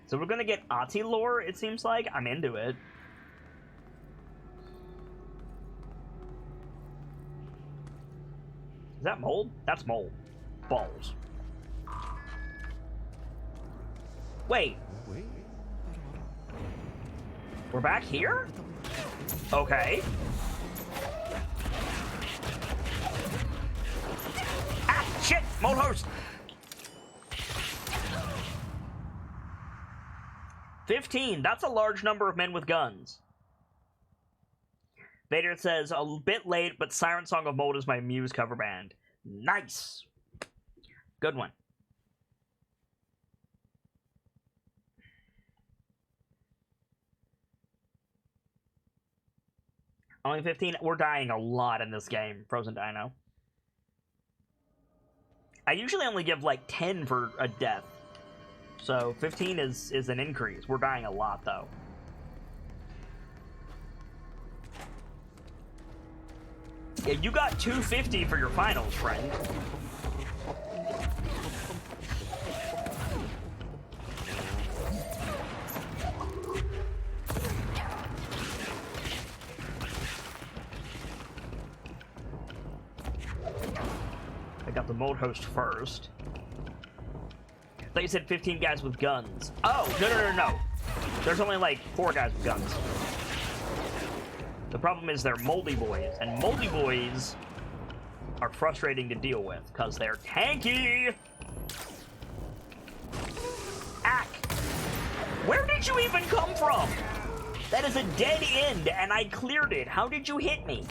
So we're gonna get Ati lore, it seems like. I'm into it. Is that mold? That's mold. Balls. Wait. We're back here? Okay. Ah, shit! Mold host! 15. That's a large number of men with guns. Vader says, a bit late, but Siren Song of Mold is my Muse cover band. Nice! Good one. Only 15? We're dying a lot in this game, Frozen Dino. I usually only give like 10 for a death. So 15 is an increase. We're dying a lot, though. Yeah, you got 250 for your finals, friend. I got the mold host first. I thought you said 15 guys with guns. Oh, no. There's only like 4 guys with guns. The problem is they're moldy boys, and moldy boys are frustrating to deal with because they're tanky. Ack! Where did you even come from? That is a dead end, and I cleared it. How did you hit me?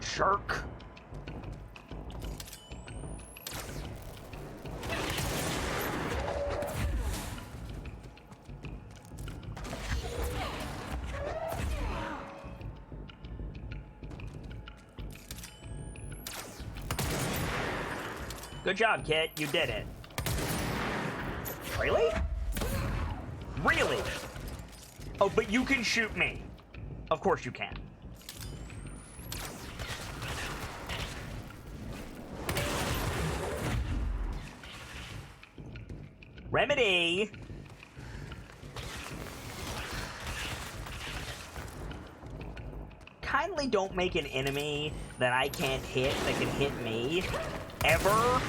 Jerk. Good job, Kit. You did it. Really? Really? Oh, but you can shoot me. Of course you can. Remedy! Kindly don't make an enemy that I can't hit that can hit me. Ever.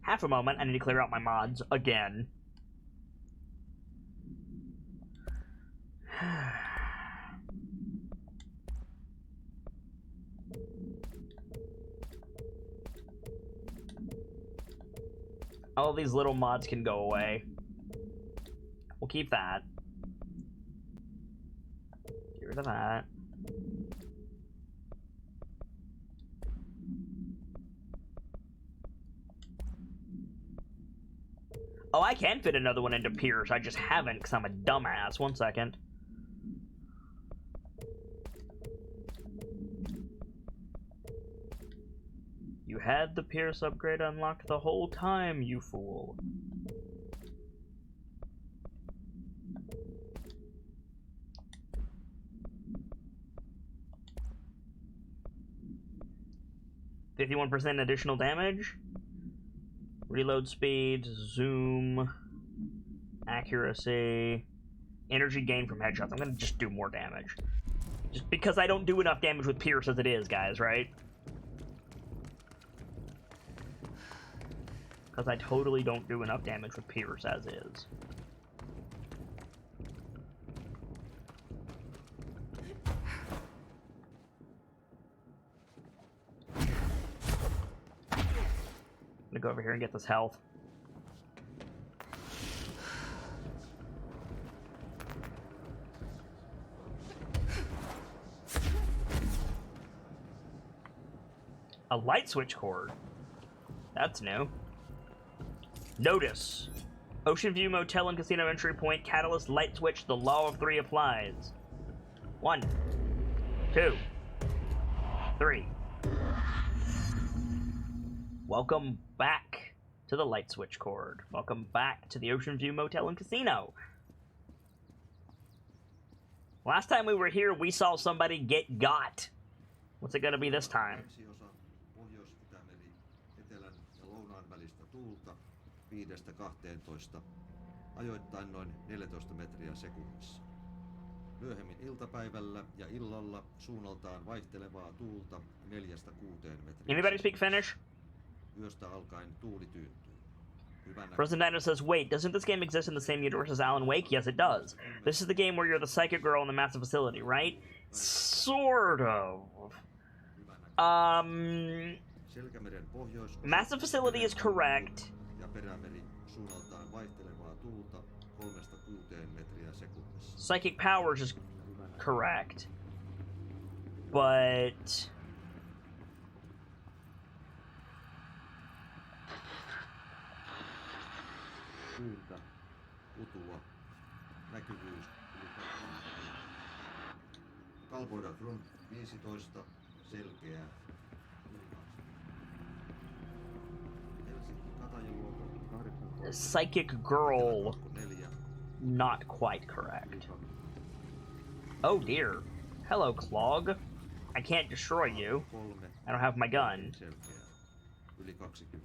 Half a moment, I need to clear out my mods again. All these little mods can go away. We'll keep that. Get rid of that. Oh, I can fit another one into Pierce. I just haven't because I'm a dumbass. 1 second. You had the Pierce upgrade unlocked the whole time, you fool. %51% additional damage. Reload speed, zoom, accuracy, energy gain from headshots. I'm gonna just do more damage. Just because I don't do enough damage with Pierce as it is, guys, right? Because I totally don't do enough damage with Pierce as is. I'm gonna go over here and get this health. A light switch cord. That's new. Notice. Ocean View Motel and Casino entry point. Catalyst light switch. The law of 3 applies. 1, 2, 3. Welcome back to the light switch cord. Welcome back to the Ocean View Motel and Casino. Last time we were here, we saw somebody get got. What's it gonna be this time? Pohjois-Itämeri, etelän ja lounaan välistä tuulta 5–12, ajoittain noin 14 metriä sekunnissa. Myöhemmin iltapäivällä ja illalla suunnaltaan vaihtelevaa tuulta 4–6 metriä. Anybody speak Finnish? Yöstä alkaen tuuli tyyntyy. Frozen Dino says, wait, doesn't this game exist in the same universe as Alan Wake? Yes, it does. This is the game where you're the psychic girl in the massive facility, right? Sort of. Massive facility is correct. Psychic powers is correct. But... Pyyntä, utua, näkyvyys yli 20. Kalvoida front 15, selkeää. Helsinki Katajaluoto 18. Psychic girl. Not quite correct. Oh dear. Hello, Clog. I can't destroy you. I don't have my gun. Yli 20.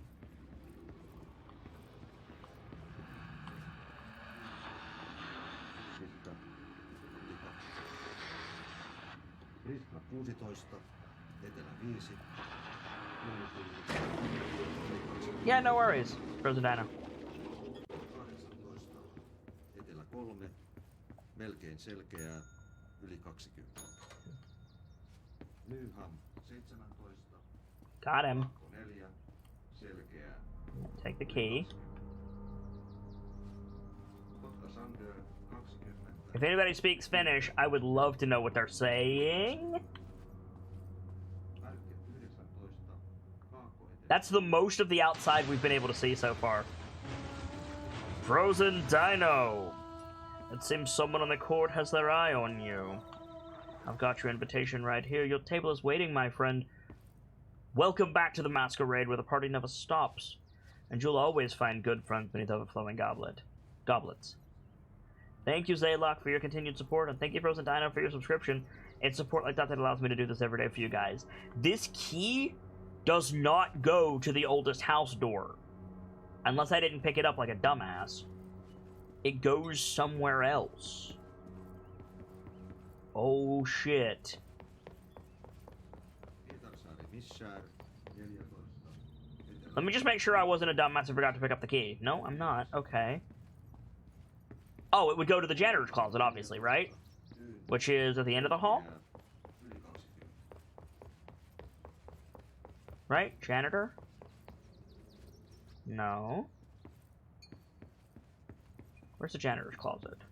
Riska 16, etelä 5. Yeah, no worries. Frozen Dino. 18, etelä 3, melkein selkeää, yli 20. Nyham 17. Got him. 4, selkeää. Take the key. Kotka Sander 20. If anybody speaks Finnish, I would love to know what they're saying. That's the most of the outside we've been able to see so far. Frozen Dino! It seems someone on the court has their eye on you. I've got your invitation right here. Your table is waiting, my friend. Welcome back to the masquerade where the party never stops. And you'll always find good friends beneath overflowing goblets. Thank you, Zaylok, for your continued support, and thank you, Frozen Dino, for your subscription. It's support like that that allows me to do this every day for you guys. This key does not go to the oldest house door. Unless I didn't pick it up like a dumbass. It goes somewhere else. Oh, shit. Let me just make sure I wasn't a dumbass and forgot to pick up the key. No, I'm not. Okay. Oh, it would go to the janitor's closet, obviously, right? Which is at the end of the hall? Right? Janitor? No. Where's the janitor's closet?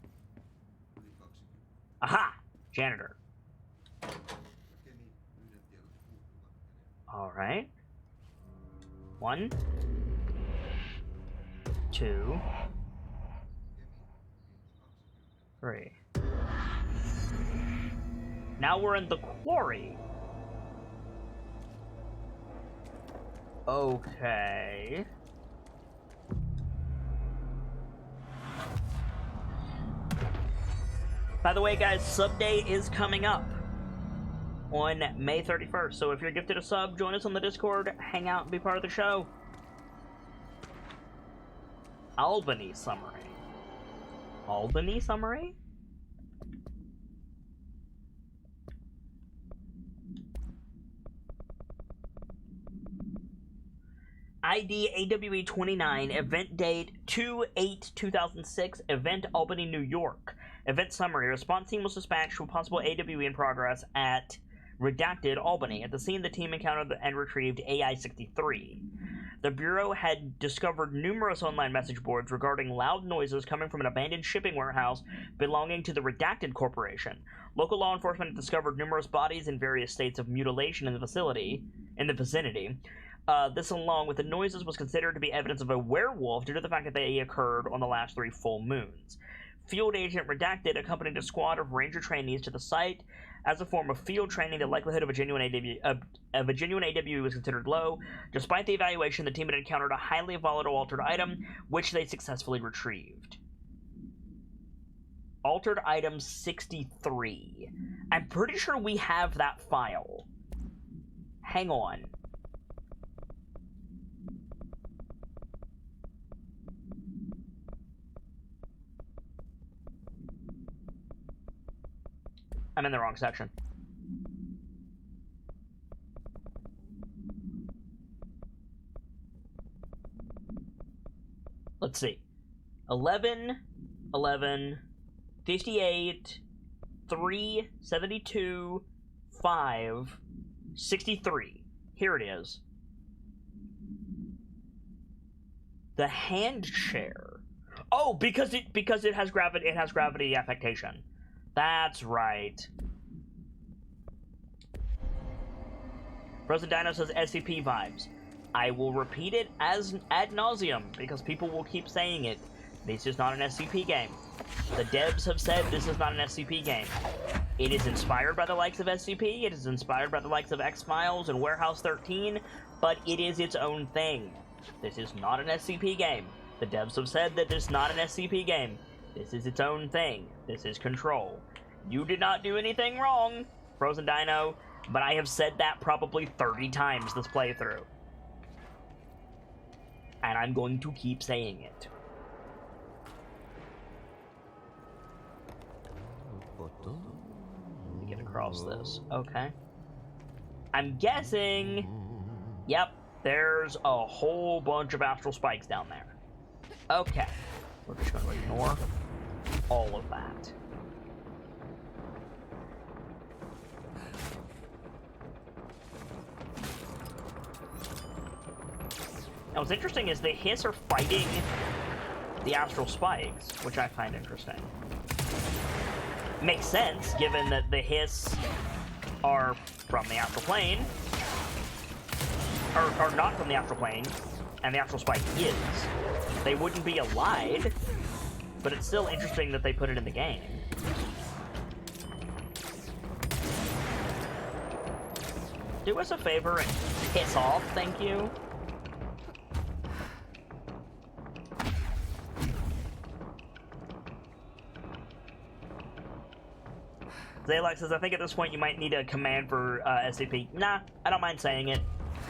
Aha! Janitor. Alright. 1, 2, 3. Now we're in the quarry. Okay. By the way, guys, sub day is coming up on May 31st. So if you're gifted a sub, join us on the Discord, hang out, and be part of the show. Albany summary. Albany summary? ID AWE 29, event date 2/8/2006, event Albany, New York. Event summary, response team was dispatched to a possible AWE in progress at Redacted, Albany. At the scene, the team encountered and retrieved AI-63. The Bureau had discovered numerous online message boards regarding loud noises coming from an abandoned shipping warehouse belonging to the Redacted Corporation. Local law enforcement had discovered numerous bodies in various states of mutilation in the vicinity. This, along with the noises, was considered to be evidence of a werewolf due to the fact that they occurred on the last 3 full moons. Field Agent Redacted accompanied a squad of ranger trainees to the site. As a form of field training, the likelihood of a genuine AWE was considered low. Despite the evaluation, the team had encountered a highly volatile altered item, which they successfully retrieved. Altered item 63. I'm pretty sure we have that file. Hang on. I'm in the wrong section. Let's see. 11, 11, 58, 3, 72, 5, 63. Here it is. The hand chair. Oh, because it has gravity affectation. That's right. Frozen Dino says SCP vibes. I will repeat it as ad nauseum because people will keep saying it. This is not an SCP game. The devs have said this is not an SCP game. It is inspired by the likes of SCP, it is inspired by the likes of X-Files and Warehouse 13, but it is its own thing. This is not an SCP game. The devs have said that it's not an SCP game. This is its own thing. This is Control. You did not do anything wrong, Frozen Dino, but I have said that probably 30 times this playthrough. And I'm going to keep saying it. Let me get across this. Okay. I'm guessing... Yep, there's a whole bunch of astral spikes down there. Okay. We're just going to ignore all of that. Now what's interesting is the Hiss are fighting the astral spikes, which I find interesting. Makes sense, given that the Hiss are from the astral plane, or not from the astral plane, and the astral spike is. They wouldn't be allied, but it's still interesting that they put it in the game. Do us a favor and piss off, thank you. Zaylock says, I think at this point you might need a command for SCP. Nah, I don't mind saying it.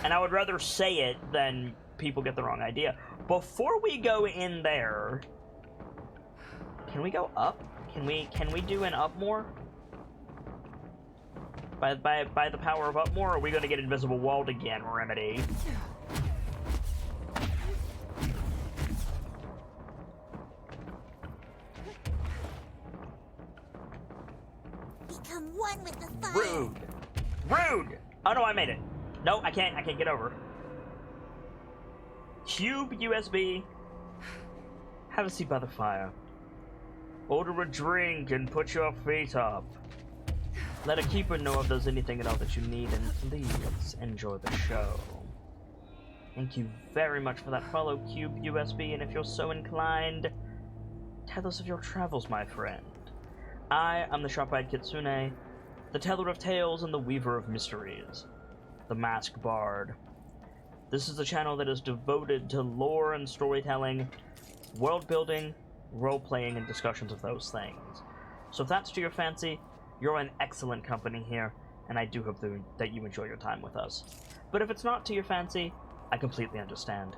And I would rather say it than people get the wrong idea. Before we go in there, can we go up? Can we do an up more? By the power of up more, or are we gonna get invisible walled again, Remedy? Become one with the fire. Rude. Rude! Oh no, I made it. No, I can't get over. Cube USB. Have a seat by the fire. Order a drink and put your feet up. Let a keeper know if there's anything at all that you need, and please enjoy the show. Thank you very much for that follow, Cube USB, and if you're so inclined, tell us of your travels, my friend. I am the sharp-eyed Kitsune, the teller of tales and the weaver of mysteries, the masked bard. This is a channel that is devoted to lore and storytelling, world building, role-playing, and discussions of those things. So if that's to your fancy, you're in excellent company here, and I do hope that you enjoy your time with us. But if it's not to your fancy, I completely understand.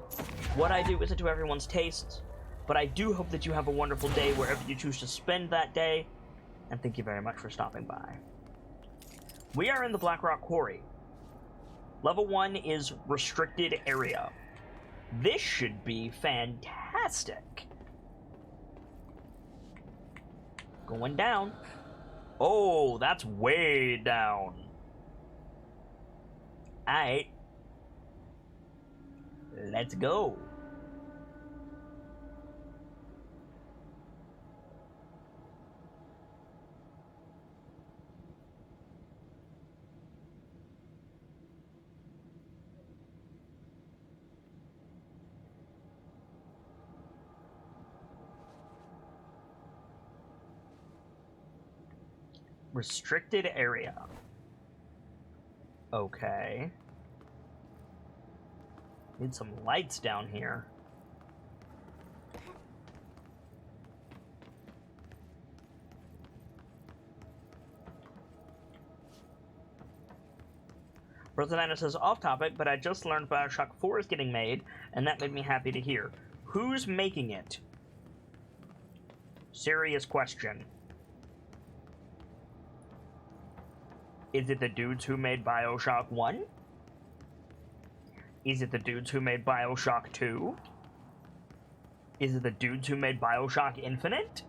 What I do isn't to everyone's tastes, but I do hope that you have a wonderful day wherever you choose to spend that day, and thank you very much for stopping by. We are in the Blackrock Quarry. Level 1 is Restricted Area. This should be fantastic. Going down. Oh, that's way down. Alright. Let's go. Restricted area. Okay. Need some lights down here. Rosanna says, off topic, but I just learned Bioshock 4 is getting made, and that made me happy to hear. Who's making it? Serious question. Is it the dudes who made Bioshock 1? Is it the dudes who made Bioshock 2? Is it the dudes who made Bioshock Infinite?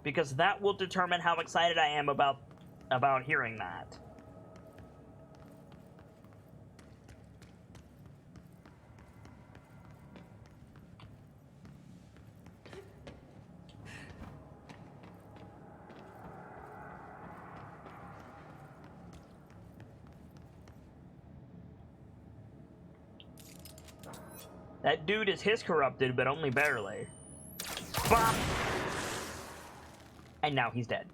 Because that will determine how excited I am about hearing that. That dude is his corrupted, but only barely. Bop! And now he's dead.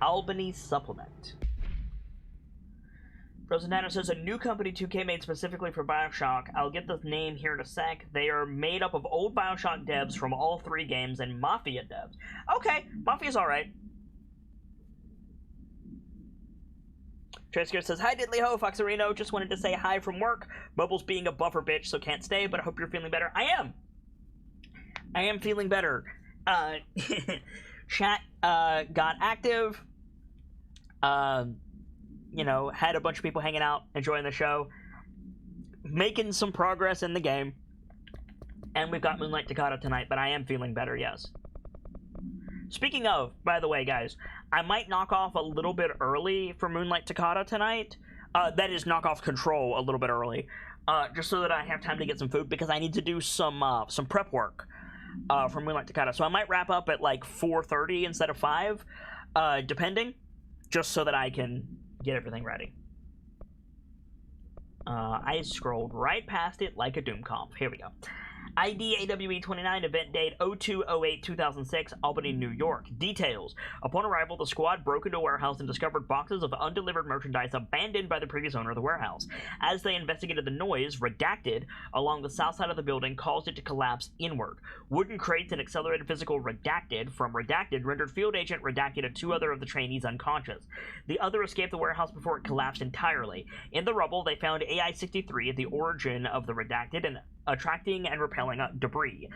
Albany Supplement. Rosanna says, a new company 2K made specifically for Bioshock. I'll get the name here in a sec. They are made up of old Bioshock devs from all 3 games and Mafia devs. Okay, Mafia's alright. Tresker says, hi Diddly Ho, Foxerino. Just wanted to say hi from work. Bubble's being a buffer bitch, so can't stay, but I hope you're feeling better. I am feeling better. Chat got active. You know, had a bunch of people hanging out, enjoying the show. Making some progress in the game. And we've got Moonlight Takata tonight, but I am feeling better, yes. Speaking of, by the way, guys, I might knock off a little bit early for Moonlight Takata tonight. That is, knock off Control a little bit early. Just so that I have time to get some food, because I need to do some prep work for Moonlight Takata. So I might wrap up at like 4:30 instead of 5, depending, just so that I can get everything ready. I scrolled right past it like a Doom comp. Here we go. ID AWE29, event date 02/08/2006, Albany, New York. Details. Upon arrival, the squad broke into a warehouse and discovered boxes of undelivered merchandise abandoned by the previous owner of the warehouse. As they investigated the noise, Redacted, along the south side of the building, caused it to collapse inward. Wooden crates and accelerated physical Redacted from Redacted rendered Field Agent Redacted and 2 other of the trainees unconscious. The other escaped the warehouse before it collapsed entirely. In the rubble, they found AI-63 at the origin of the Redacted and attracting and repelling debris.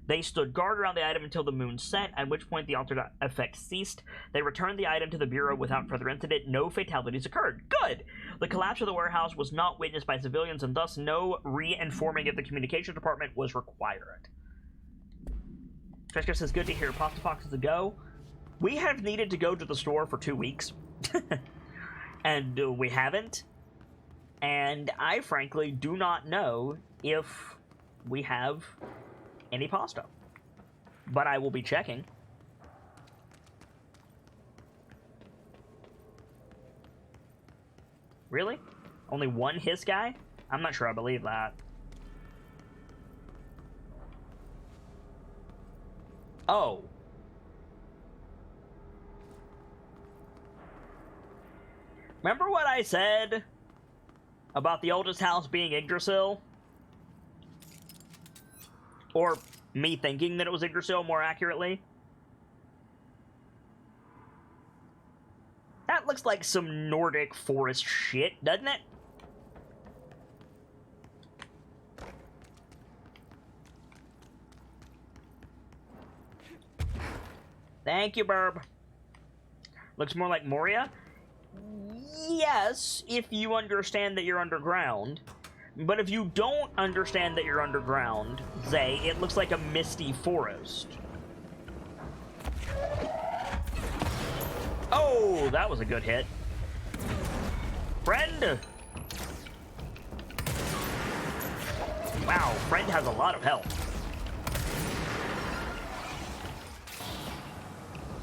They stood guard around the item until the moon set, at which point the altered effect ceased. They returned the item to the Bureau without further incident. No fatalities occurred. Good! The collapse of the warehouse was not witnessed by civilians, and thus no re-informing of the communications department was required. Tresker says, good to hear. Pasta Fox is a go. We have needed to go to the store for 2 weeks. And we haven't. And I frankly do not know if we have any pasta. But I will be checking. Really? Only one hiss guy? I'm not sure I believe that. Oh. Remember what I said about the oldest house being Yggdrasil? Or me thinking that it was Yggdrasil, more accurately? That looks like some Nordic forest shit, doesn't it? Thank you, Burb. Looks more like Moria? Yes, if you understand that you're underground. But if you don't understand that you're underground, Zay, it looks like a misty forest. Oh, that was a good hit. Friend! Wow, Friend has a lot of health.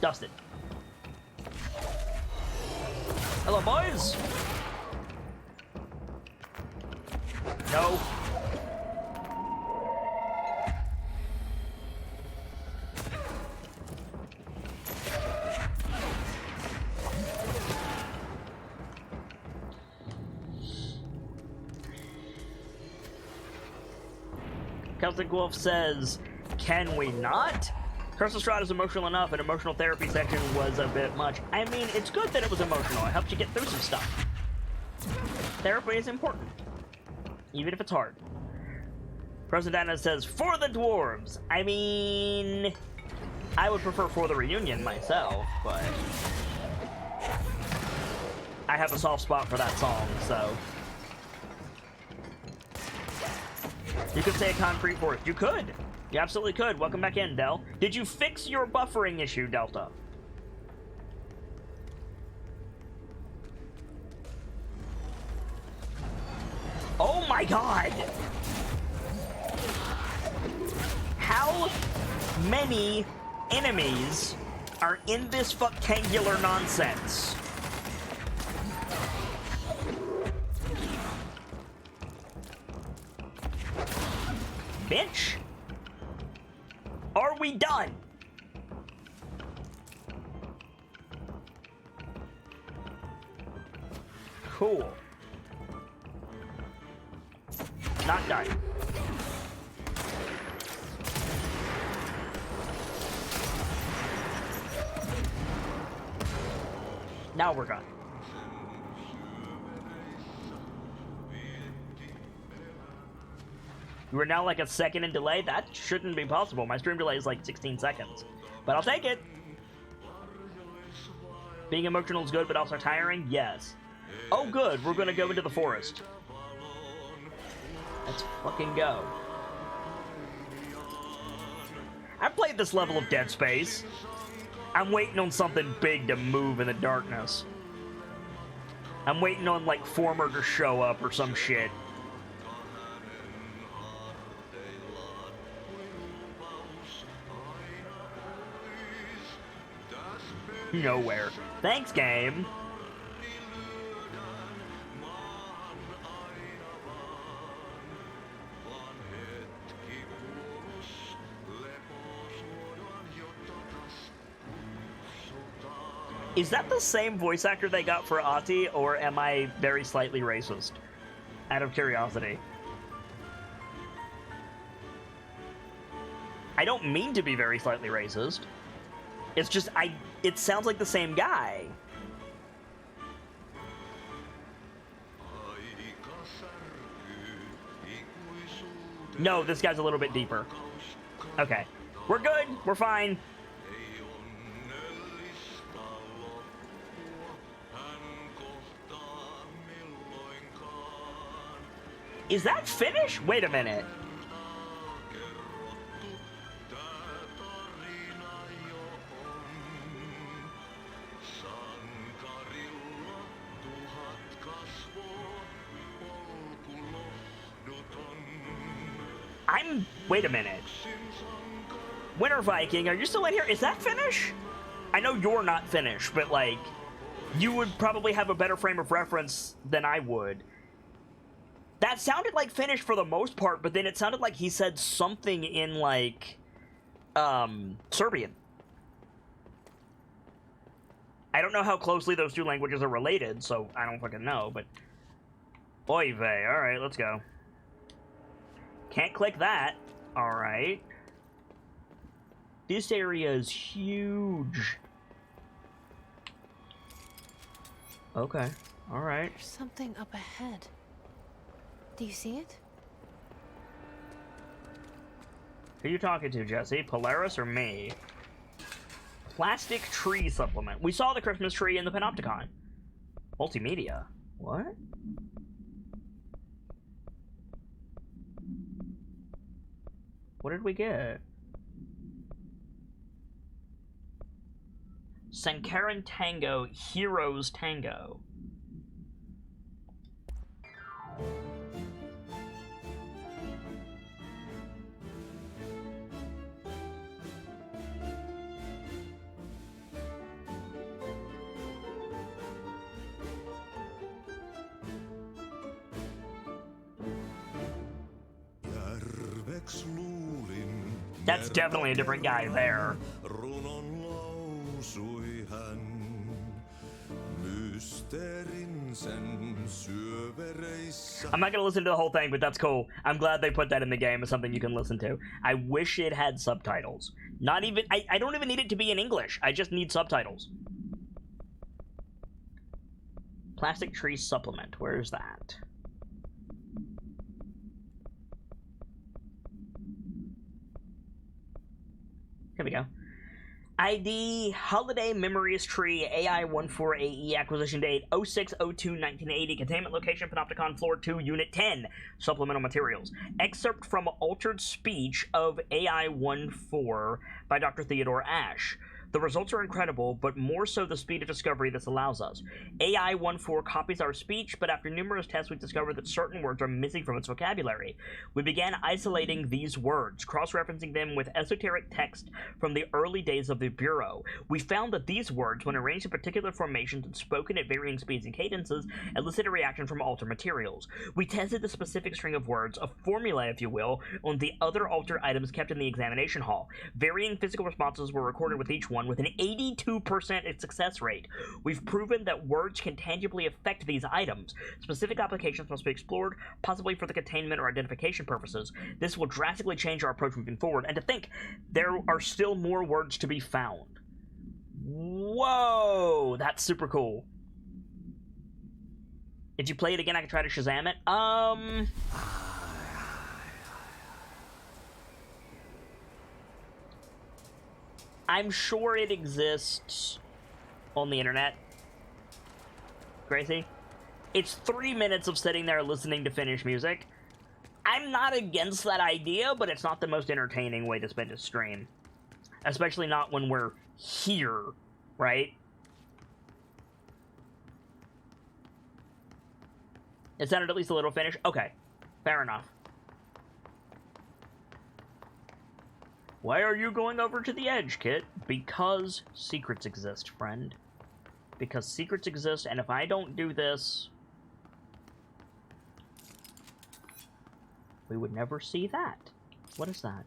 Dusted. Hello, boys! No. Celtic Wolf says, can we not? Crystal Strahd is emotional enough, and emotional therapy section was a bit much. I mean, it's good that it was emotional. It helps you get through some stuff. Therapy is important, even if it's hard. President says, for the dwarves. I mean, I would prefer for the reunion myself, but I have a soft spot for that song, so. You could say a concrete forest. You could. You absolutely could. Welcome back in, Del. Did you fix your buffering issue, Delta? Oh my god! How many enemies are in this fuckangular nonsense? Bitch! Are we done? Cool. Not done. Now we're done. You are now like a second in delay? That shouldn't be possible. My stream delay is like 16 seconds. But I'll take it. Being emotional is good, but also tiring? Yes. Oh, good. We're going to go into the forest. Let's fucking go. I played this level of Dead Space. I'm waiting on something big to move in the darkness. I'm waiting on, like, Former to show up or some shit. Nowhere. Thanks, game. Is that the same voice actor they got for Ati, or am I very slightly racist? Out of curiosity. I don't mean to be very slightly racist. It's just, it sounds like the same guy. No, this guy's a little bit deeper. Okay. We're good. We're fine. Is that Finnish? Wait a minute. Wait a minute. Winter Viking, are you still in here? Is that Finnish? I know you're not Finnish, but, like, you would probably have a better frame of reference than I would. That sounded like Finnish for the most part, but then it sounded like he said something in, like, Serbian. I don't know how closely those two languages are related, so I don't fucking know, but... Oy vey. Alright, let's go. Can't click that. Alright. This area is huge. Okay. Alright. There's something up ahead. Do you see it? Who are you talking to, Jesse? Polaris or me? Plastic tree supplement. We saw the Christmas tree in the Panopticon. Multimedia. What? What did we get? Sankaran Tango, Heroes Tango. That's definitely a different guy there. I'm not gonna listen to the whole thing, but that's cool. I'm glad they put that in the game as something you can listen to. I wish it had subtitles. Not even, I don't even need it to be in English. I just need subtitles. Plastic Tree Supplement, where's that? Here we go. ID, Holiday Memories Tree, AI-14AE, acquisition date 06/02/1980, containment location, Panopticon Floor 2, Unit 10, supplemental materials. Excerpt from Altered Speech of AI-14 by Dr. Theodore Ash. The results are incredible, but more so the speed of discovery this allows us. AI-14 copies our speech, but after numerous tests we discovered that certain words are missing from its vocabulary. We began isolating these words, cross-referencing them with esoteric text from the early days of the Bureau. We found that these words, when arranged in particular formations and spoken at varying speeds and cadences, elicit a reaction from altered materials. We tested the specific string of words, a formula if you will, on the other altered items kept in the examination hall. Varying physical responses were recorded with each one, with an 82% success rate. We've proven that words can tangibly affect these items. Specific applications must be explored, possibly for the containment or identification purposes. This will drastically change our approach moving forward, and to think there are still more words to be found. Whoa! That's super cool. If you play it again, I can try to Shazam it. I'm sure it exists on the internet. Gracie? It's 3 minutes of sitting there listening to Finnish music. I'm not against that idea, but it's not the most entertaining way to spend a stream. Especially not when we're here, right? It sounded at least a little Finnish? Okay, fair enough. Why are you going over to the edge, Kit? Because secrets exist, friend. Because secrets exist, and if I don't do this, we would never see that. What is that?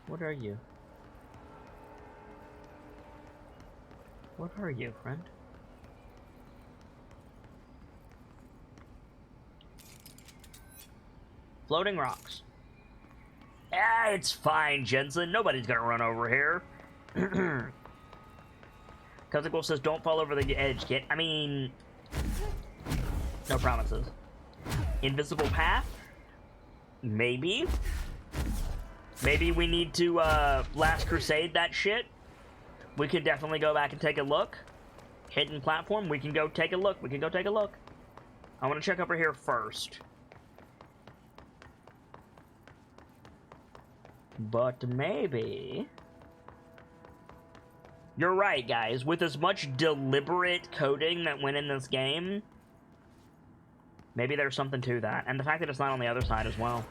What are you? What are you, friend? Floating rocks. Ah, it's fine, Jensen. Nobody's gonna run over here. Cousin says, don't fall over the edge, Kit. I mean, no promises. Invisible path? Maybe. Maybe we need to, Last Crusade that shit. We could definitely go back and take a look. Hidden platform, we can go take a look. We can go take a look. I want to check over here first. But maybe... You're right, guys. With as much deliberate coding that went in this game, maybe there's something to that. And the fact that it's not on the other side as well.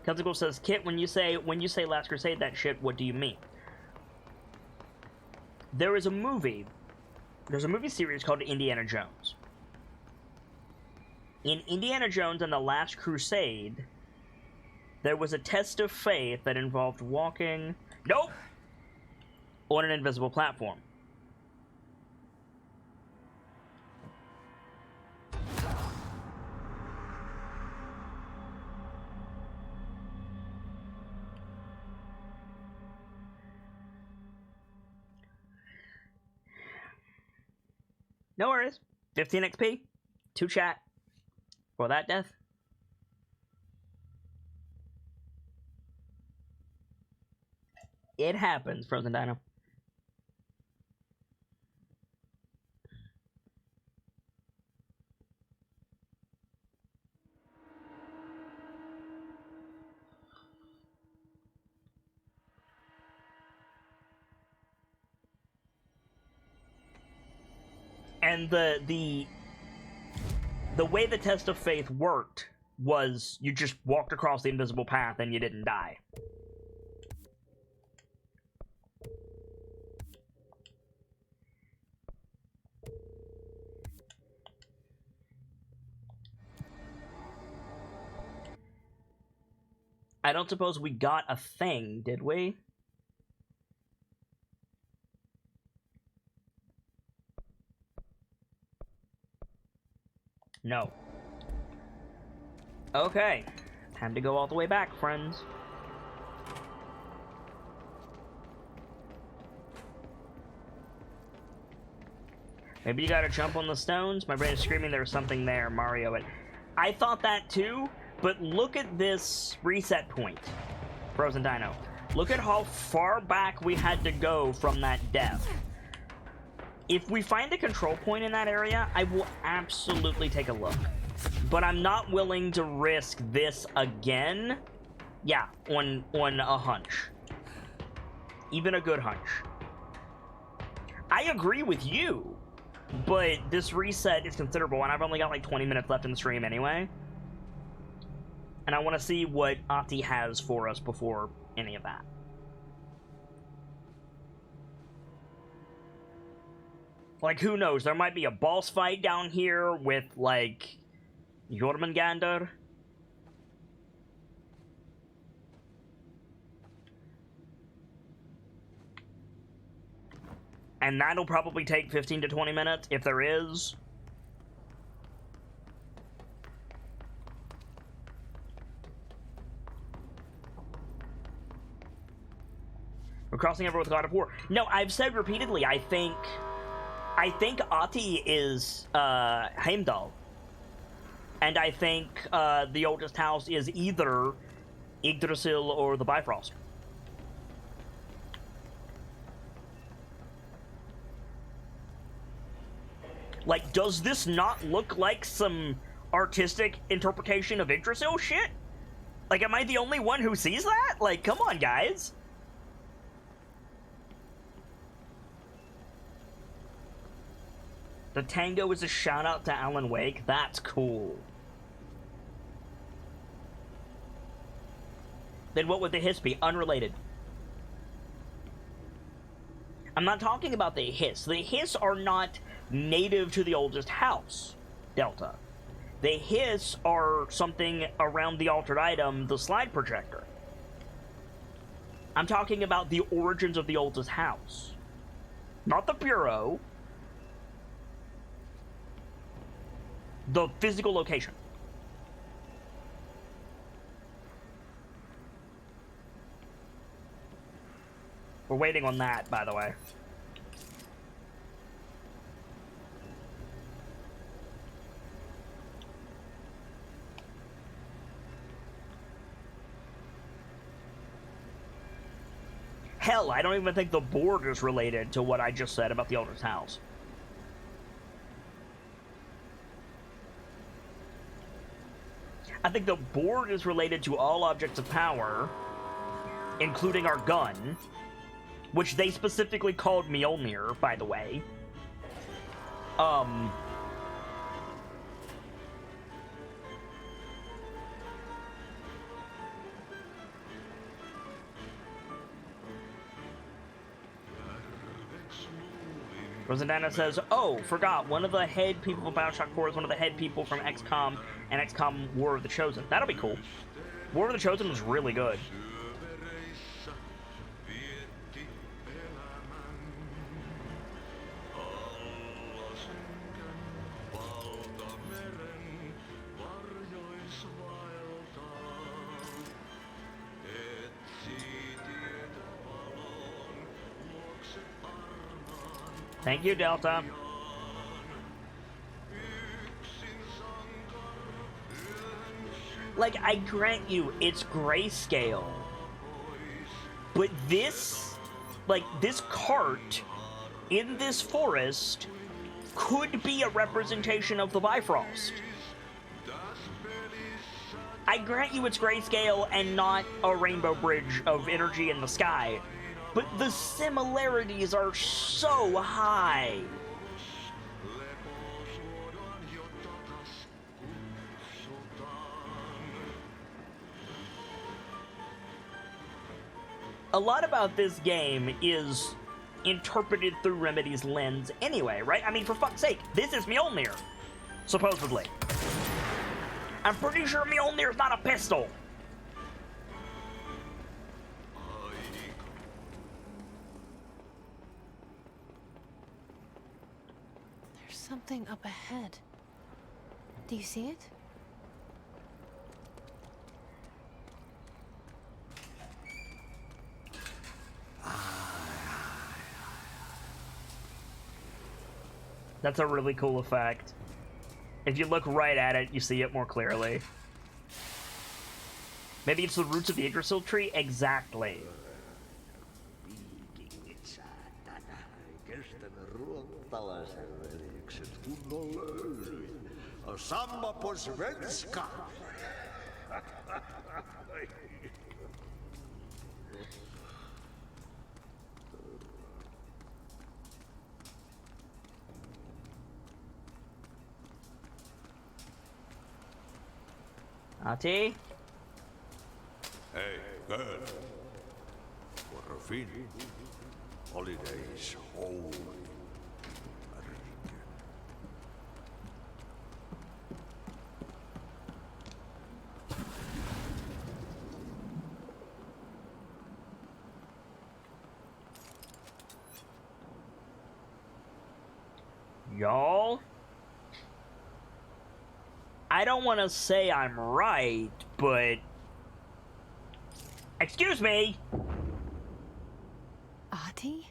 Celtical says, Kit, when you say Last Crusade that shit, what do you mean? There is a movie. There's a movie series called Indiana Jones. In Indiana Jones and the Last Crusade, there was a test of faith that involved walking... Nope! On an invisible platform. No worries. 15 XP. 2 chat. For that death. It happens, Frozen Dino. And the way the test of faith worked was you just walked across the invisible path and you didn't die. I don't suppose we got a thing, did we? No. Okay. Time to go all the way back, friends. Maybe you gotta jump on the stones? My brain is screaming there's something there, Mario. But I thought that too, but look at this reset point, Frozen Dino. Look at how far back we had to go from that death. If we find a control point in that area, I will absolutely take a look. But I'm not willing to risk this again. Yeah, on a hunch. Even a good hunch. I agree with you, but this reset is considerable, and I've only got like 20 minutes left in the stream anyway. And I want to see what Ati has for us before any of that. Like, who knows? There might be a boss fight down here with, like, Jormungandr. And that'll probably take 15 to 20 minutes, if there is. We're crossing over with God of War. No, I've said repeatedly, I think Ati is Heimdall. And I think the oldest house is either Yggdrasil or the Bifrost. Like, does this not look like some artistic interpretation of Yggdrasil shit? Like, am I the only one who sees that? Like, come on, guys. The tango is a shout out to Alan Wake. That's cool. Then what would the hiss be? Unrelated. I'm not talking about the hiss. The hiss are not native to the oldest house, Delta. The hiss are something around the altered item, the slide projector. I'm talking about the origins of the oldest house. Not the Bureau. The physical location. We're waiting on that, by the way. Hell, I don't even think the board is related to what I just said about the oldest house. I think the board is related to all objects of power, including our gun, which they specifically called Mjolnir, by the way. Rosendana says, oh, forgot, one of the head people of Bioshock 4 is one of the head people from XCOM and XCOM War of the Chosen. That'll be cool. War of the Chosen was really good. Thank you, Delta. Like, I grant you, it's grayscale. But this, like, this cart in this forest could be a representation of the Bifrost. I grant you it's grayscale and not a rainbow bridge of energy in the sky. But the similarities are so high. A lot about this game is interpreted through Remedy's lens anyway, right? I mean, for fuck's sake, this is Mjolnir, supposedly. I'm pretty sure Mjolnir's not a pistol. Something up ahead. Do you see it? That's a really cool effect. If you look right at it, you see it more clearly. Maybe it's the roots of the Yggdrasil tree? Exactly. Samma på svenska. Ati? Hey, girl. For a fin. Holidays home. Y'all, I don't want to say I'm right, but... Excuse me! Ati?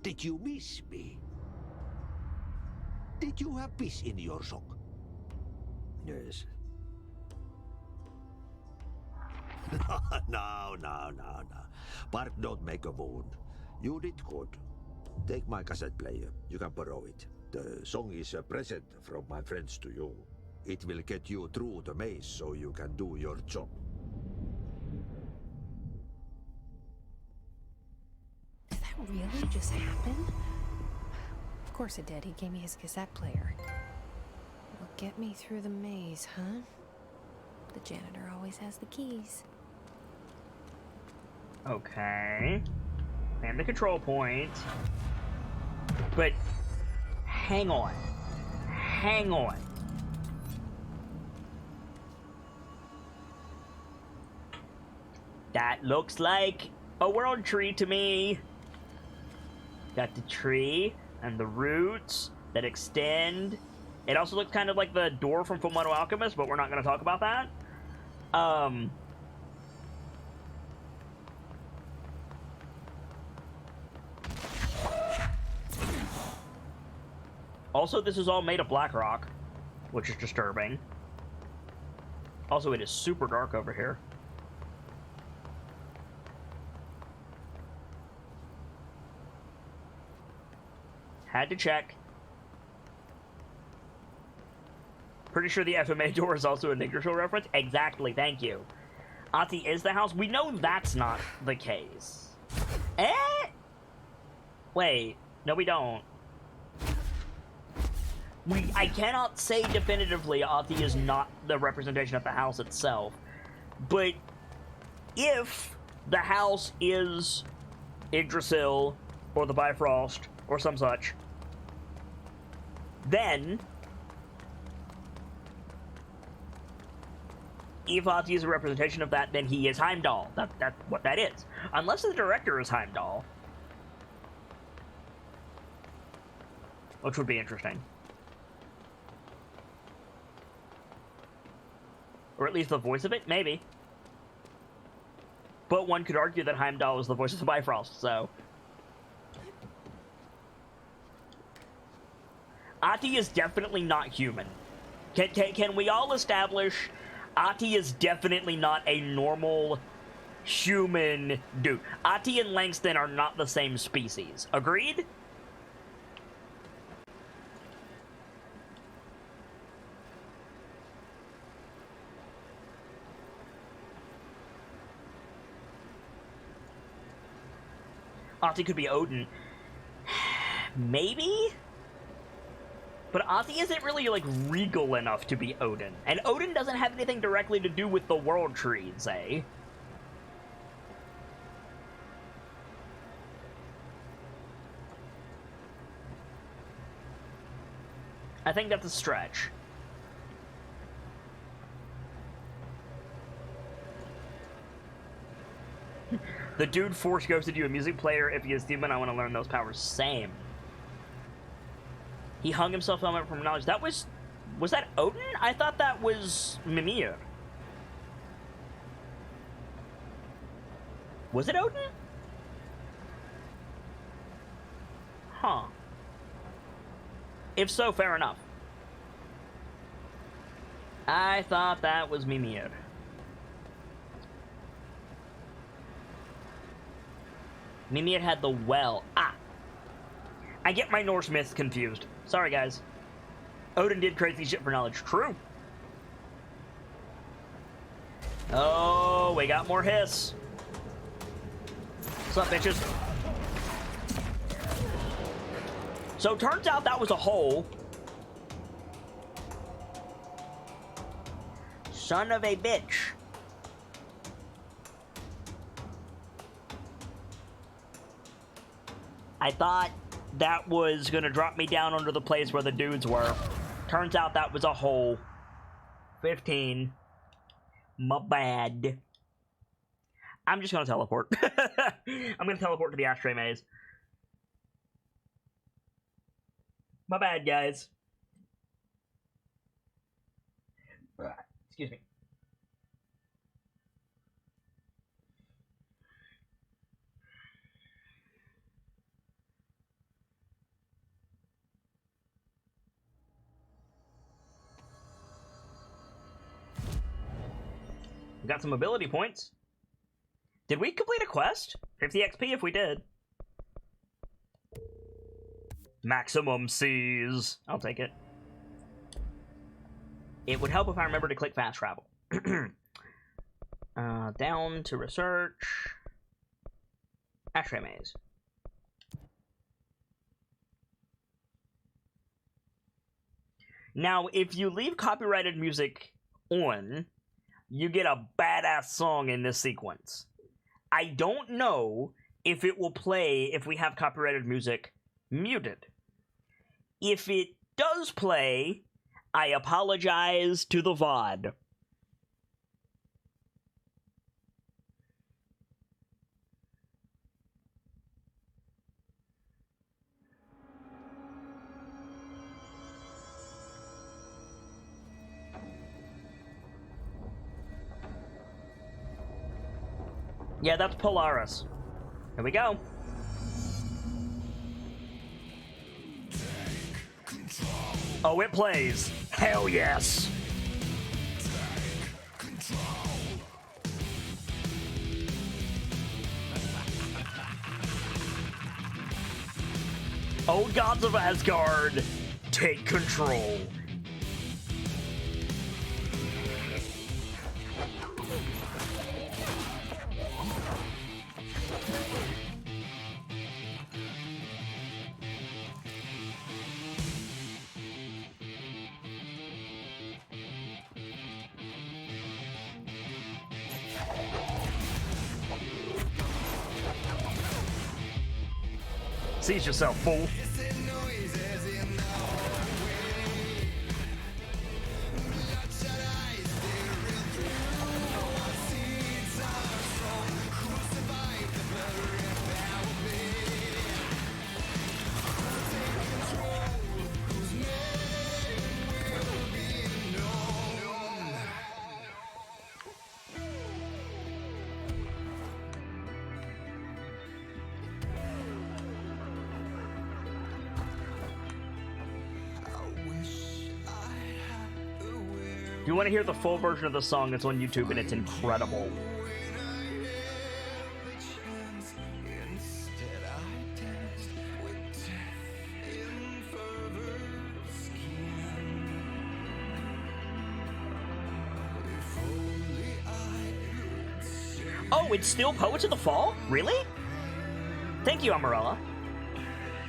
Did you miss me? Did you have peace in your song? Yes. No. Bart, don't make a wound. You did good. Take my cassette player. You can borrow it. The song is a present from my friends to you. It will get you through the maze so you can do your job. Did that really just happen? Of course it did. He gave me his cassette player. It'll get me through the maze, huh? The janitor always has the keys. Okay. And the control point. But hang on. Hang on. That looks like a world tree to me. Got the tree and the roots that extend. It also looks kind of like the door from Fullmetal Alchemist, but we're not going to talk about that. Also, this is all made of black rock, which is disturbing. Also, it is super dark over here. Had to check. Pretty sure the FMA door is also a Yggdrasil reference. Exactly, thank you. Ati is the house. We know that's not the case. Eh? Wait, no we don't. I cannot say definitively Ati is not the representation of the house itself. But if the house is Yggdrasil, or the Bifrost, or some such, then if Ozzy is a representation of that, then he is Heimdall. That's what that is. Unless the director is Heimdall. Which would be interesting. Or at least the voice of it? Maybe. But one could argue that Heimdall is the voice of the Bifrost, so... Ati is definitely not human. Can we all establish Ati is definitely not a normal human dude? Ati and Langston are not the same species. Agreed? Ati could be Odin. Maybe? But Ozzy isn't really, like, regal enough to be Odin. And Odin doesn't have anything directly to do with the world trees, eh? I think that's a stretch. The dude force ghosted you a music player. If he is human, I want to learn those powers. Same. He hung himself on it from knowledge. That was that Odin? I thought that was Mimir. Was it Odin? Huh. If so, fair enough. I thought that was Mimir. Mimir had the well. Ah. I get my Norse myths confused. Sorry, guys. Odin did crazy shit for knowledge. True. Oh, we got more hiss. What's up, bitches? So, turns out that was a hole. Son of a bitch. I thought that was gonna drop me down under the place where the dudes were. Turns out that was a hole. 15. My bad. I'm just gonna teleport. I'm gonna teleport to the ashtray maze. My bad, guys. Excuse me. We got some ability points. Did we complete a quest? 50 XP if we did. Maximum C's. I'll take it. It would help if I remember to click fast travel. Down to research. Ashtray maze. Now, if you leave copyrighted music on, you get a badass song in this sequence. I don't know if it will play if we have copyrighted music muted. If it does play, I apologize to the VOD. Yeah, that's Polaris. Here we go. Oh, it plays. Hell yes. Oh, gods of Asgard, take control. Seize yourself, fool. If you want to hear the full version of the song, it's on YouTube and it's incredible. Oh, it's still Poets of the Fall? Really? Thank you, Amarella.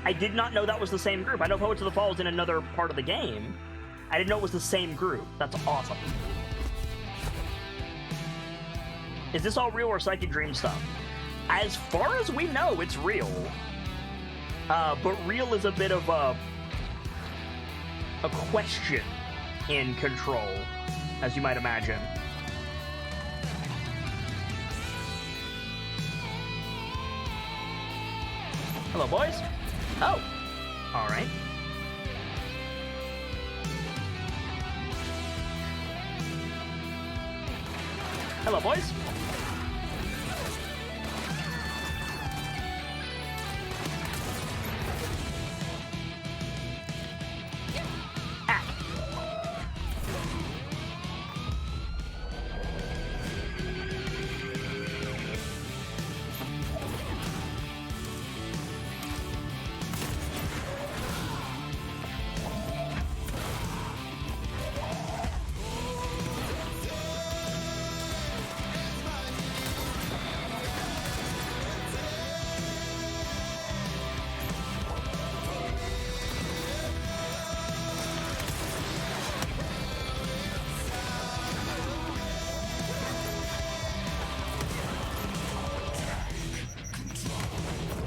I did not know that was the same group. I know Poets of the Fall is in another part of the game. I didn't know it was the same group. That's awesome. Is this all real or Psychic Dream stuff? As far as we know, it's real. But real is a bit of a question in Control, as you might imagine. Hello, boys. Oh, all right. Hello, boys. Ah.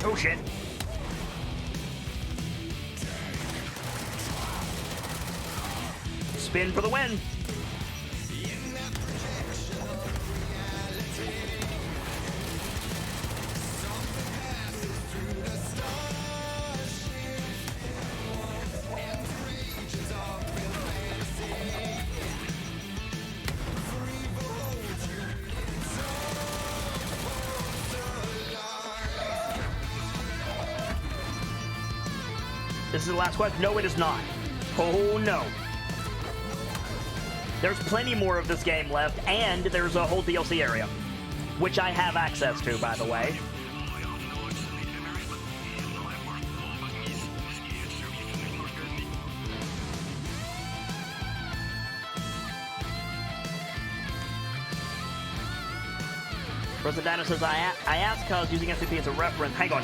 Oh shit. Spin for the win. This is the last quest? No, it is not. Oh, no. There's plenty more of this game left, and there's a whole DLC area, which I have access to, by the way. Rosadana says, I asked cause using SCP as a reference. Hang on.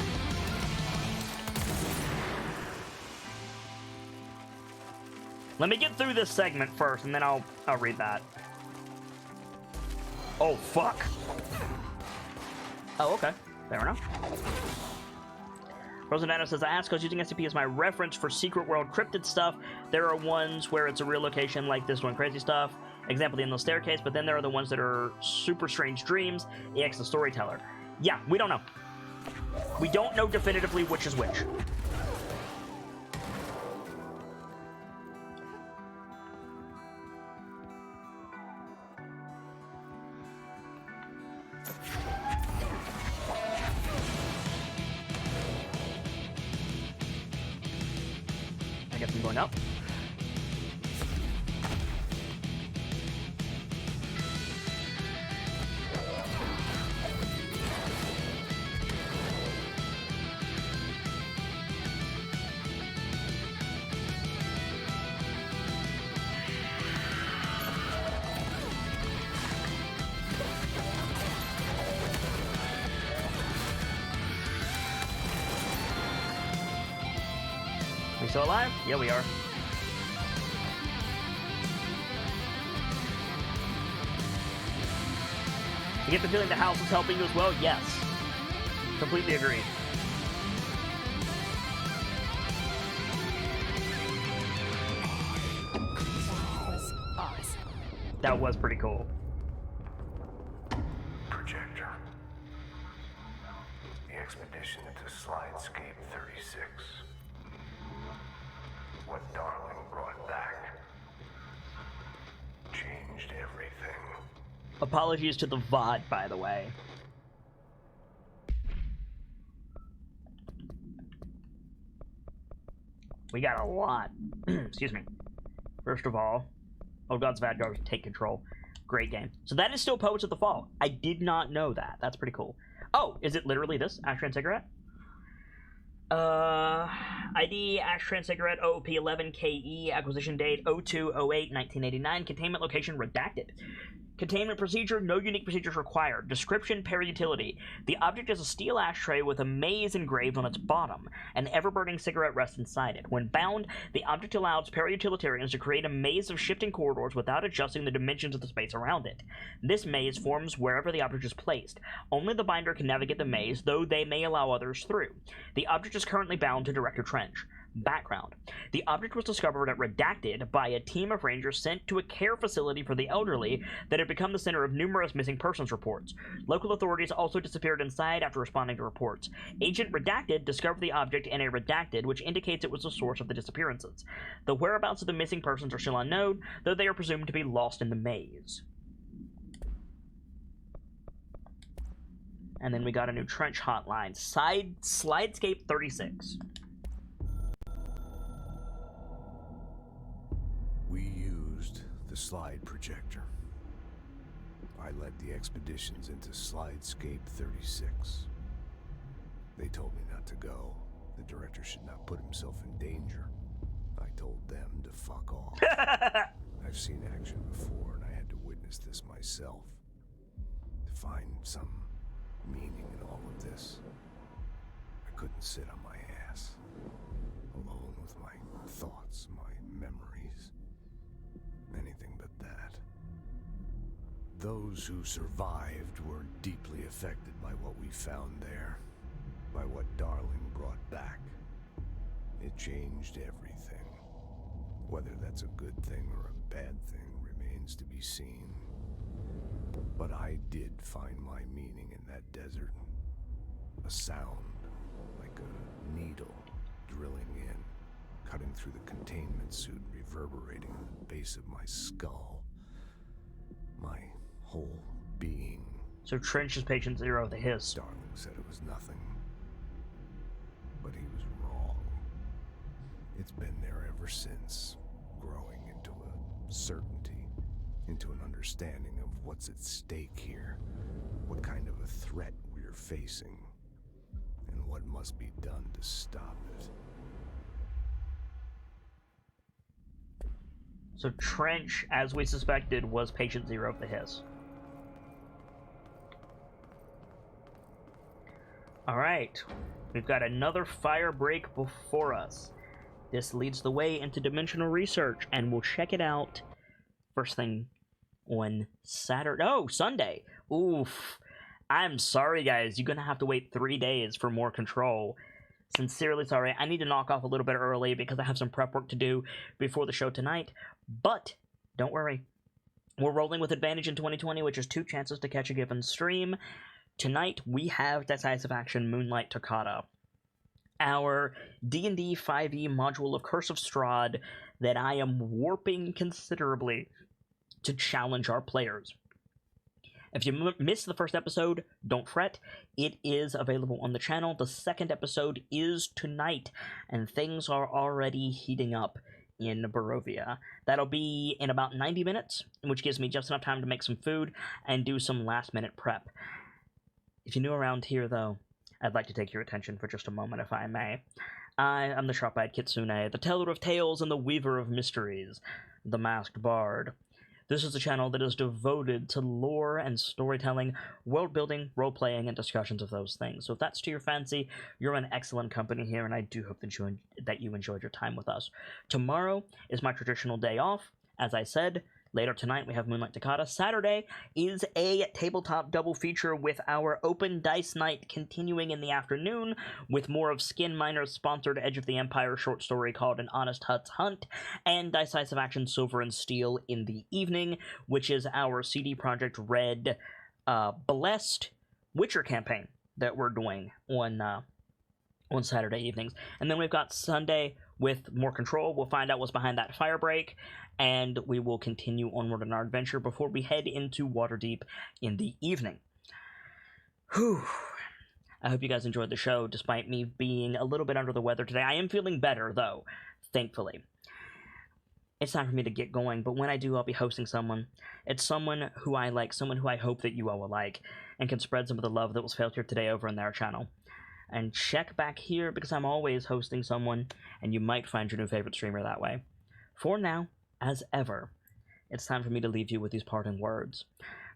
Let me get through this segment first, and then I'll read that. Oh, fuck. Oh, okay. Fair enough. Rosanna says, I asked because using SCP as my reference for Secret World cryptid stuff. There are ones where it's a real location like this one, crazy stuff. Example, the Endless Staircase, but then there are the ones that are super strange dreams. EX the Storyteller. Yeah, we don't know. We don't know definitively which is which. I guess I'm going up. We still alive? Yeah, we are. You get the feeling the house is helping you as well? Yes. Completely agree. That was pretty cool. Projector. The expedition to Slidescape 36. What Darling brought back changed everything. Apologies to the VOD, by the way. We got a lot. Excuse me. First of all, Old Gods of Adgar, Take Control. Great game. So that is still Poets of the Fall. I did not know that. That's pretty cool. Oh, is it literally this? Ashtray and Cigarette? ID Ashtray and Cigarette OOP11KE. Acquisition date 02/08/1989. Containment location redacted. Containment procedure, no unique procedures required. Description, para-utility. The object is a steel ashtray with a maze engraved on its bottom. An ever-burning cigarette rests inside it. When bound, the object allows para-utilitarians to create a maze of shifting corridors without adjusting the dimensions of the space around it. This maze forms wherever the object is placed. Only the binder can navigate the maze, though they may allow others through. The object is currently bound to Director Trench. Background. The object was discovered at Redacted by a team of rangers sent to a care facility for the elderly that had become the center of numerous missing persons reports. Local authorities also disappeared inside after responding to reports. Agent Redacted discovered the object in a Redacted, which indicates it was the source of the disappearances. The whereabouts of the missing persons are still unknown, though they are presumed to be lost in the maze. And then we got a new Trench hotline. Slidescape 36. We used the slide projector. I led the expeditions into Slidescape 36. They told me not to go. The director should not put himself in danger. I told them to fuck off. I've seen action before, and I had to witness this myself. To find some meaning in all of this, I couldn't sit on my ass, alone with my thoughts, my memories. Anything but that. Those who survived were deeply affected by what we found there, by what Darling brought back. It changed everything. Whether that's a good thing or a bad thing remains to be seen. But I did find my meaning in that desert. A sound, like a needle drilling in, cutting through the containment suit, reverberating in the base of my skull. My whole being. So Trench is patient zero, the hiss. Darling said it was nothing. But he was wrong. It's been there ever since, growing into a certainty, into an understanding of what's at stake here, what kind of a threat we're facing, and what must be done to stop it. So Trench, as we suspected, was patient zero of the hiss. Alright, we've got another fire break before us. This leads the way into dimensional research, and we'll check it out first thing on Saturday. Oh, Sunday! Oof. I'm sorry, guys. You're gonna have to wait 3 days for more Control. Sincerely sorry. I need to knock off a little bit early because I have some prep work to do before the show tonight. But don't worry. We're rolling with advantage in 2020, which is 2 chances to catch a given stream. Tonight, we have Decisive Action Moonlight Toccata, our D&D 5e module of Curse of Strahd that I am warping considerably to challenge our players. If you missed the first episode, don't fret. It is available on the channel. The second episode is tonight, and things are already heating up in Barovia. That'll be in about 90 minutes, which gives me just enough time to make some food and do some last-minute prep. If you're new around here, though, I'd like to take your attention for just a moment, if I may. I am the Sharp-Eyed Kitsune, the teller of tales and the weaver of mysteries, the masked bard. This is a channel that is devoted to lore and storytelling, world-building, role-playing, and discussions of those things. So if that's to your fancy, you're in excellent company here, and I do hope that you enjoyed your time with us. Tomorrow is my traditional day off. As I said, Later tonight, we have Moonlight Toccata. Saturday is a tabletop double feature with our Open Dice Night continuing in the afternoon with more of Skin Miner's sponsored Edge of the Empire short story called An Honest Hut's Hunt, and Decisive Action Silver and Steel in the evening, which is our CD Projekt Red Blessed Witcher campaign that we're doing on Saturday evenings. And then we've got Sunday with more Control. We'll find out what's behind that fire break, and we will continue onward in our adventure before we head into Waterdeep in the evening. Whew. I hope you guys enjoyed the show, despite me being a little bit under the weather today. I am feeling better, though, thankfully. It's time for me to get going, but when I do, I'll be hosting someone. It's someone who I like, someone who I hope that you all will like, and can spread some of the love that was felt here today over in their channel. And check back here, because I'm always hosting someone, and you might find your new favorite streamer that way. For now, as ever, it's time for me to leave you with these parting words.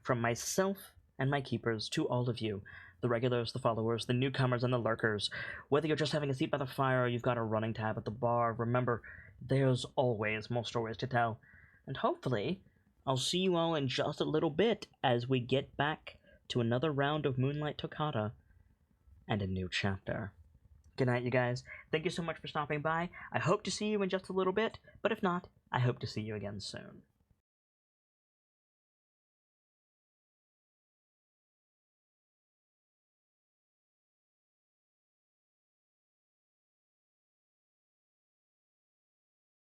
From myself and my keepers to all of you, the regulars, the followers, the newcomers, and the lurkers, whether you're just having a seat by the fire or you've got a running tab at the bar, remember, there's always more stories to tell. And hopefully, I'll see you all in just a little bit as we get back to another round of Moonlight Toccata and a new chapter. Good night, you guys. Thank you so much for stopping by. I hope to see you in just a little bit, but if not, I hope to see you again soon.